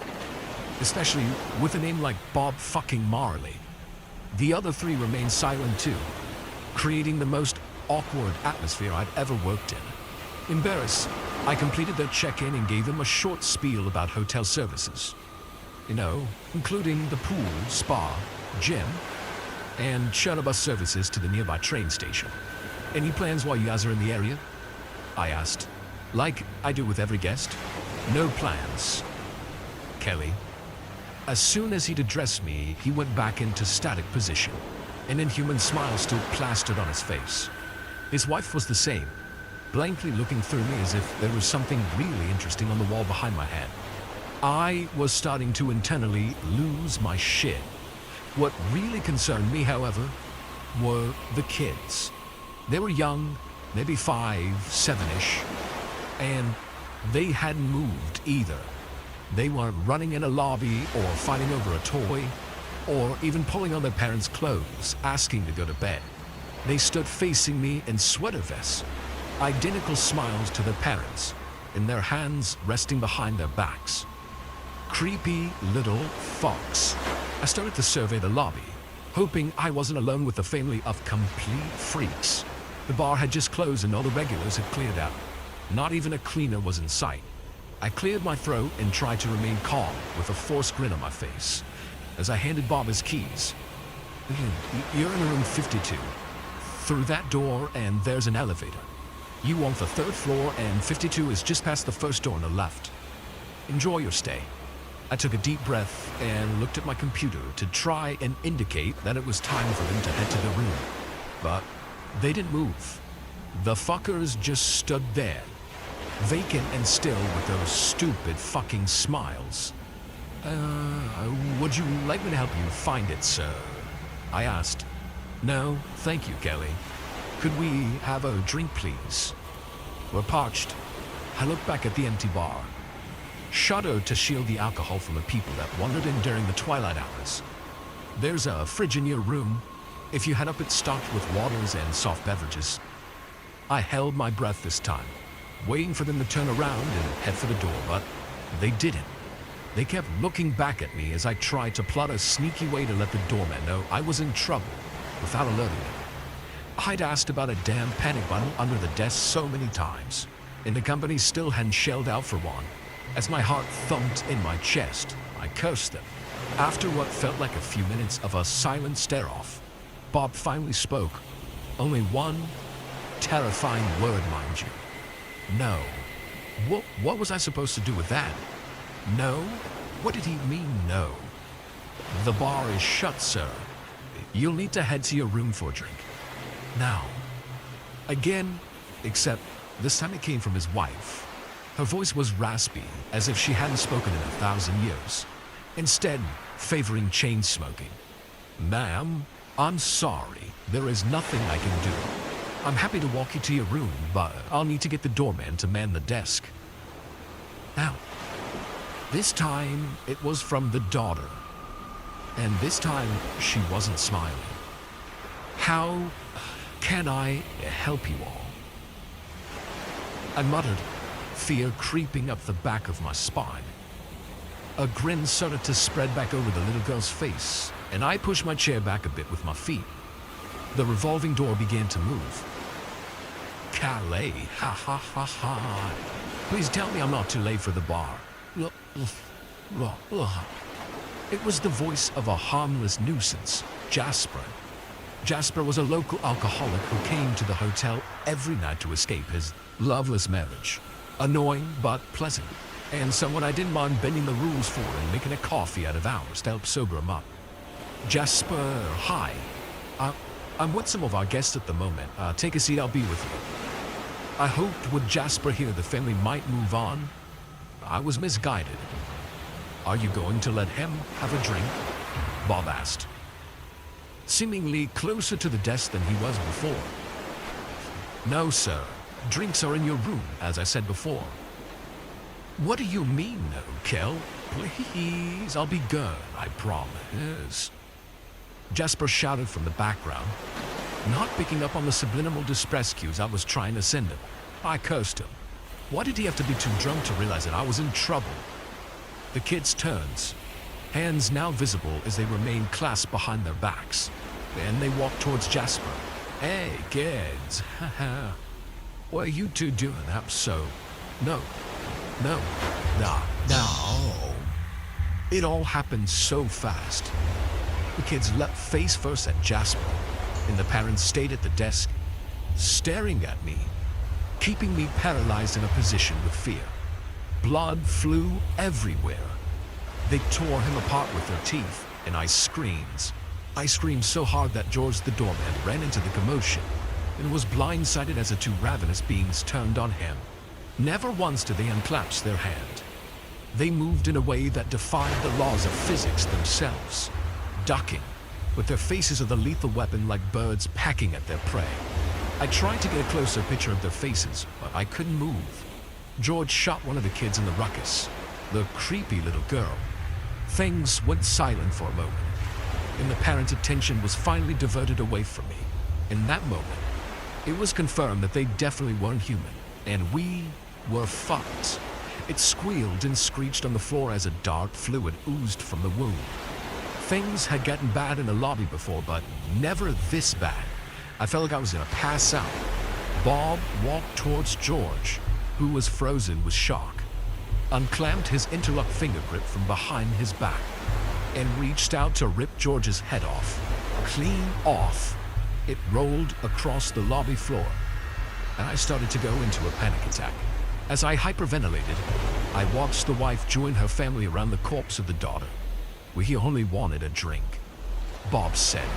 Especially with a name like Bob fucking Marley. The other three remained silent too, creating the most awkward atmosphere I'd ever worked in. Embarrassed, I completed their check-in and gave them a short spiel about hotel services. You know, including the pool, spa, gym, and shuttle bus services to the nearby train station. Any plans while you guys are in the area? I asked, like I do with every guest. No plans. Kelly. As soon as he'd addressed me, he went back into static position. An inhuman smile stood plastered on his face. His wife was the same, blankly looking through me as if there was something really interesting on the wall behind my head. I was starting to internally lose my shit. What really concerned me, however, were the kids. They were young, maybe 5, 7-ish, and they hadn't moved either. They weren't running in a lobby or fighting over a toy, or even pulling on their parents' clothes, asking to go to bed. They stood facing me in sweater vests, identical smiles to their parents, and their hands resting behind their backs. Creepy little fucks. I started to survey the lobby, hoping I wasn't alone with a family of complete freaks. The bar had just closed and all the regulars had cleared out. Not even a cleaner was in sight. I cleared my throat and tried to remain calm with a forced grin on my face as I handed Bob his keys. You're in room 52. Through that door and there's an elevator. You on the 3rd floor and 52 is just past the first door on the left. Enjoy your stay. I took a deep breath and looked at my computer to try and indicate that it was time for them to head to their room. But they didn't move. The fuckers just stood there, vacant and still with those stupid fucking smiles. Would you like me to help you find it, sir? I asked. No, thank you, Kelly. Could we have a drink, please? We're parched. I looked back at the empty bar, shuddered to shield the alcohol from the people that wandered in during the twilight hours. There's a fridge in your room. If you head up, it's stocked with waters and soft beverages. I held my breath this time, waiting for them to turn around and head for the door, but they didn't. They kept looking back at me as I tried to plot a sneaky way to let the doorman know I was in trouble without alerting him. I'd asked about a damn panic button under the desk so many times, and the company still hadn't shelled out for one. As my heart thumped in my chest, I cursed them. After what felt like a few minutes of a silent stare-off, Bob finally spoke. Only one terrifying word, mind you. No. What was I supposed to do with that? No? What did he mean, no? The bar is shut, sir. You'll need to head to your room for a drink. Now. Again, except this time it came from his wife. Her voice was raspy, as if she hadn't spoken in 1,000 years, instead favoring chain smoking. Ma'am, I'm sorry. There is nothing I can do. I'm happy to walk you to your room, but I'll need to get the doorman to man the desk. Now, this time it was from the daughter, and this time she wasn't smiling. How can I help you all? I muttered, fear creeping up the back of my spine. A grin started to spread back over the little girl's face, and I pushed my chair back a bit with my feet. The revolving door began to move. Calais, ha ha ha ha. Please tell me I'm not too late for the bar. It was the voice of a harmless nuisance, Jasper. Jasper was a local alcoholic who came to the hotel every night to escape his loveless marriage. Annoying but pleasant, and someone I didn't mind bending the rules for and making a coffee out of hours to help sober him up. Jasper, hi. I'm with some of our guests at the moment. Take a seat, I'll be with you. I hoped with Jasper here the family might move on. I was misguided. Are you going to let him have a drink? Bob asked, seemingly closer to the desk than he was before. No, sir. Drinks are in your room, as I said before. What do you mean, no, Kel? Please, I'll be good, I promise. Jasper shouted from the background, not picking up on the subliminal distress cues I was trying to send him. I cursed him. Why did he have to be too drunk to realize that I was in trouble? The kids' turns, hands now visible as they remain clasped behind their backs. Then they walked towards Jasper. Hey, kids, haha. What are you two doing up so? No. It all happened so fast. The kids leapt face first at Jasper, and the parents stayed at the desk, staring at me, keeping me paralyzed in a position with fear. Blood flew everywhere. They tore him apart with their teeth, and I screamed. I screamed so hard that George the doorman ran into the commotion and was blindsided as the two ravenous beings turned on him. Never once did they unclasp their hand. They moved in a way that defied the laws of physics themselves, ducking, with their faces of the lethal weapon like birds pecking at their prey. I tried to get a closer picture of their faces, but I couldn't move. George shot one of the kids in the ruckus, the creepy little girl. Things went silent for a moment, and the parents' attention was finally diverted away from me. In that moment, it was confirmed that they definitely weren't human, and we were fucked. It squealed and screeched on the floor as a dark fluid oozed from the wound. Things had gotten bad in the lobby before, but never this bad. I felt like I was gonna pass out. Bob walked towards George, who was frozen with shock, unclamped his interlocked finger grip from behind his back, and reached out to rip George's head off. Clean off. It rolled across the lobby floor, and I started to go into a panic attack. As I hyperventilated, I watched the wife join her family around the corpse of the daughter. We only wanted a drink, Bob said,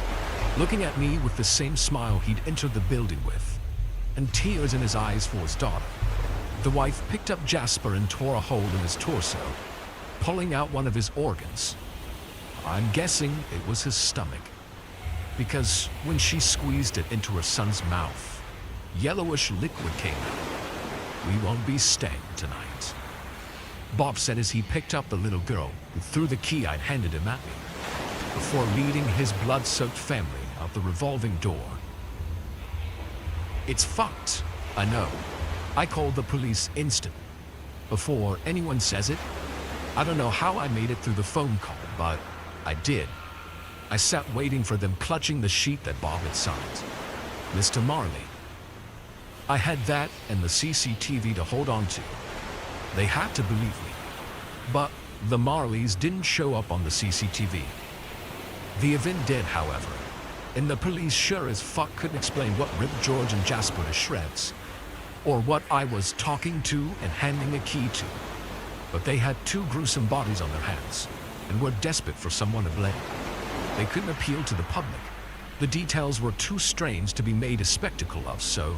looking at me with the same smile he'd entered the building with, and tears in his eyes for his daughter. The wife picked up Jasper and tore a hole in his torso, pulling out one of his organs. I'm guessing it was his stomach, because when she squeezed it into her son's mouth, yellowish liquid came out. We won't be staying tonight, Bob said as he picked up the little girl and threw the key I'd handed him at me, before leading his blood-soaked family out the revolving door. It's fucked, I know. I called the police instant. Before anyone says it, I don't know how I made it through the phone call, but I did. I sat waiting for them, clutching the sheet that Bob had signed. Mr. Marley. I had that and the CCTV to hold on to. They had to believe me. But the Marleys didn't show up on the CCTV. The event did, however, and the police sure as fuck couldn't explain what ripped George and Jasper to shreds, or what I was talking to and handing a key to. But they had two gruesome bodies on their hands, and were desperate for someone to blame. They couldn't appeal to the public. The details were too strange to be made a spectacle of, so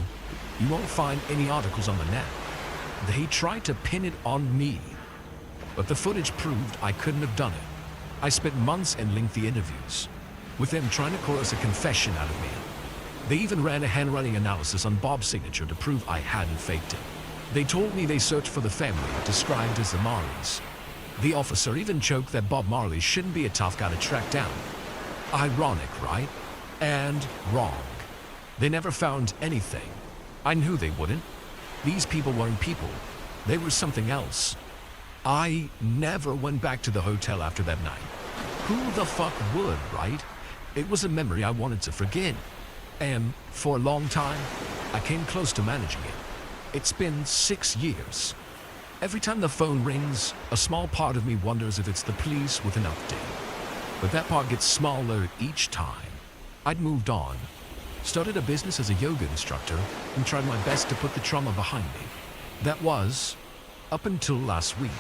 you won't find any articles on the net. They tried to pin it on me, but the footage proved I couldn't have done it. I spent months in lengthy interviews, with them trying to coerce a confession out of me. They even ran a handwriting analysis on Bob's signature to prove I hadn't faked it. They told me they searched for the family, described as the Marleys. The officer even joked that Bob Marley shouldn't be a tough guy to track down. Ironic, right? And wrong. They never found anything. I knew they wouldn't. These people weren't people. They were something else. I never went back to the hotel after that night. Who the fuck would, right? It was a memory I wanted to forget. And for a long time, I came close to managing it. It's been 6 years. Every time the phone rings, a small part of me wonders if it's the police with an update. But that part gets smaller each time. I'd moved on, started a business as a yoga instructor, and tried my best to put the trauma behind me. That was, up until last week,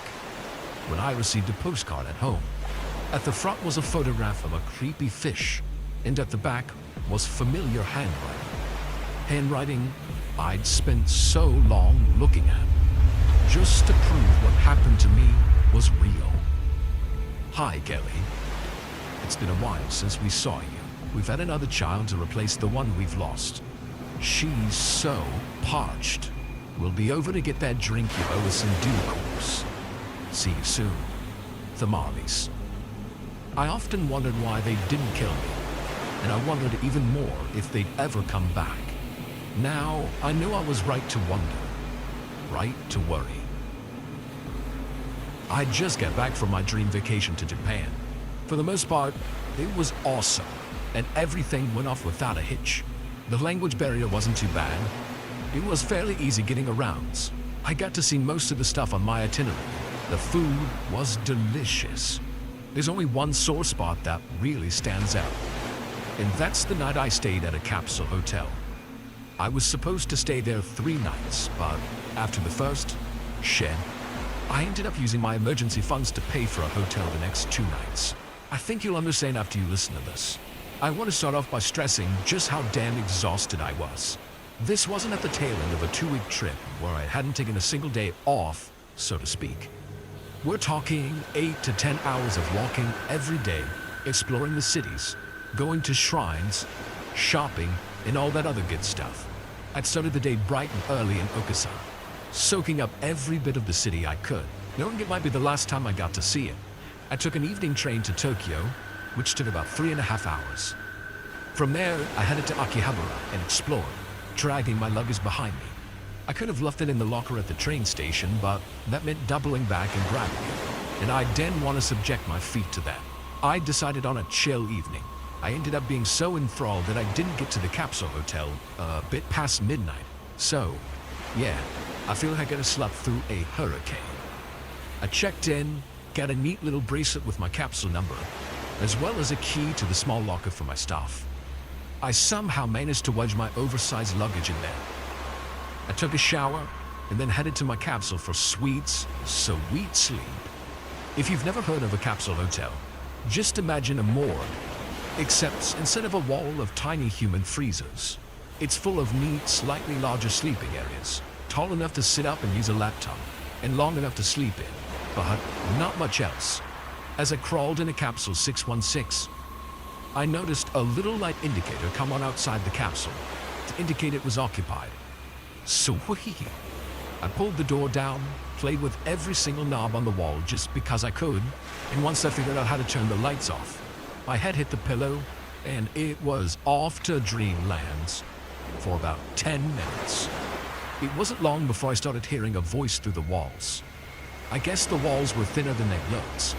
when I received a postcard at home. At the front was a photograph of a creepy fish, and at the back was familiar handwriting. Handwriting I'd spent so long looking at, just to prove what happened to me was real. Hi, Kelly. It's been a while since we saw you. We've had another child to replace the one we've lost. She's so parched. We'll be over to get that drink you owe us in due course. See you soon. Tamales. I often wondered why they didn't kill me, and I wondered even more if they'd ever come back. Now, I knew I was right to wonder, right to worry. I just got back from my dream vacation to Japan. For the most part, it was awesome, and everything went off without a hitch. The language barrier wasn't too bad. It was fairly easy getting around. I got to see most of the stuff on my itinerary. The food was delicious. There's only one sore spot that really stands out, and that's the night I stayed at a capsule hotel. I was supposed to stay there 3 nights, but after the first, I ended up using my emergency funds to pay for a hotel the next 2 nights. I think you'll understand after you listen to this. I want to start off by stressing just how damn exhausted I was. This wasn't at the tail end of a 2-week trip where I hadn't taken a single day off, so to speak. We're talking 8 to 10 hours of walking every day, exploring the cities, going to shrines, shopping, and all that other good stuff. I'd started the day bright and early in Okasa, soaking up every bit of the city I could, knowing it might be the last time I got to see it. I took an evening train to Tokyo, which took about 3.5 hours. From there, I headed to Akihabara and explored, dragging my luggage behind me. I could have left it in the locker at the train station, but that meant doubling back and grabbing it, and I didn't want to subject my feet to that. I decided on a chill evening. I ended up being so enthralled that I didn't get to the capsule hotel a bit past midnight. So, yeah, I feel like I could have slept through a hurricane. I checked in, got a neat little bracelet with my capsule number, as well as a key to the small locker for my stuff. I somehow managed to wedge my oversized luggage in there. I took a shower and then headed to my capsule for sweet sleep. If you've never heard of a capsule hotel, just imagine a morgue, except instead of a wall of tiny human freezers, it's full of neat, slightly larger sleeping areas, tall enough to sit up and use a laptop, and long enough to sleep in, but not much else. As I crawled into capsule 616, I noticed a little light indicator come on outside the capsule to indicate it was occupied. Sweet. I pulled the door down, played with every single knob on the wall just because I could, and once I figured out how to turn the lights off, my head hit the pillow, and it was off to dreamland for about 10 minutes. It wasn't long before I started hearing a voice through the walls. I guess the walls were thinner than they looked.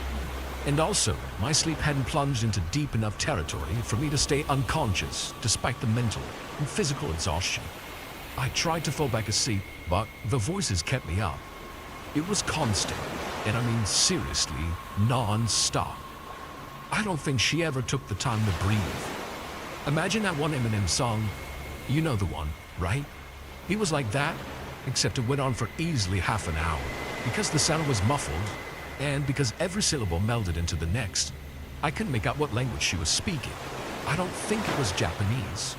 And also, my sleep hadn't plunged into deep enough territory for me to stay unconscious despite the mental and physical exhaustion. I tried to fall back asleep, but the voices kept me up. It was constant, and I mean seriously, non-stop. I don't think she ever took the time to breathe. Imagine that one Eminem song, you know the one, right? It was like that, except it went on for easily half an hour, because the sound was muffled, and because every syllable melded into the next. I couldn't make out what language she was speaking. I don't think it was Japanese.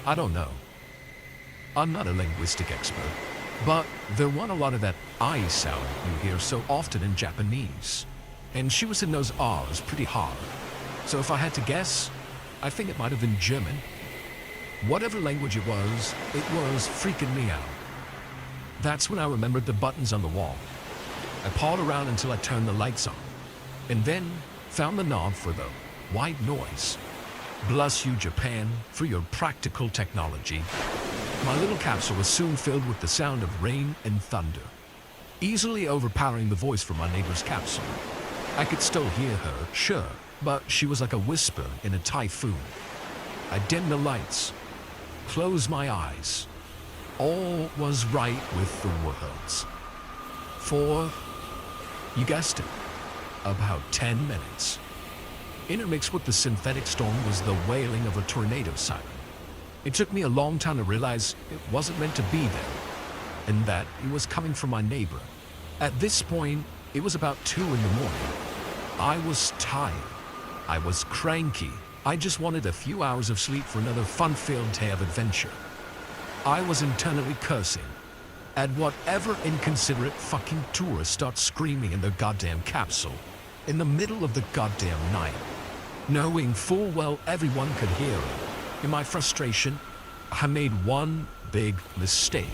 I don't know. I'm not a linguistic expert, but there wasn't a lot of that I sound you hear so often in Japanese. And she was in those R's pretty hard. So if I had to guess, I think it might have been German. Whatever language it was freaking me out. That's when I remembered the buttons on the wall. I pawed around until I turned the lights on, and then found the knob for the white noise. Bless you, Japan, for your practical technology. My little capsule was soon filled with the sound of rain and thunder, easily overpowering the voice from my neighbor's capsule. I could still hear her, sure, but she was like a whisper in a typhoon. I dimmed the lights, closed my eyes. All was right with the words. For, you guessed it, about 10 minutes. Intermixed with the synthetic storm was the wailing of a tornado siren. It took me a long time to realize it wasn't meant to be there, and that it was coming from my neighbor. At this point, it was about 2 in the morning. I was tired. I was cranky. I just wanted a few hours of sleep for another fun-filled day of adventure. I was internally cursing at whatever inconsiderate fucking tourist starts screaming in their goddamn capsule in the middle of the goddamn night, knowing full well everyone could hear it. In my frustration, I made one big mistake.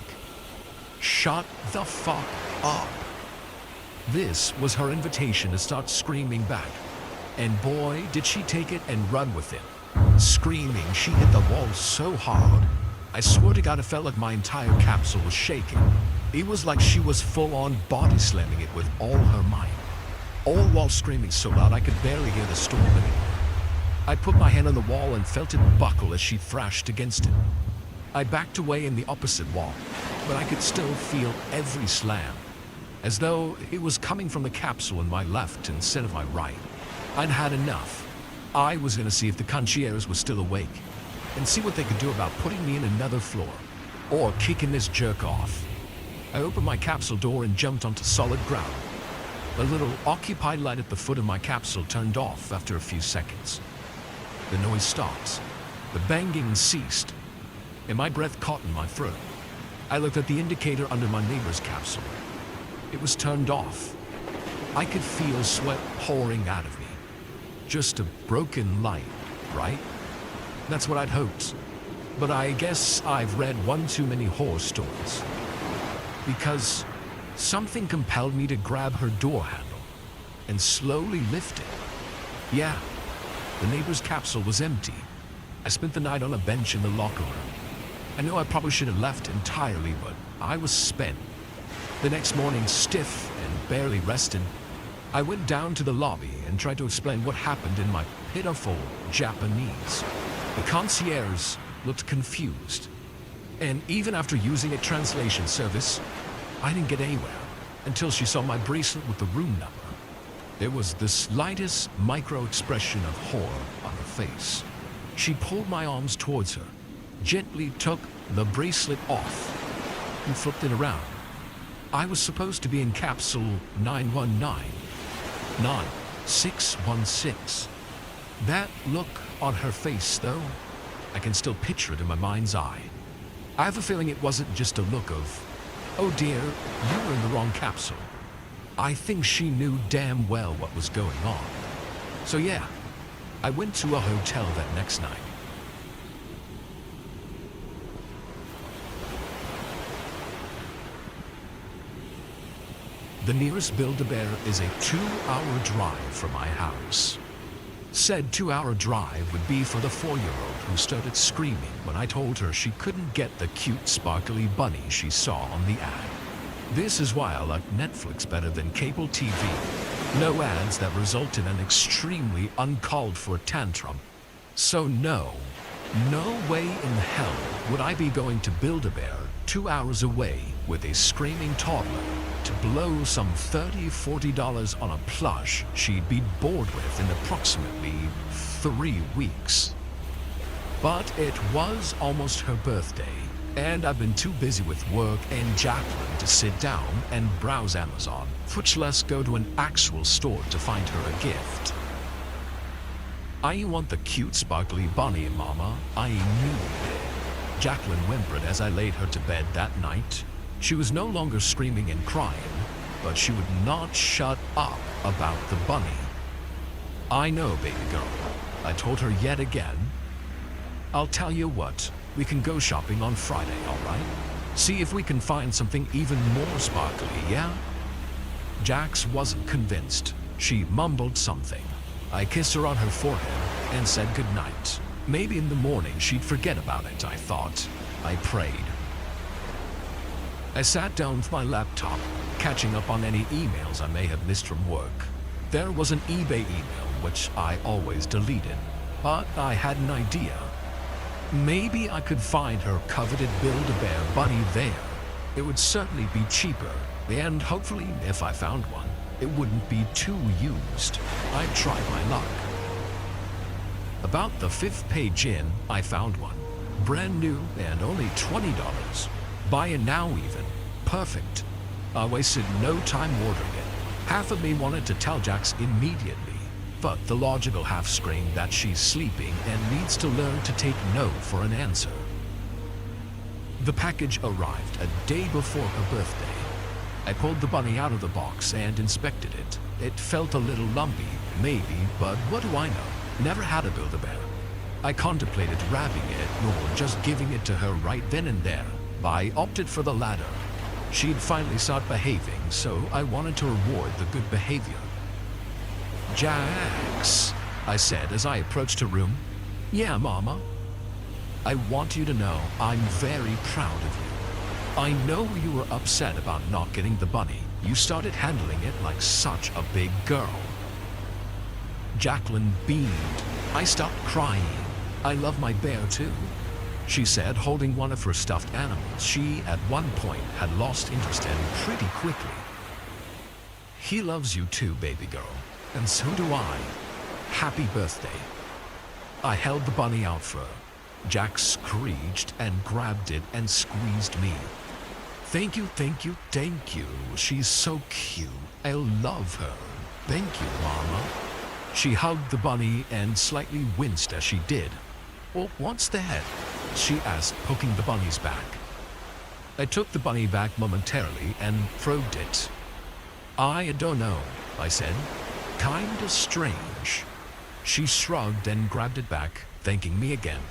Shut the fuck up. This was her invitation to start screaming back. And boy, did she take it and run with it. Screaming, she hit the wall so hard, I swear to God it felt like my entire capsule was shaking. It was like she was full-on body slamming it with all her might. All while screaming so loud I could barely hear the storm anymore. I put my hand on the wall and felt it buckle as she thrashed against it. I backed away in the opposite wall, but I could still feel every slam, as though it was coming from the capsule in my left instead of my right. I'd had enough. I was going to see if the concierge was still awake, and see what they could do about putting me in another floor, or kicking this jerk off. I opened my capsule door and jumped onto solid ground. The little occupied light at the foot of my capsule turned off after a few seconds. The noise stopped. The banging ceased, and my breath caught in my throat. I looked at the indicator under my neighbor's capsule. It was turned off. I could feel sweat pouring out of me. Just a broken light, right? That's what I'd hoped. But I guess I've read one too many horror stories. Because something compelled me to grab her door handle and slowly lift it. Yeah, the neighbor's capsule was empty. I spent the night on a bench in the locker room. I know I probably should have left entirely, but I was spent. The next morning, stiff and barely rested, I went down to the lobby and tried to explain what happened in my pitiful Japanese. The concierge looked confused, and even after using a translation service, I didn't get anywhere until she saw my bracelet with the room number. There was the slightest micro-expression of horror on her face. She pulled my arms towards her, gently took the bracelet off, and flipped it around. I was supposed to be in capsule 919. 9616. That look on her face, though, I can still picture it in my mind's eye. I have a feeling it wasn't just a look of, oh dear, you were in the wrong capsule. I think she knew damn well what was going on. So yeah, I went to a hotel that next night. The nearest Build-A-Bear is a 2-hour drive from my house. Said 2-hour drive would be for the 4-year-old who started screaming when I told her she couldn't get the cute sparkly bunny she saw on the ad. This is why I like Netflix better than cable TV. No ads that result in an extremely uncalled for tantrum. So no way in hell would I be going to Build-A-Bear 2 hours away with a screaming toddler to blow some $30–40 on a plush she'd be bored with in approximately 3 weeks. But it was almost her birthday, and I've been too busy with work and Jacqueline to sit down and browse Amazon, much less go to an actual store to find her a gift. I want the cute sparkly bunny, Mama. I knew it. Jacqueline whimpered as I laid her to bed that night. She was no longer screaming and crying, but she would not shut up about the bunny. I know, baby girl, I told her yet again. I'll tell you what, we can go shopping on Friday, all right? See if we can find something even more sparkly, yeah? Jax wasn't convinced. She mumbled something. I kissed her on her forehead and said goodnight. Maybe in the morning she'd forget about it, I thought. I prayed. I sat down with my laptop, catching up on any emails I may have missed from work. There was an eBay email, which I always deleted, but I had an idea. Maybe I could find her coveted Build-A-Bear bunny there. It would certainly be cheaper, and hopefully, if I found one, it wouldn't be too used. I'd try my luck. About the fifth page in, I found one. Brand new and only $20. Buy it now even. Perfect. I wasted no time ordering it. Half of me wanted to tell Jax immediately, but the logical half screamed that she's sleeping and needs to learn to take no for an answer. The package arrived a day before her birthday. I pulled the bunny out of the box and inspected it. It felt a little lumpy, maybe, but what do I know? Never had a Build-A-Bear. I contemplated wrapping it or just giving it to her right then and there, but I opted for the latter. She'd finally start behaving, so I wanted to reward the good behavior. "Jax," I said as I approached her room. "Yeah, Mama?" "I want you to know I'm very proud of you. I know you were upset about not getting the bunny. You started handling it like such a big girl." Jacqueline beamed. I stopped crying. "I love my bear too," she said, holding one of her stuffed animals she at one point had lost interest in pretty quickly. "He loves you too, baby girl, and so do I. Happy birthday." I held the bunny out for her. Jack screeched and grabbed it and squeezed me. "Thank you, thank you, thank you. She's so cute. I love her. Thank you, Mama." She hugged the bunny and slightly winced as she did. "Well, what's that?" she asked, poking the bunny's back. I took the bunny back momentarily and probed it. "I don't know," I said. "Kinda strange." She shrugged and grabbed it back, thanking me again.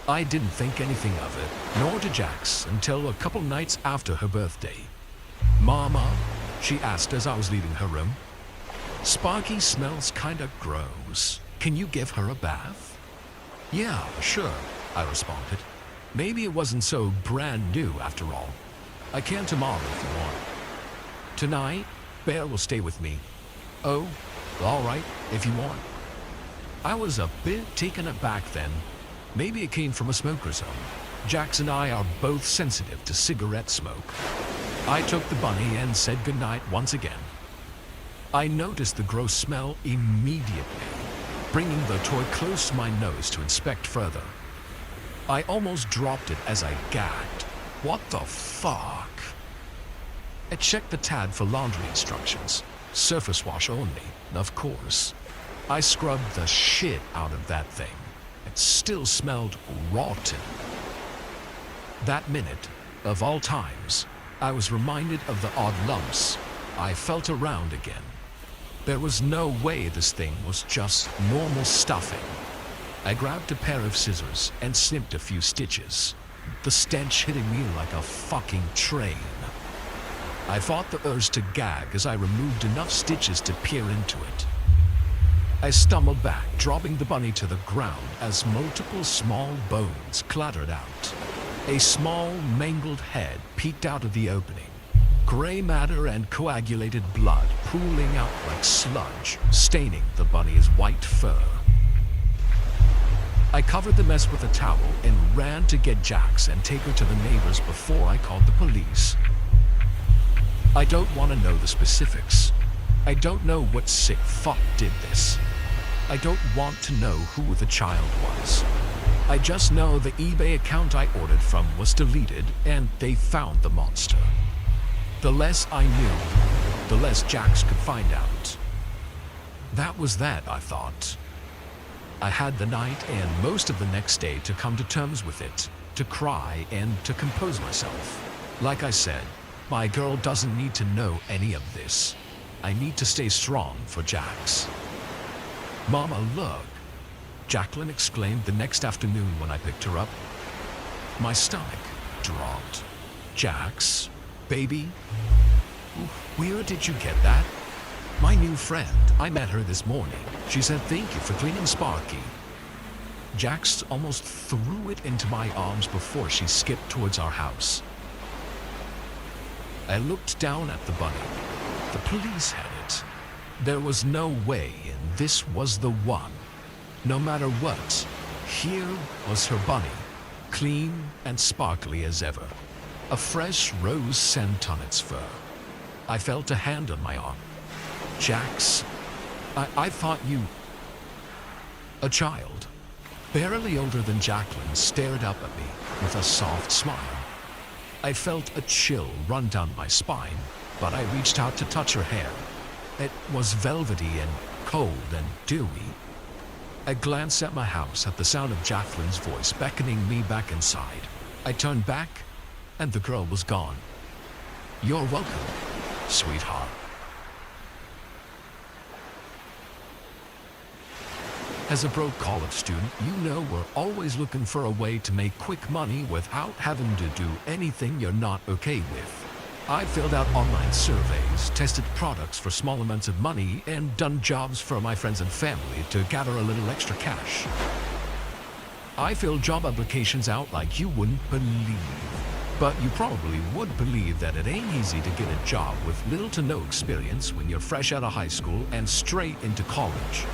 I didn't think anything of it, nor did Jax, until a couple nights after her birthday. "Mama?" she asked as I was leaving her room. "Sparky smells kinda gross. Can you give her a bath?" "Yeah, sure," I responded. Maybe it wasn't so brand new after all. "I can tomorrow if you want." "Tonight, Bear will stay with me." "Oh, all right, if you want." I was a bit taken aback then. Maybe it came from a smoker zone. Jax and I are both sensitive to cigarette smoke. I took the bunny and said goodnight once again. I noticed the gross smell immediately, bringing the toy close to my nose to inspect further. I almost dropped it as I gagged. What the fuck? I checked the tab for laundry instructions. Surface wash only, of course. I scrubbed the shit out of that thing. It still smelled rotten. That minute, of all times, I was reminded of the odd lumps I felt around again. There was no way this thing was just normal stuffing. I grabbed a pair of scissors and snipped a few stitches, the stench hitting me like a fucking train. I fought the urge to gag as I removed enough stitches to peer into it. I stumbled back, dropping the bunny to the ground as multiple small bones clattered out. A small, mangled head peeked out of the opening. Gray matter and coagulated blood pooling out like sludge, staining the bunny's white fur. I covered the mess with a towel and ran to get Jax and take her to the neighbors before I called the police. I don't want to know the specifics. I don't know what sick fuck did this. I don't want to know who the child was. I just know the eBay account I ordered from was deleted and they found the monster. The less I knew, the less Jax could find out. That was that, I thought. I had the night and most of the next day to come to terms with it, to cry and to compose myself. Like I said, my girl doesn't need to know any of this. I need to stay strong for Jax. "Mama, look," Jacqueline exclaimed the next afternoon when I picked her up. My stomach dropped. "Jax, baby, where did you get that?" "My new friend. I met her this morning. She said thank you for cleaning Sparky." Jax almost threw it into my arms before she skipped towards our house. I looked down at the bunny. The police had it. There was no way this was the one. No matter what, here was her bunny, clean and sparkly as ever. A fresh rose scent on its fur. I felt a hand on my arm. "Jax, I thought you..." "A child," barely older than Jacqueline, stared up at me with a soft smile. I felt a chill run down my spine, but I reached out to touch her hair. It was velvety and cold and dewy. I glanced at my house at the sound of Jacqueline's voice beckoning me back inside. I turned back, and the girl was gone. "You're welcome, sweetheart." As a broke college student, you know we're always looking for a way to make quick money without having to do anything you're not okay with. I filled out online surveys, tested products for small amounts of money, and done jobs for my friends and family to gather a little extra cash. I filled job applications out like you wouldn't believe. But you probably would believe that it ain't easy to get a job with little to no experience when you're fresh out of high school and straight into college.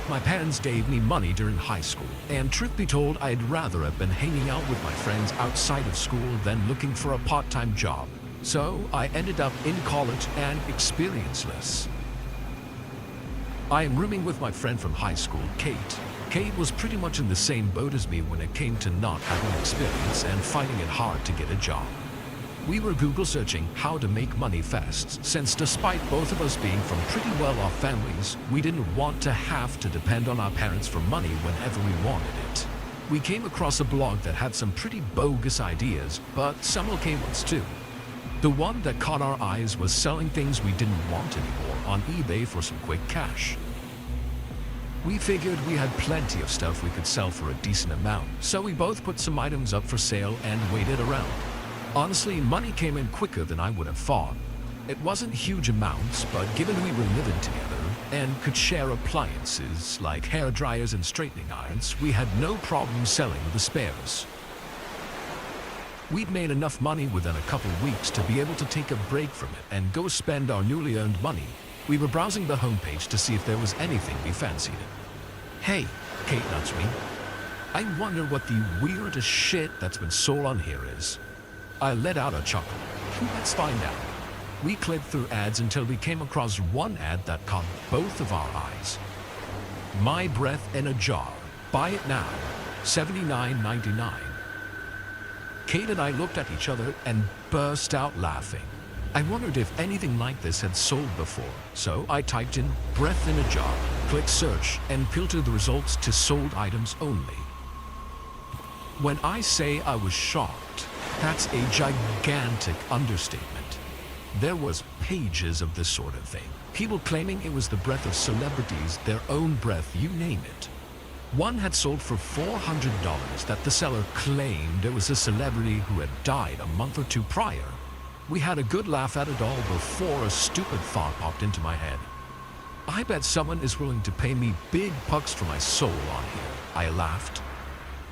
My parents gave me money during high school, and truth be told, I'd rather have been hanging out with my friends outside of school than looking for a part-time job. So I ended up in college and experienceless. I am rooming with my friend from high school, Kate. Kate was pretty much in the same boat as me when it came to not having experience and finding it hard to get a job. We were Google searching how to make money fast, since despite both of us being from pretty well-off families, we didn't want to have to depend on our parents for money whenever we wanted it. We came across a blog that had some pretty bogus ideas, but some okay ones too. The one that caught our eyes was selling things we didn't want anymore on eBay for some quick cash. We figured we had plenty of stuff we could sell for a decent amount, so we both put some items up for sale and waited around. Honestly, money came in quicker than I would have thought. It wasn't huge amounts, but given we were living together and could share appliances like hair dryers and straightening irons, we had no problem selling the spares. We'd made enough money within a couple weeks to be able to take a break from it and go spend our newly earned money. We were browsing the homepage to see if there was anything we fancied. "Hey," Kate nudged me. "I wonder what the weirdest shit that's been sold on here is." I let out a chuckle. "Let's find out." We clicked through ads until we came across one ad that caught both of our eyes. "My breath in a jar. Buy it now. $79.99. Kate and I looked at each other and burst out laughing. I wondered if anything like this had sold before, so I typed in "breath in a jar," clicked search, and filtered the results to sold items only. When I say I was shocked, that's a gigantic understatement. There was pages of this sort of thing. People claiming it was the breath of celebrities, their own breath, you name it. One had sold for $400 that the seller claimed it was a celebrity who had died a month or two prior. We had a good laugh at it all before a stupid thought popped into my head. I bet someone is willing to pay me big bucks for my soul on here. I laughed.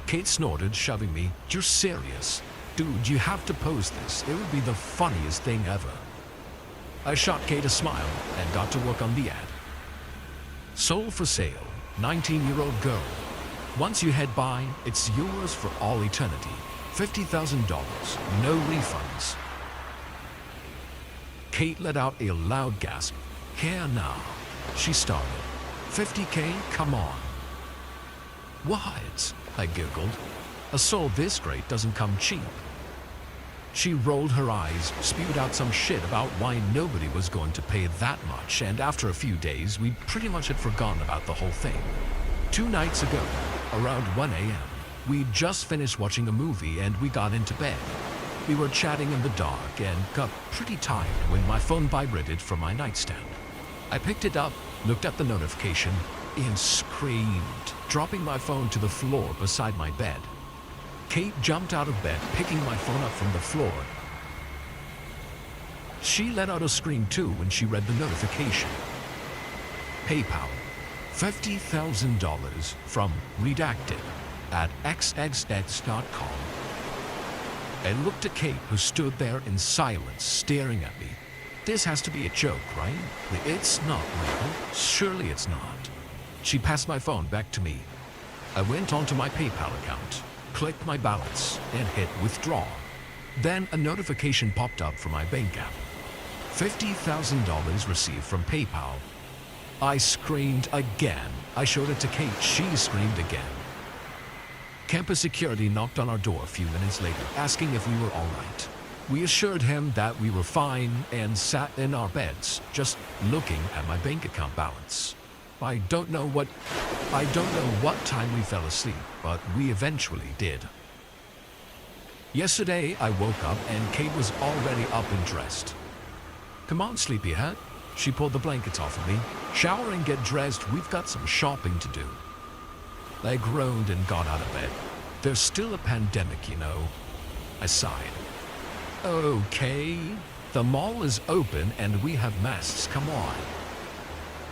Kate snorted, shoving me. "You're serious? Dude, you have to post this. It would be the funniest thing ever." I shot Kate a smile and got to work on the ad. "Sold for sale, 19-year-old girl. Once you head by, it's yours for all eternity. $50,000, no refunds." Kate let out a loud gasp. "Here now," she started. "50K? Come on." "What?" I giggled. "A soul this great doesn't come cheap." She rolled her eyes, spewed out some shit about why nobody was going to pay that much, and after a few days, we pretty much had forgotten about the whole thing. 2 nights ago, around 1 a.m., we'd just finished watching a movie and we got into bed. We were chatting in the dark and got pretty tired when my phone vibrated from my nightstand. I picked it up, looked at the notification, and screamed, dropping my phone to the floor beside my bed. Kate jumped out of bed, picking my phone up from the floor. She let out a scream too when she read the notification. PayPal, $50,000 from redacted at xxx.com. I looked at Kate, who stood there in silence, staring at me. This has to be a joke, right? It's not real. Surely it's not. She passed my phone back to me. I went onto my PayPal account, clicked my balance, and hit withdraw. Then a notification popped up from my bank app. $50,000 received from PayPal. I screamed again. I showed it to Kate. She screamed again. Campus security knocked on our door a few minutes later, asking if we were all right. We assured him that we were fine and sat in our beds, just looking at my bank account balance. I don't know what time we fell asleep, but we eventually did. Yesterday, I woke up and Kate was already up and dressed. "Come on, sleepyhead." She pulled the blankets off of me. "Shower and get dressed, we've got some shopping to do." I groaned and got out of bed. There's still a pandemic, you know. I sighed. "Okay, the mall is open and we have masks, come on."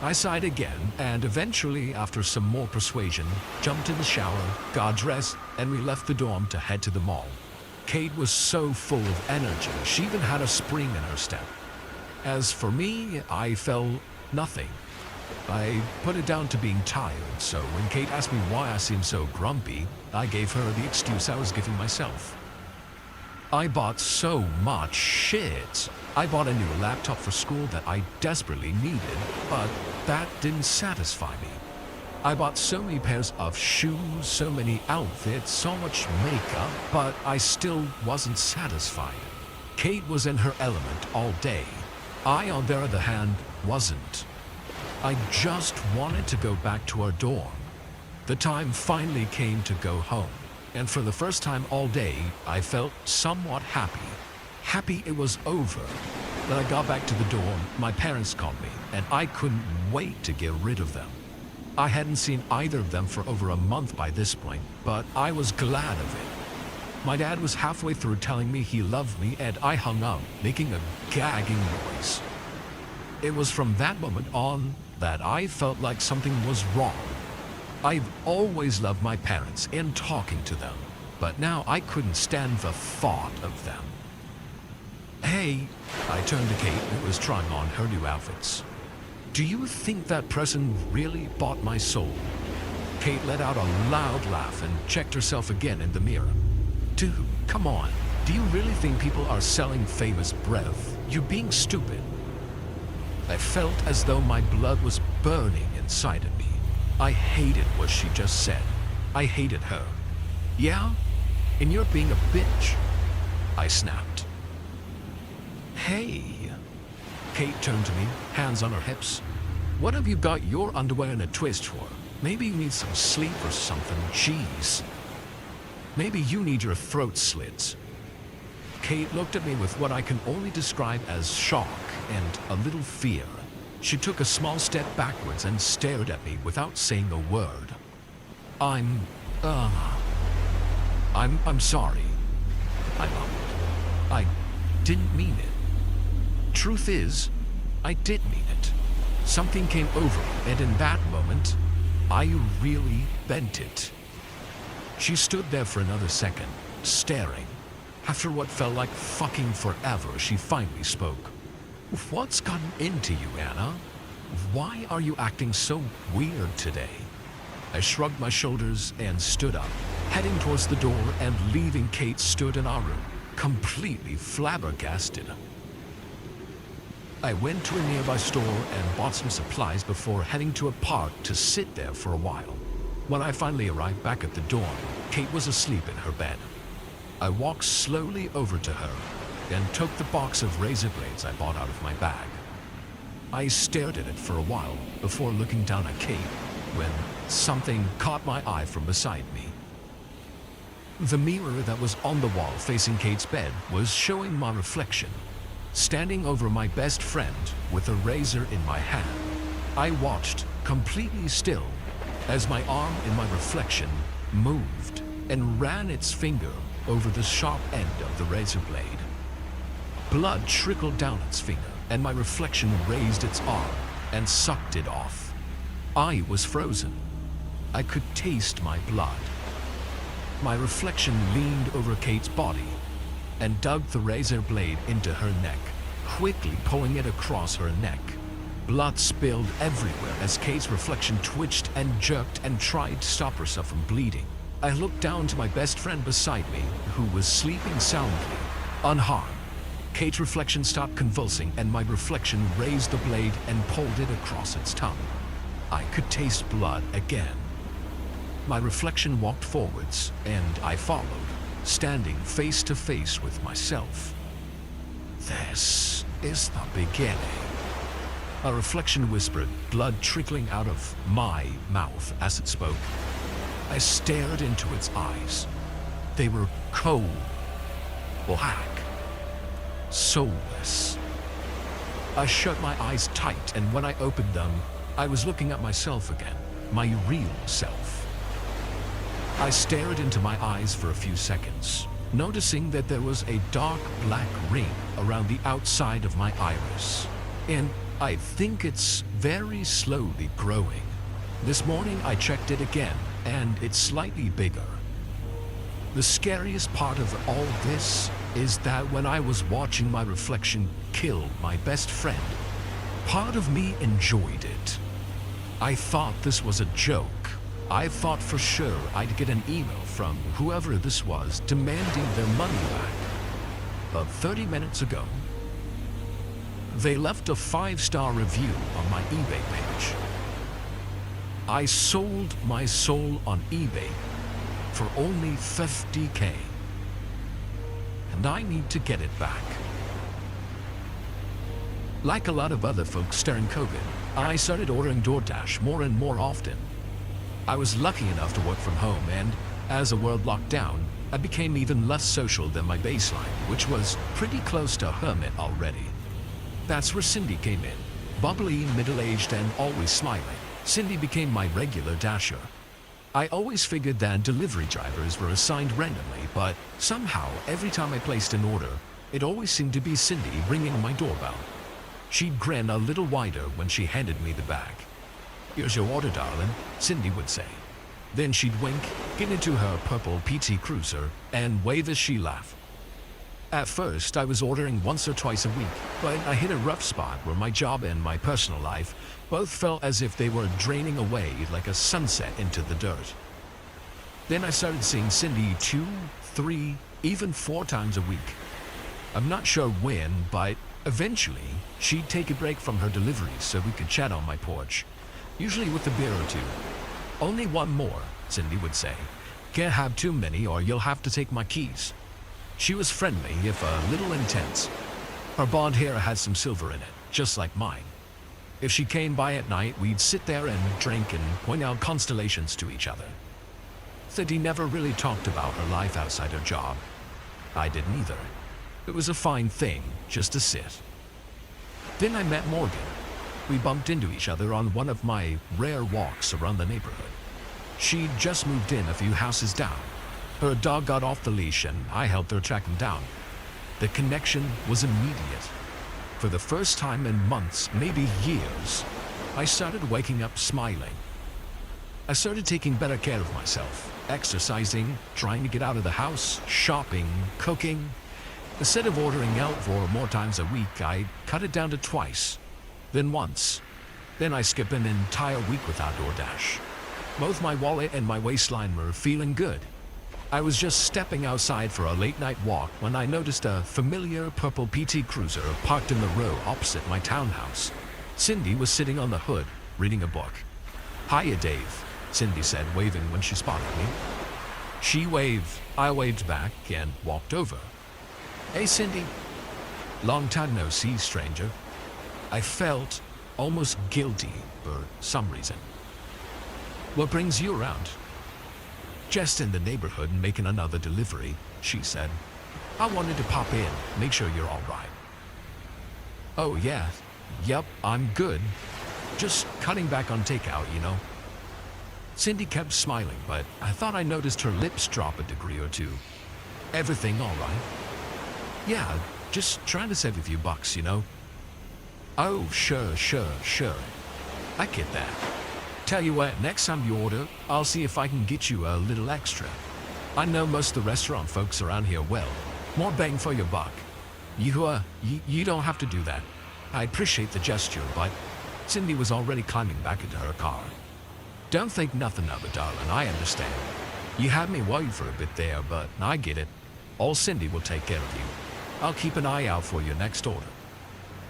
I sighed again, and eventually, after some more persuasion, jumped in the shower, got dressed, and we left the dorm to head to the mall. Kate was so full of energy, she even had a spring in her step. As for me, I felt nothing. I put it down to being tired, so when Kate asked me why I seemed so grumpy, I gave her the excuse I was giving myself. I bought so much shit. I bought a new laptop for school that I desperately needed, but that didn't satisfy me. I bought so many pairs of shoes, so many outfits, so much makeup, but I still wasn't satisfied. Kate was in her element all day. I, on the other hand, wasn't. I just wanted to go back to our dorm. The time finally came to go home, and for the first time all day, I felt somewhat happy. Happy it was over. When I got back to the dorm, my parents called me, and I couldn't wait to get rid of them. I hadn't seen either of them for over a month by this point, but I was glad of it. My dad was halfway through telling me he loved me, and I hung up, making a gagging noise. It was from that moment on that I felt like something was wrong. I've always loved my parents and talking to them, but now I couldn't stand the thought of them. "Hey," I turned to Kate, who was trying on her new outfits. "Do you think that person really bought my soul?" Kate let out a loud laugh and checked herself again in the mirror. "Dude, come on. Do you really think people are selling famous breath? You're being stupid." I felt as though my blood was burning inside of me. I hated what she just said. I hated her. "Yeah? And you're being a bitch," I snapped. "Hey." Kate turned to me, hands on her hips. "What have you got your underwear in a twist for? Maybe you need some sleep or something. Jeez. Maybe you need your throat slit." Kate looked at me with what I can only describe as shock and a little fear. She took a small step backwards and stared at me without saying a word. I'm sorry," I mumbled. "I didn't mean it. Truth is, I did mean it. Something came over me, and in that moment, I really bent it." She stood there for another second, staring. After what felt like fucking forever, she finally spoke. "What's gotten into you, Anna? Why are you acting so weird today?" I shrugged my shoulders and stood up, heading towards the door, and leaving Kate stood in our room, completely flabbergasted. I went to a nearby store and bought some supplies before heading to a park to sit there for a while. When I finally arrived back at the dorm, Kate was asleep in her bed. I walked slowly over to her and took the box of razor blades I bought out of my bag. I stared at it for a while before looking down at Kate when something caught my eye from beside me. The mirror that was on the wall facing Kate's bed was showing my reflection. Standing over my best friend with a razor in my hand, I watched, completely still, as my arm in my reflection moved and ran its finger over the sharp end of the razor blade. Blood trickled down its finger, and my reflection raised its arm and sucked it off. I was frozen. I could taste my blood. My reflection leaned over Kate's body and dug the razor blade into her neck, quickly pulling it across her neck. Blood spilled everywhere as Kate's reflection twitched and jerked and tried to stop herself from bleeding. I looked down to my best friend beside me, who was sleeping soundly, unharmed. Kate's reflection stopped convulsing, and my reflection raised the blade and pulled it across its tongue. I could taste blood again. My reflection walked forwards, and I followed, standing face to face with myself. This is the beginning. A reflection whispered, blood trickling out of my mouth as it spoke. I stared into its eyes. They were cold, black, soulless. I shut my eyes tight, and when I opened them, I was looking at myself again, my real self. I stared into my eyes for a few seconds, noticing that there was a dark black ring around the outside of my iris. And I think it's very slowly growing. This morning I checked it again, and it's slightly bigger. The scariest part of all this is that when I was watching my reflection kill my best friend, part of me enjoyed it. I thought this was a joke. I thought for sure I'd get an email from whoever this was demanding their money back. But 30 minutes ago, they left a 5-star review on my eBay page. I sold my soul on eBay for only $50K. And I need to get it back. Like a lot of other folks during COVID, I started ordering DoorDash more and more often. I was lucky enough to work from home, and as the world locked down, I became even less social than my baseline, which was pretty close to hermit already. That's where Cindy came in. Bubbly, middle-aged, and always smiling, Cindy became my regular dasher. I always figured that delivery drivers were assigned randomly, but somehow every time I placed an order, it always seemed to be Cindy ringing my doorbell. She'd grin a little wider when she handed me the bag. "Here's your order, darling," Cindy would say. Then she'd wink, get into her purple PT Cruiser, and wave as she laughed. At first, I was ordering once or twice a week, but I hit a rough spot where my job and my personal life both felt as if they were draining away like a sunset into the dirt. Then I started seeing Cindy 2, 3, even 4 times a week. I'm not sure when, but eventually, she'd take a break from her deliveries so we could chat on my porch, usually with a beer or two. "Only one more," Cindy would say. "Can't have too many or you'll have to take my keys." She was friendly, if a little intense. Her blonde hair had some silver in it, just like mine. If she came by at night, we'd sit there and drink and point out constellations to each other. Cindy never really talked about her life outside her job. I didn't either. It was a fine thing, just to sit. Then I met Morgan. We bumped into each other on one of my rare walks around the neighborhood. She'd just moved in a few houses down. Her dog got off the leash and I helped her track him down. The connection was immediate. For the first time in months, maybe years, I started waking up smiling. I started taking better care of myself, exercising, trying to get out of the house, shopping, cooking. Instead of ordering out 4 more times a week, I cut it down to twice, then once. Then I skipped an entire week without DoorDash. Both my wallet and my waistline were feeling good. I was just stepping outside for a late-night walk when I noticed a familiar purple PT Cruiser parked in the row opposite my townhouse. Cindy was sitting on the hood, reading a book. "Hiya, Dave," Cindy said, waving when she spotted me. She waved, I waved back, and walked over. "Hey, Cindy." "Long time no see, stranger." I felt almost guilty for some reason. "What brings you around?" "Just in the neighborhood and making another delivery," she said. "I wanted to pop in, make sure you're all right." "Oh yeah, yep, I'm good. Just cutting back on takeout, you know." Cindy kept smiling, but I thought I noticed her lips drop a degree or two. "Everything all right?" "Yeah, just trying to save a few bucks, you know." "Oh, sure. I get that. Tell you what, next time you order, I'll see if I can get you a little extra. I know most of the restaurant folks around here well. More bang for your buck." You don't have to do that. I appreciate the gesture, but Cindy was already climbing back into her car. "Don't think nothing of it, darling, I understand. You had me worried for a bit there, but I get it. All Cindy will take care of you. I'll keep an eye out for your next order."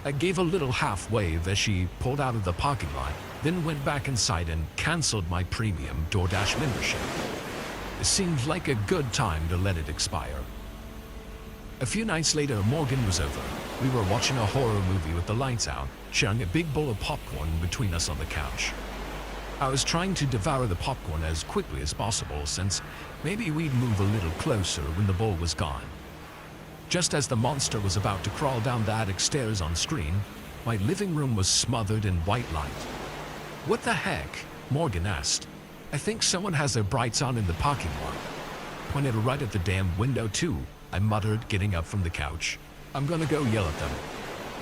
I gave a little half wave as she pulled out of the parking lot, then went back inside and cancelled my premium DoorDash membership. It seemed like a good time to let it expire. A few nights later, Morgan was over. We were watching a horror movie with the lights out, sharing a big bowl of popcorn between us on the couch. I was trying to devour the popcorn as quickly as possible, since maybe we'd move a little closer when the bowl was gone. Just as the monster was about to crawl down the attic stairs on screen, my living room was smothered in white light. "What the heck?" Morgan asked. "I think someone has their brights on in the parking lot." Pointed right at the damn window too, I muttered, getting up from the couch. "I'm gonna go yell at them.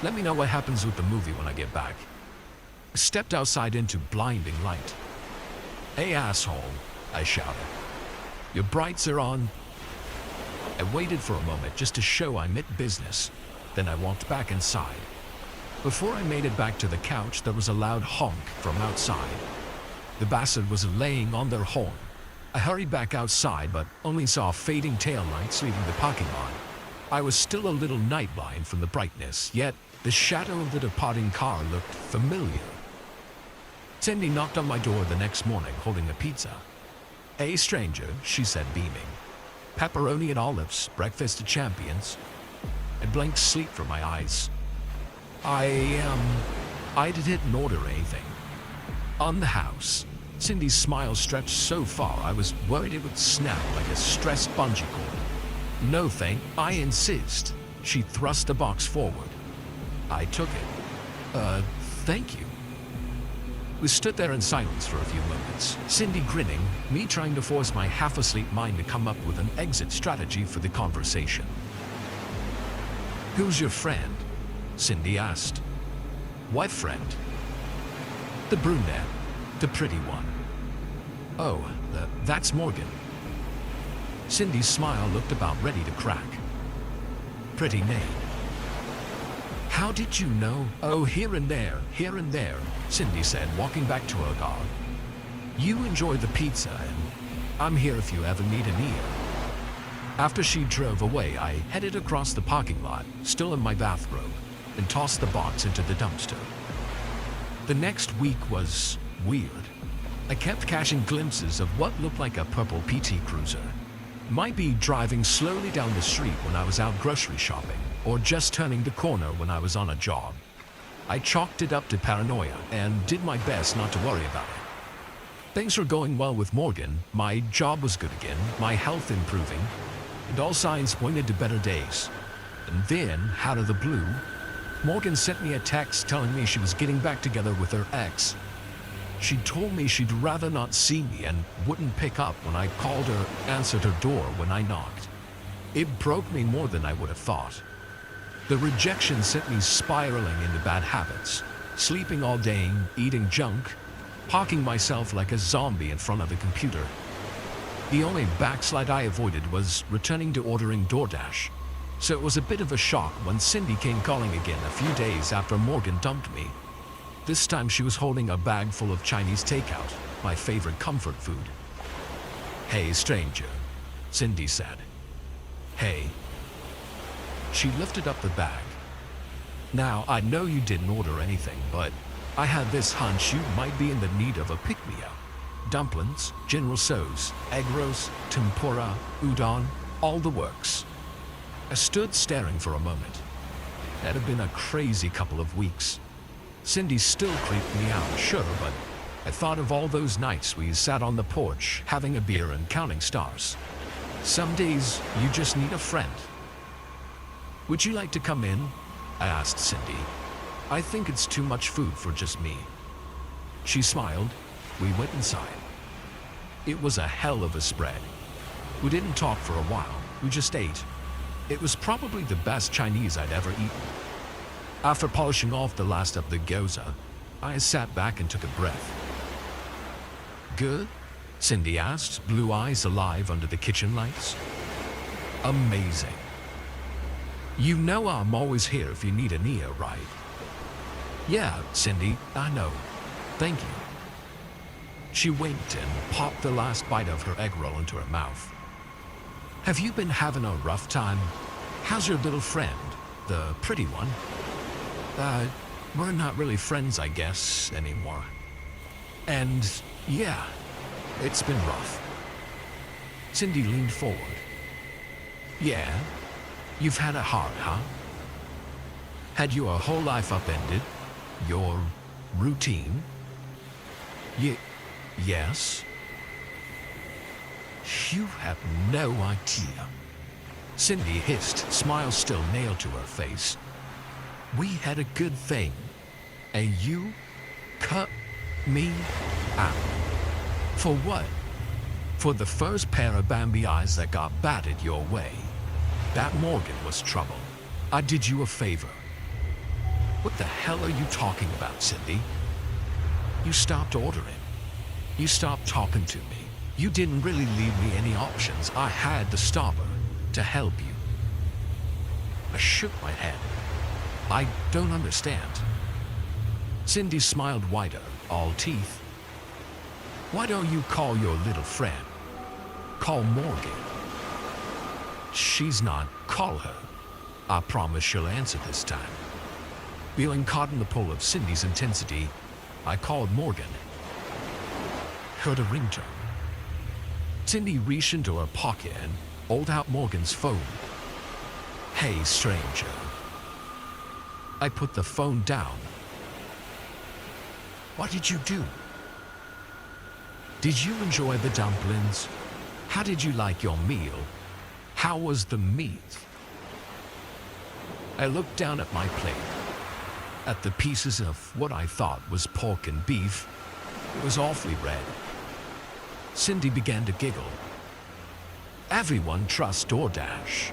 Let me know what happens with the movie when I get back." I stepped outside into blinding light. "Hey asshole," I shouted. "Your brights are on." I waited for a moment just to show I meant business. Then I walked back inside. Before I made it back to the couch, there was a loud honk from outside. The bastard was laying on their horn. I hurried back outside, but only saw fading taillights leaving the parking lot. I was still a little night-blind from the brightness, yet the shadow of the departing car looked familiar. Cindy knocked on my door the next morning holding a pizza. "Hey stranger," she said, beaming. "Pepperoni and olives, breakfast at Champions." I blinked sleep from my eyes. I didn't order anything. On the house. Cindy's smile stretched so far I was worried it would snap like a stressed bungee cord. "No I insist." She thrust the box forward. I took it. Thank you." We stood there in silence for a few moments, Cindy grinning, me trying to force my half-asleep mind to come up with an exit strategy for the conversation. "Who's your friend?" Cindy asked. "What friend?" "The brunette, the pretty one." "Oh, that's Morgan." Cindy's smile looked about ready to crack. "Pretty name." "How did you know?" "Oh, here and there, Cindy said, walking back to her car. "You enjoy the pizza, and I'm here if you ever need an ear." After she drove away, I headed across the parking lot, still in my bathrobe, and tossed the box into the dumpster. The next week was weird. I kept catching glimpses of what looked like a purple PT Cruiser. Might be driving slowly down the street when I was out grocery shopping, or just turning the corner when I was on a jog. I chalked it up to paranoia and did my best not to worry about it. Things were going well with Morgan, my job was good again, my health improving, and all signs pointed to better days. And then, out of the blue, Morgan sent me a text telling me she was getting back together with her ex. She told me she'd rather not see me and wouldn't pick up when I called her, answered her door when I knocked. It broke me more than I would have thought. The rejection sent me spiraling into bad habits, sleeping all day, eating junk, parking myself like a zombie in front of the computer. The only backslide I avoided was returning to ordering DoorDash, so it was a bit of a shock when Cindy came calling again a few days after Morgan dumped me. This time she was holding a bag full of Chinese takeout, my favorite comfort food. "Hey, stranger," Cindy said. "Hey." She lifted up the bag. "Now, I know you didn't order anything, but I had this hunch you might be in the need of a pick-me-up. Dumplings, General Tso's, egg roast, tempura, udon, all the works." I stood staring for a moment. It had been a crazy couple of weeks. Cindy still creeped me out, sure, but I thought of all those nights we sat on the porch, having a beer and counting stars. Some days, you just need a friend. "Would you like to come in?" I asked Cindy. "I think it's too much food for just me." She smiled. We went inside. It was a hell of a spread. We didn't talk for a while. We just ate. It was probably the best Chinese I'd ever eaten. After polishing off the last of the gyoza, I sat back and took a breath. "Good?" Cindy asked, blue eyes alive under the kitchen lights. "Amazing. You know I'm always here if you need an ear, right?" "Yeah, Cindy, I know. Thank you." She winked and popped the last bite of her egg roll into her mouth. "Have you been having a rough time? How's your little friend, the pretty one?" we're not really friends, I guess, anymore. And yeah, it's been rough. Cindy leaned forward. Yeah, you've had it hard, huh? Had your whole life upended? Your routine? Yes? You have no idea. Cindy hissed, smile still nailed to her face. We had a good thing, and you cut me out. For what? For the first pair of Bambi eyes that got batted your way. That Morgan was trouble. I did you a favor. What the hell are you talking about, Cindy? You stopped ordering. You stopped talking to me. You didn't really leave me any options. I had to stop her to help you. I shook my head. I don't understand. Cindy smiled wider, all teeth. Why don't you call your little friend? Call Morgan. She's not. Call her. I promise she'll answer this time. Feeling caught in the pull of Cindy's intensity, I called Morgan. Heard a ringtone. Cindy reached into her pocket and pulled out Morgan's phone. Hey, stranger. I put the phone down. What did you do? Did you enjoy the dumplings? How did you like your meal? How was the meat? I looked down at my plate, at the pieces of what I thought was pork and beef. It was awfully red. Cindy began to giggle. Everyone trusts DoorDash.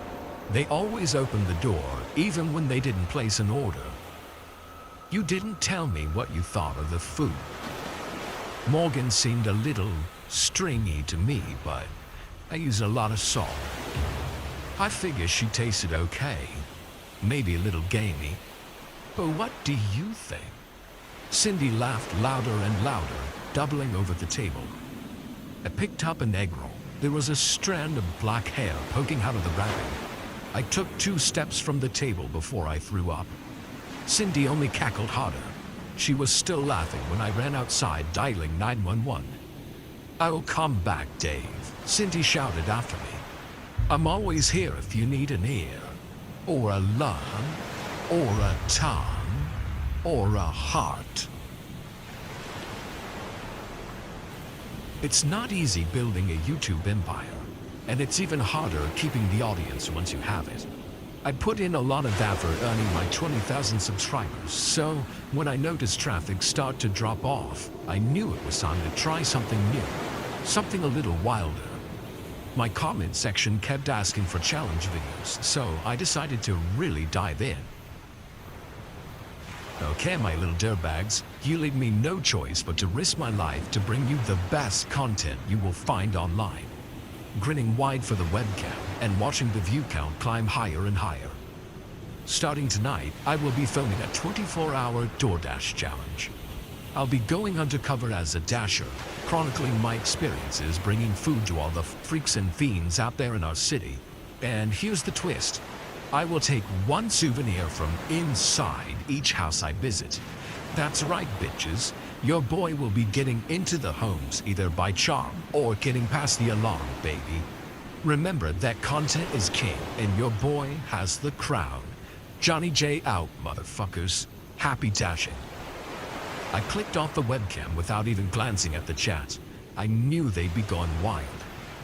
They always open the door, even when they didn't place an order. You didn't tell me what you thought of the food. Morgan seemed a little stringy to me, but I use a lot of salt. I figure she tasted okay, maybe a little gamey. But what do you think? Cindy laughed louder and louder, doubling over the table. I picked up an egg roll. There was a strand of black hair poking out of the wrapping. I took 2 steps from the table before I threw up. Cindy only cackled harder. She was still laughing when I ran outside, dialing 911. I'll come back, Dave, Cindy shouted after me. I'm always here if you need an ear, or a lung, or a tongue, or a heart. It's not easy building a YouTube empire, and it's even harder keeping the audience once you have it. I put in a lot of effort earning my 20,000 subscribers, so when I noticed traffic start to drop off, I knew it was time to try something new, something a little wilder. My comment section kept asking for challenge videos, so I decided to really dive in. Okay, my little dirtbags, you leave me no choice but to risk my life to bring you the best content you will find online. Grinning wide for the webcam and watching the view count climb higher and higher. Starting tonight, I will be filming a 24-hour DoorDash challenge. I'll be going undercover as a dasher, chronicling my experiences bringing food to all the freaks and fiends out there in our city. And here's the twist. I will take one souvenir from inside each house I visit. That's right, bitches. Your boy will be getting into the homes either by charm or getting past the alarm, baby. Remember that content is king and your boy has the crown. Johnny J out, motherfuckers. Happy dashing. I clicked off the webcam without even glancing at the chat. I knew they'd be going wild.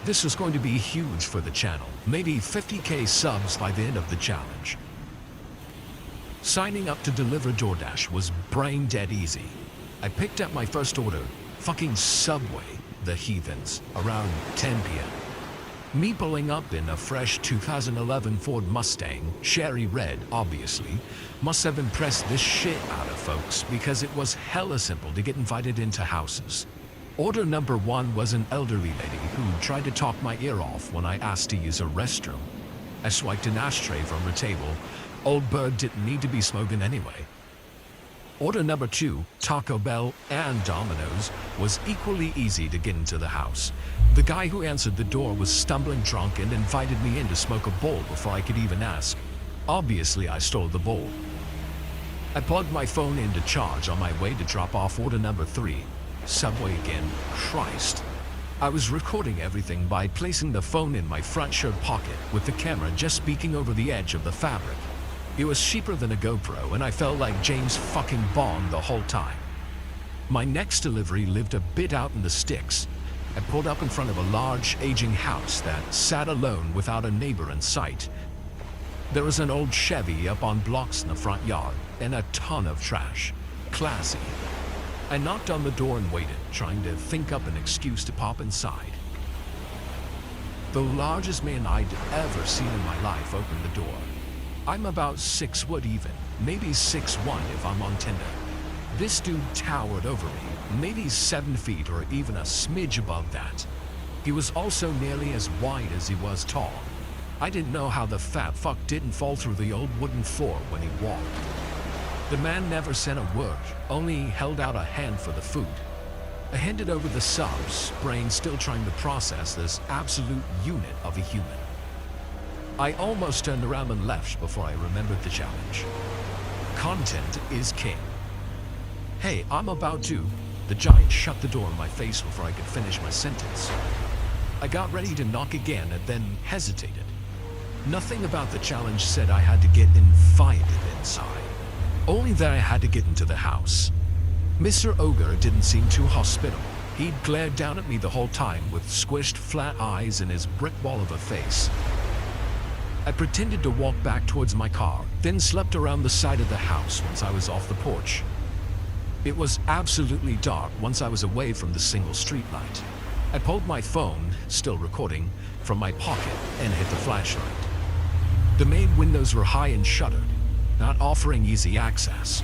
This was going to be huge for the channel, maybe 50k subs by the end of the challenge. Signing up to deliver DoorDash was brain dead easy. I picked up my first order, fucking Subway, the heathens, around 10 p.m. Me pulling up in a fresh 2011 Ford Mustang, cherry red obviously, must have impressed the shit out of folks because it was hella simple to get invited into houses. Order number 1 was an elderly lady who tried to talk my ear off when I asked to use a restroom. I swiped an ashtray from her table. Old bird didn't need to be smoking anyway. Order number 2, Taco Bell and Domino's, was equally easy to get into the house. The guy who answered the door was stumbling drunk and invited me in to smoke a bowl before I could even ask. Obviously, I stole the bowl. I plugged my phone into charge on my way to drop off order number 3. Subway again. Christ. I was recording everything by placing the phone in my front shirt pocket with the camera just peeking over the edge of the fabric. It was cheaper than a GoPro and I felt like James fucking Bond the whole time. My next delivery lived a bit out in the sticks. I pulled up in front of a large, aging house that sat alone without a neighbor in sight. There was an old Chevy up on blocks in the front yard and a ton of trash. Classy. I knocked on the door and waited, trying to think up an excuse to pop inside. The largest man I'd ever seen in my life opened the door. I'm about 6 foot even, maybe 6'1" if I'm on Tinder. This dude towered over me, maybe 7 feet or even a smidge above that. He was also nearly as wide as he was tall. I didn't know how the fat fuck didn't fall through the old wooden floor when he walked. The man never said a word, only held out a hand for the food. I handed over the subs, brain still trying to process this absolute unit of a human. I almost turned around and left before I remembered the challenge. Content is king. Hey, I'm about to. The giant shut the door in my face before I could finish my sentence. I got ready to knock again and then hesitated. Nothing about the challenge said I had to get invited inside. Only that I had to get into the house. Mr. Ogre didn't seem too hospitable. He'd glared down at me the whole time with squished flat eyes and his brick wall of a face. I pretended to walk back towards my car, then slept around the side of the house once I was off the porch. It was absolutely dark once I was away from the single streetlight. I pulled my phone, still recording, from my pocket and hit the flashlight. The main windows were high and shuttered, not offering easy access.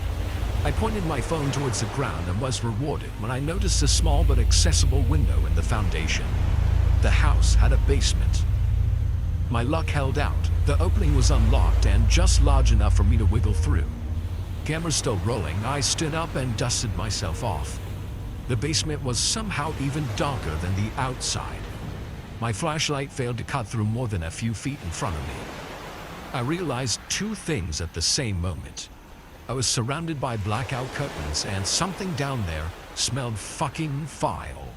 I pointed my phone towards the ground and was rewarded when I noticed a small but accessible window in the foundation. The house had a basement. My luck held out. The opening was unlocked and just large enough for me to wiggle through. Camera still rolling, I stood up and dusted myself off. The basement was somehow even darker than the outside. My flashlight failed to cut through more than a few feet in front of me. I realized 2 things at the same moment. I was surrounded by blackout curtains and something down there smelled fucking vile.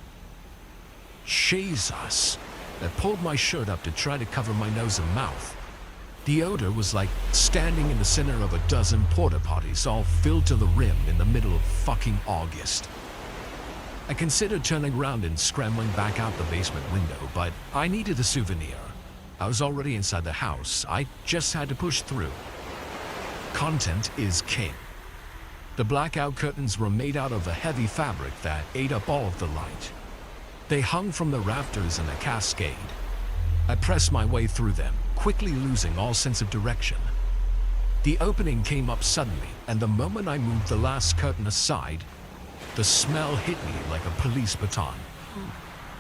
Jesus. I pulled my shirt up to try to cover my nose and mouth. The odor was like standing in the center of a dozen porta potties all filled to the rim in the middle of fucking August. I considered turning around and scrambling back out the basement window, but I needed a souvenir. I was already inside the house. I just had to push through. Content is king. The blackout curtains were made out of a heavy fabric that ate up all of the light. They hung from the rafters in a cascade. I pressed my way through them, quickly losing all sense of direction. The opening came up suddenly, and the moment I moved the last curtain aside, the smell hit me like a police baton.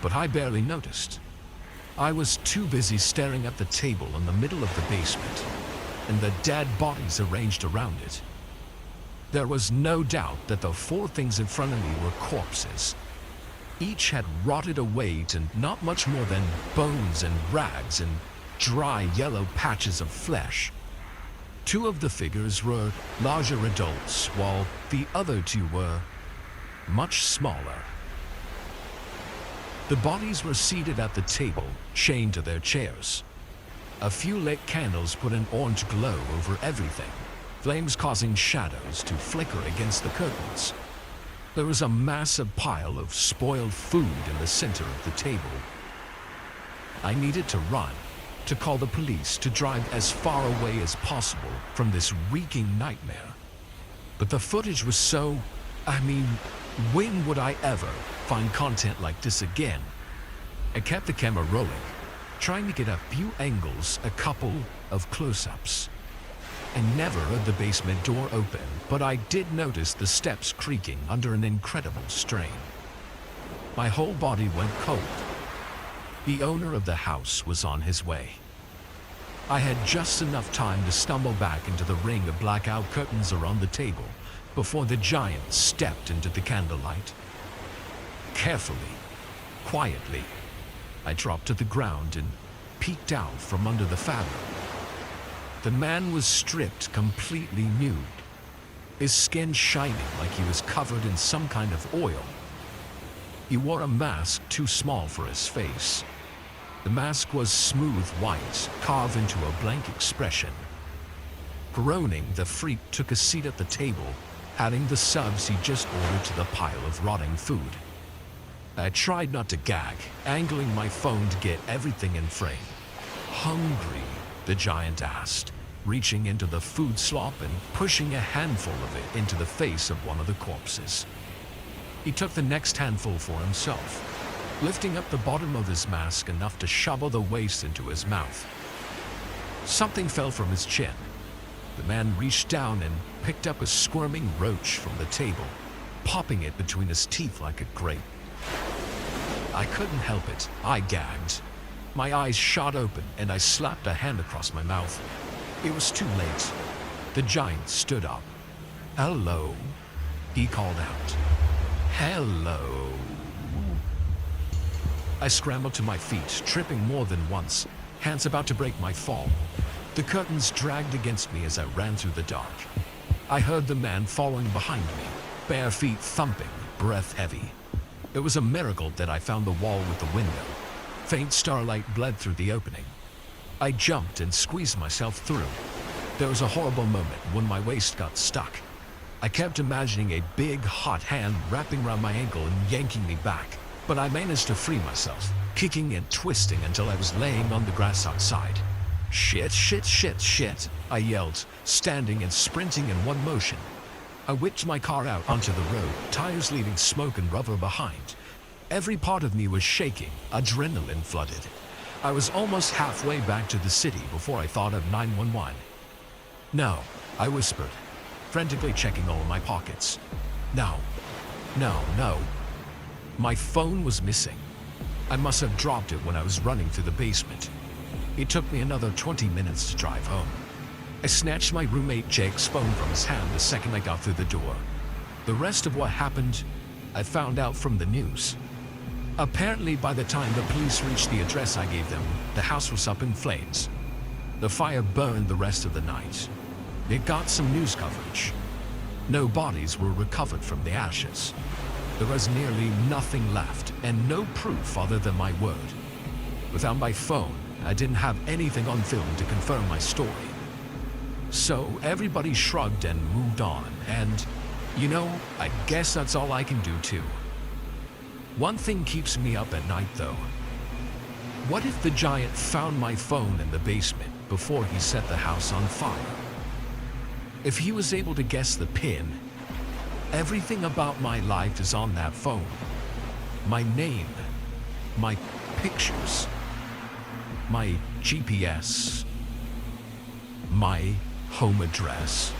But I barely noticed. I was too busy staring at the table in the middle of the basement, and the dead bodies arranged around it. There was no doubt that the 4 things in front of me were corpses. Each had rotted away to not much more than bones and rags and dry yellow patches of flesh. 2 of the figures were larger adults, while the other 2 were much smaller. The bodies were seated at the table, chained to their chairs. A few lit candles put an orange glow over everything, flames causing shadows to flicker against the curtains. There was a massive pile of spoiled food in the center of the table. I needed to run, to call the police, to drive as far away as possible from this reeking nightmare. But the footage was so... when would I ever find content like this again? I kept the camera rolling, trying to get a few angles, a couple of close-ups. I never heard the basement door open, but I did notice the steps creaking under an incredible strain. My whole body went cold. The owner of the house was on his way. I had just enough time to stumble back into the ring of blackout curtains around the table before the giant stepped into the candlelight. Carefully, quietly, I dropped to the ground and peeked out from under the fabric. The man was stripped completely nude. his skin shining like he was covered in some kind of oil. He wore a mask too small for his face. The mask was smooth white, carved into a blank expression. Groaning, the freak took a seat at the table, adding the subs he just ordered to the pile of rotting food. I tried not to gag, angling my phone to get everything in frame. "Hungry?" the giant asked, reaching into the food slop and pushing a handful of it into the face of one of the corpses. He took the next handful for himself, lifting up the bottom of his mask enough to shovel the waste into his mouth. Something fell from his chin. The man reached down and picked up a squirming roach from the table, popping it between his teeth like a grape. I couldn't help it. I gagged. My eyes shot open and I slapped a hand across my mouth. It was too late. The giant stood up. "Hello," he called out. "Hello." I scrambled to my feet, tripping more than once, hands about to break my fall. The curtains dragged against me as I ran through the dark. I heard the man following behind me, bare feet thumping, breath heavy. It was a miracle that I found the wall with the window. Faint starlight bled through the opening. I jumped and squeezed myself through. There was a horrible moment when my waist got stuck. I kept imagining a big, hot hand wrapping around my ankle and yanking me back, but I managed to free myself, kicking and twisting until I was laying on the grass outside. "Shit, shit, shit, shit," I yelled, standing and sprinting in one motion. I whipped my car out onto the road, tires leaving smoke and rubber behind. Every part of me was shaking, adrenaline flooded. I was almost halfway back to the city before I thought of 911. "No," I whispered, frantically checking all my pockets. No. My phone was missing. I must have dropped it when I was running through the basement. It took me another 20 minutes to drive home. I snatched my roommate Jake's phone from his hand the second I got through the door. The rest of what happened, I found out from the news. Apparently, by the time the police reached the address I gave them, the house was up in flames. The fire burned the rest of the night. It got some news coverage. No bodies were recovered from the ashes. There was nearly nothing left, and no proof other than my word. Without my phone, I didn't have anything on film to confirm my story. So everybody shrugged and moved on, and, I guess that's all I can do too. One thing keeps me up at night though. What if the giant found my phone in the basement before he set the house on fire? If he was able to guess the pin, everything about my life is on that phone. My name, my pictures, my GPS, my home address.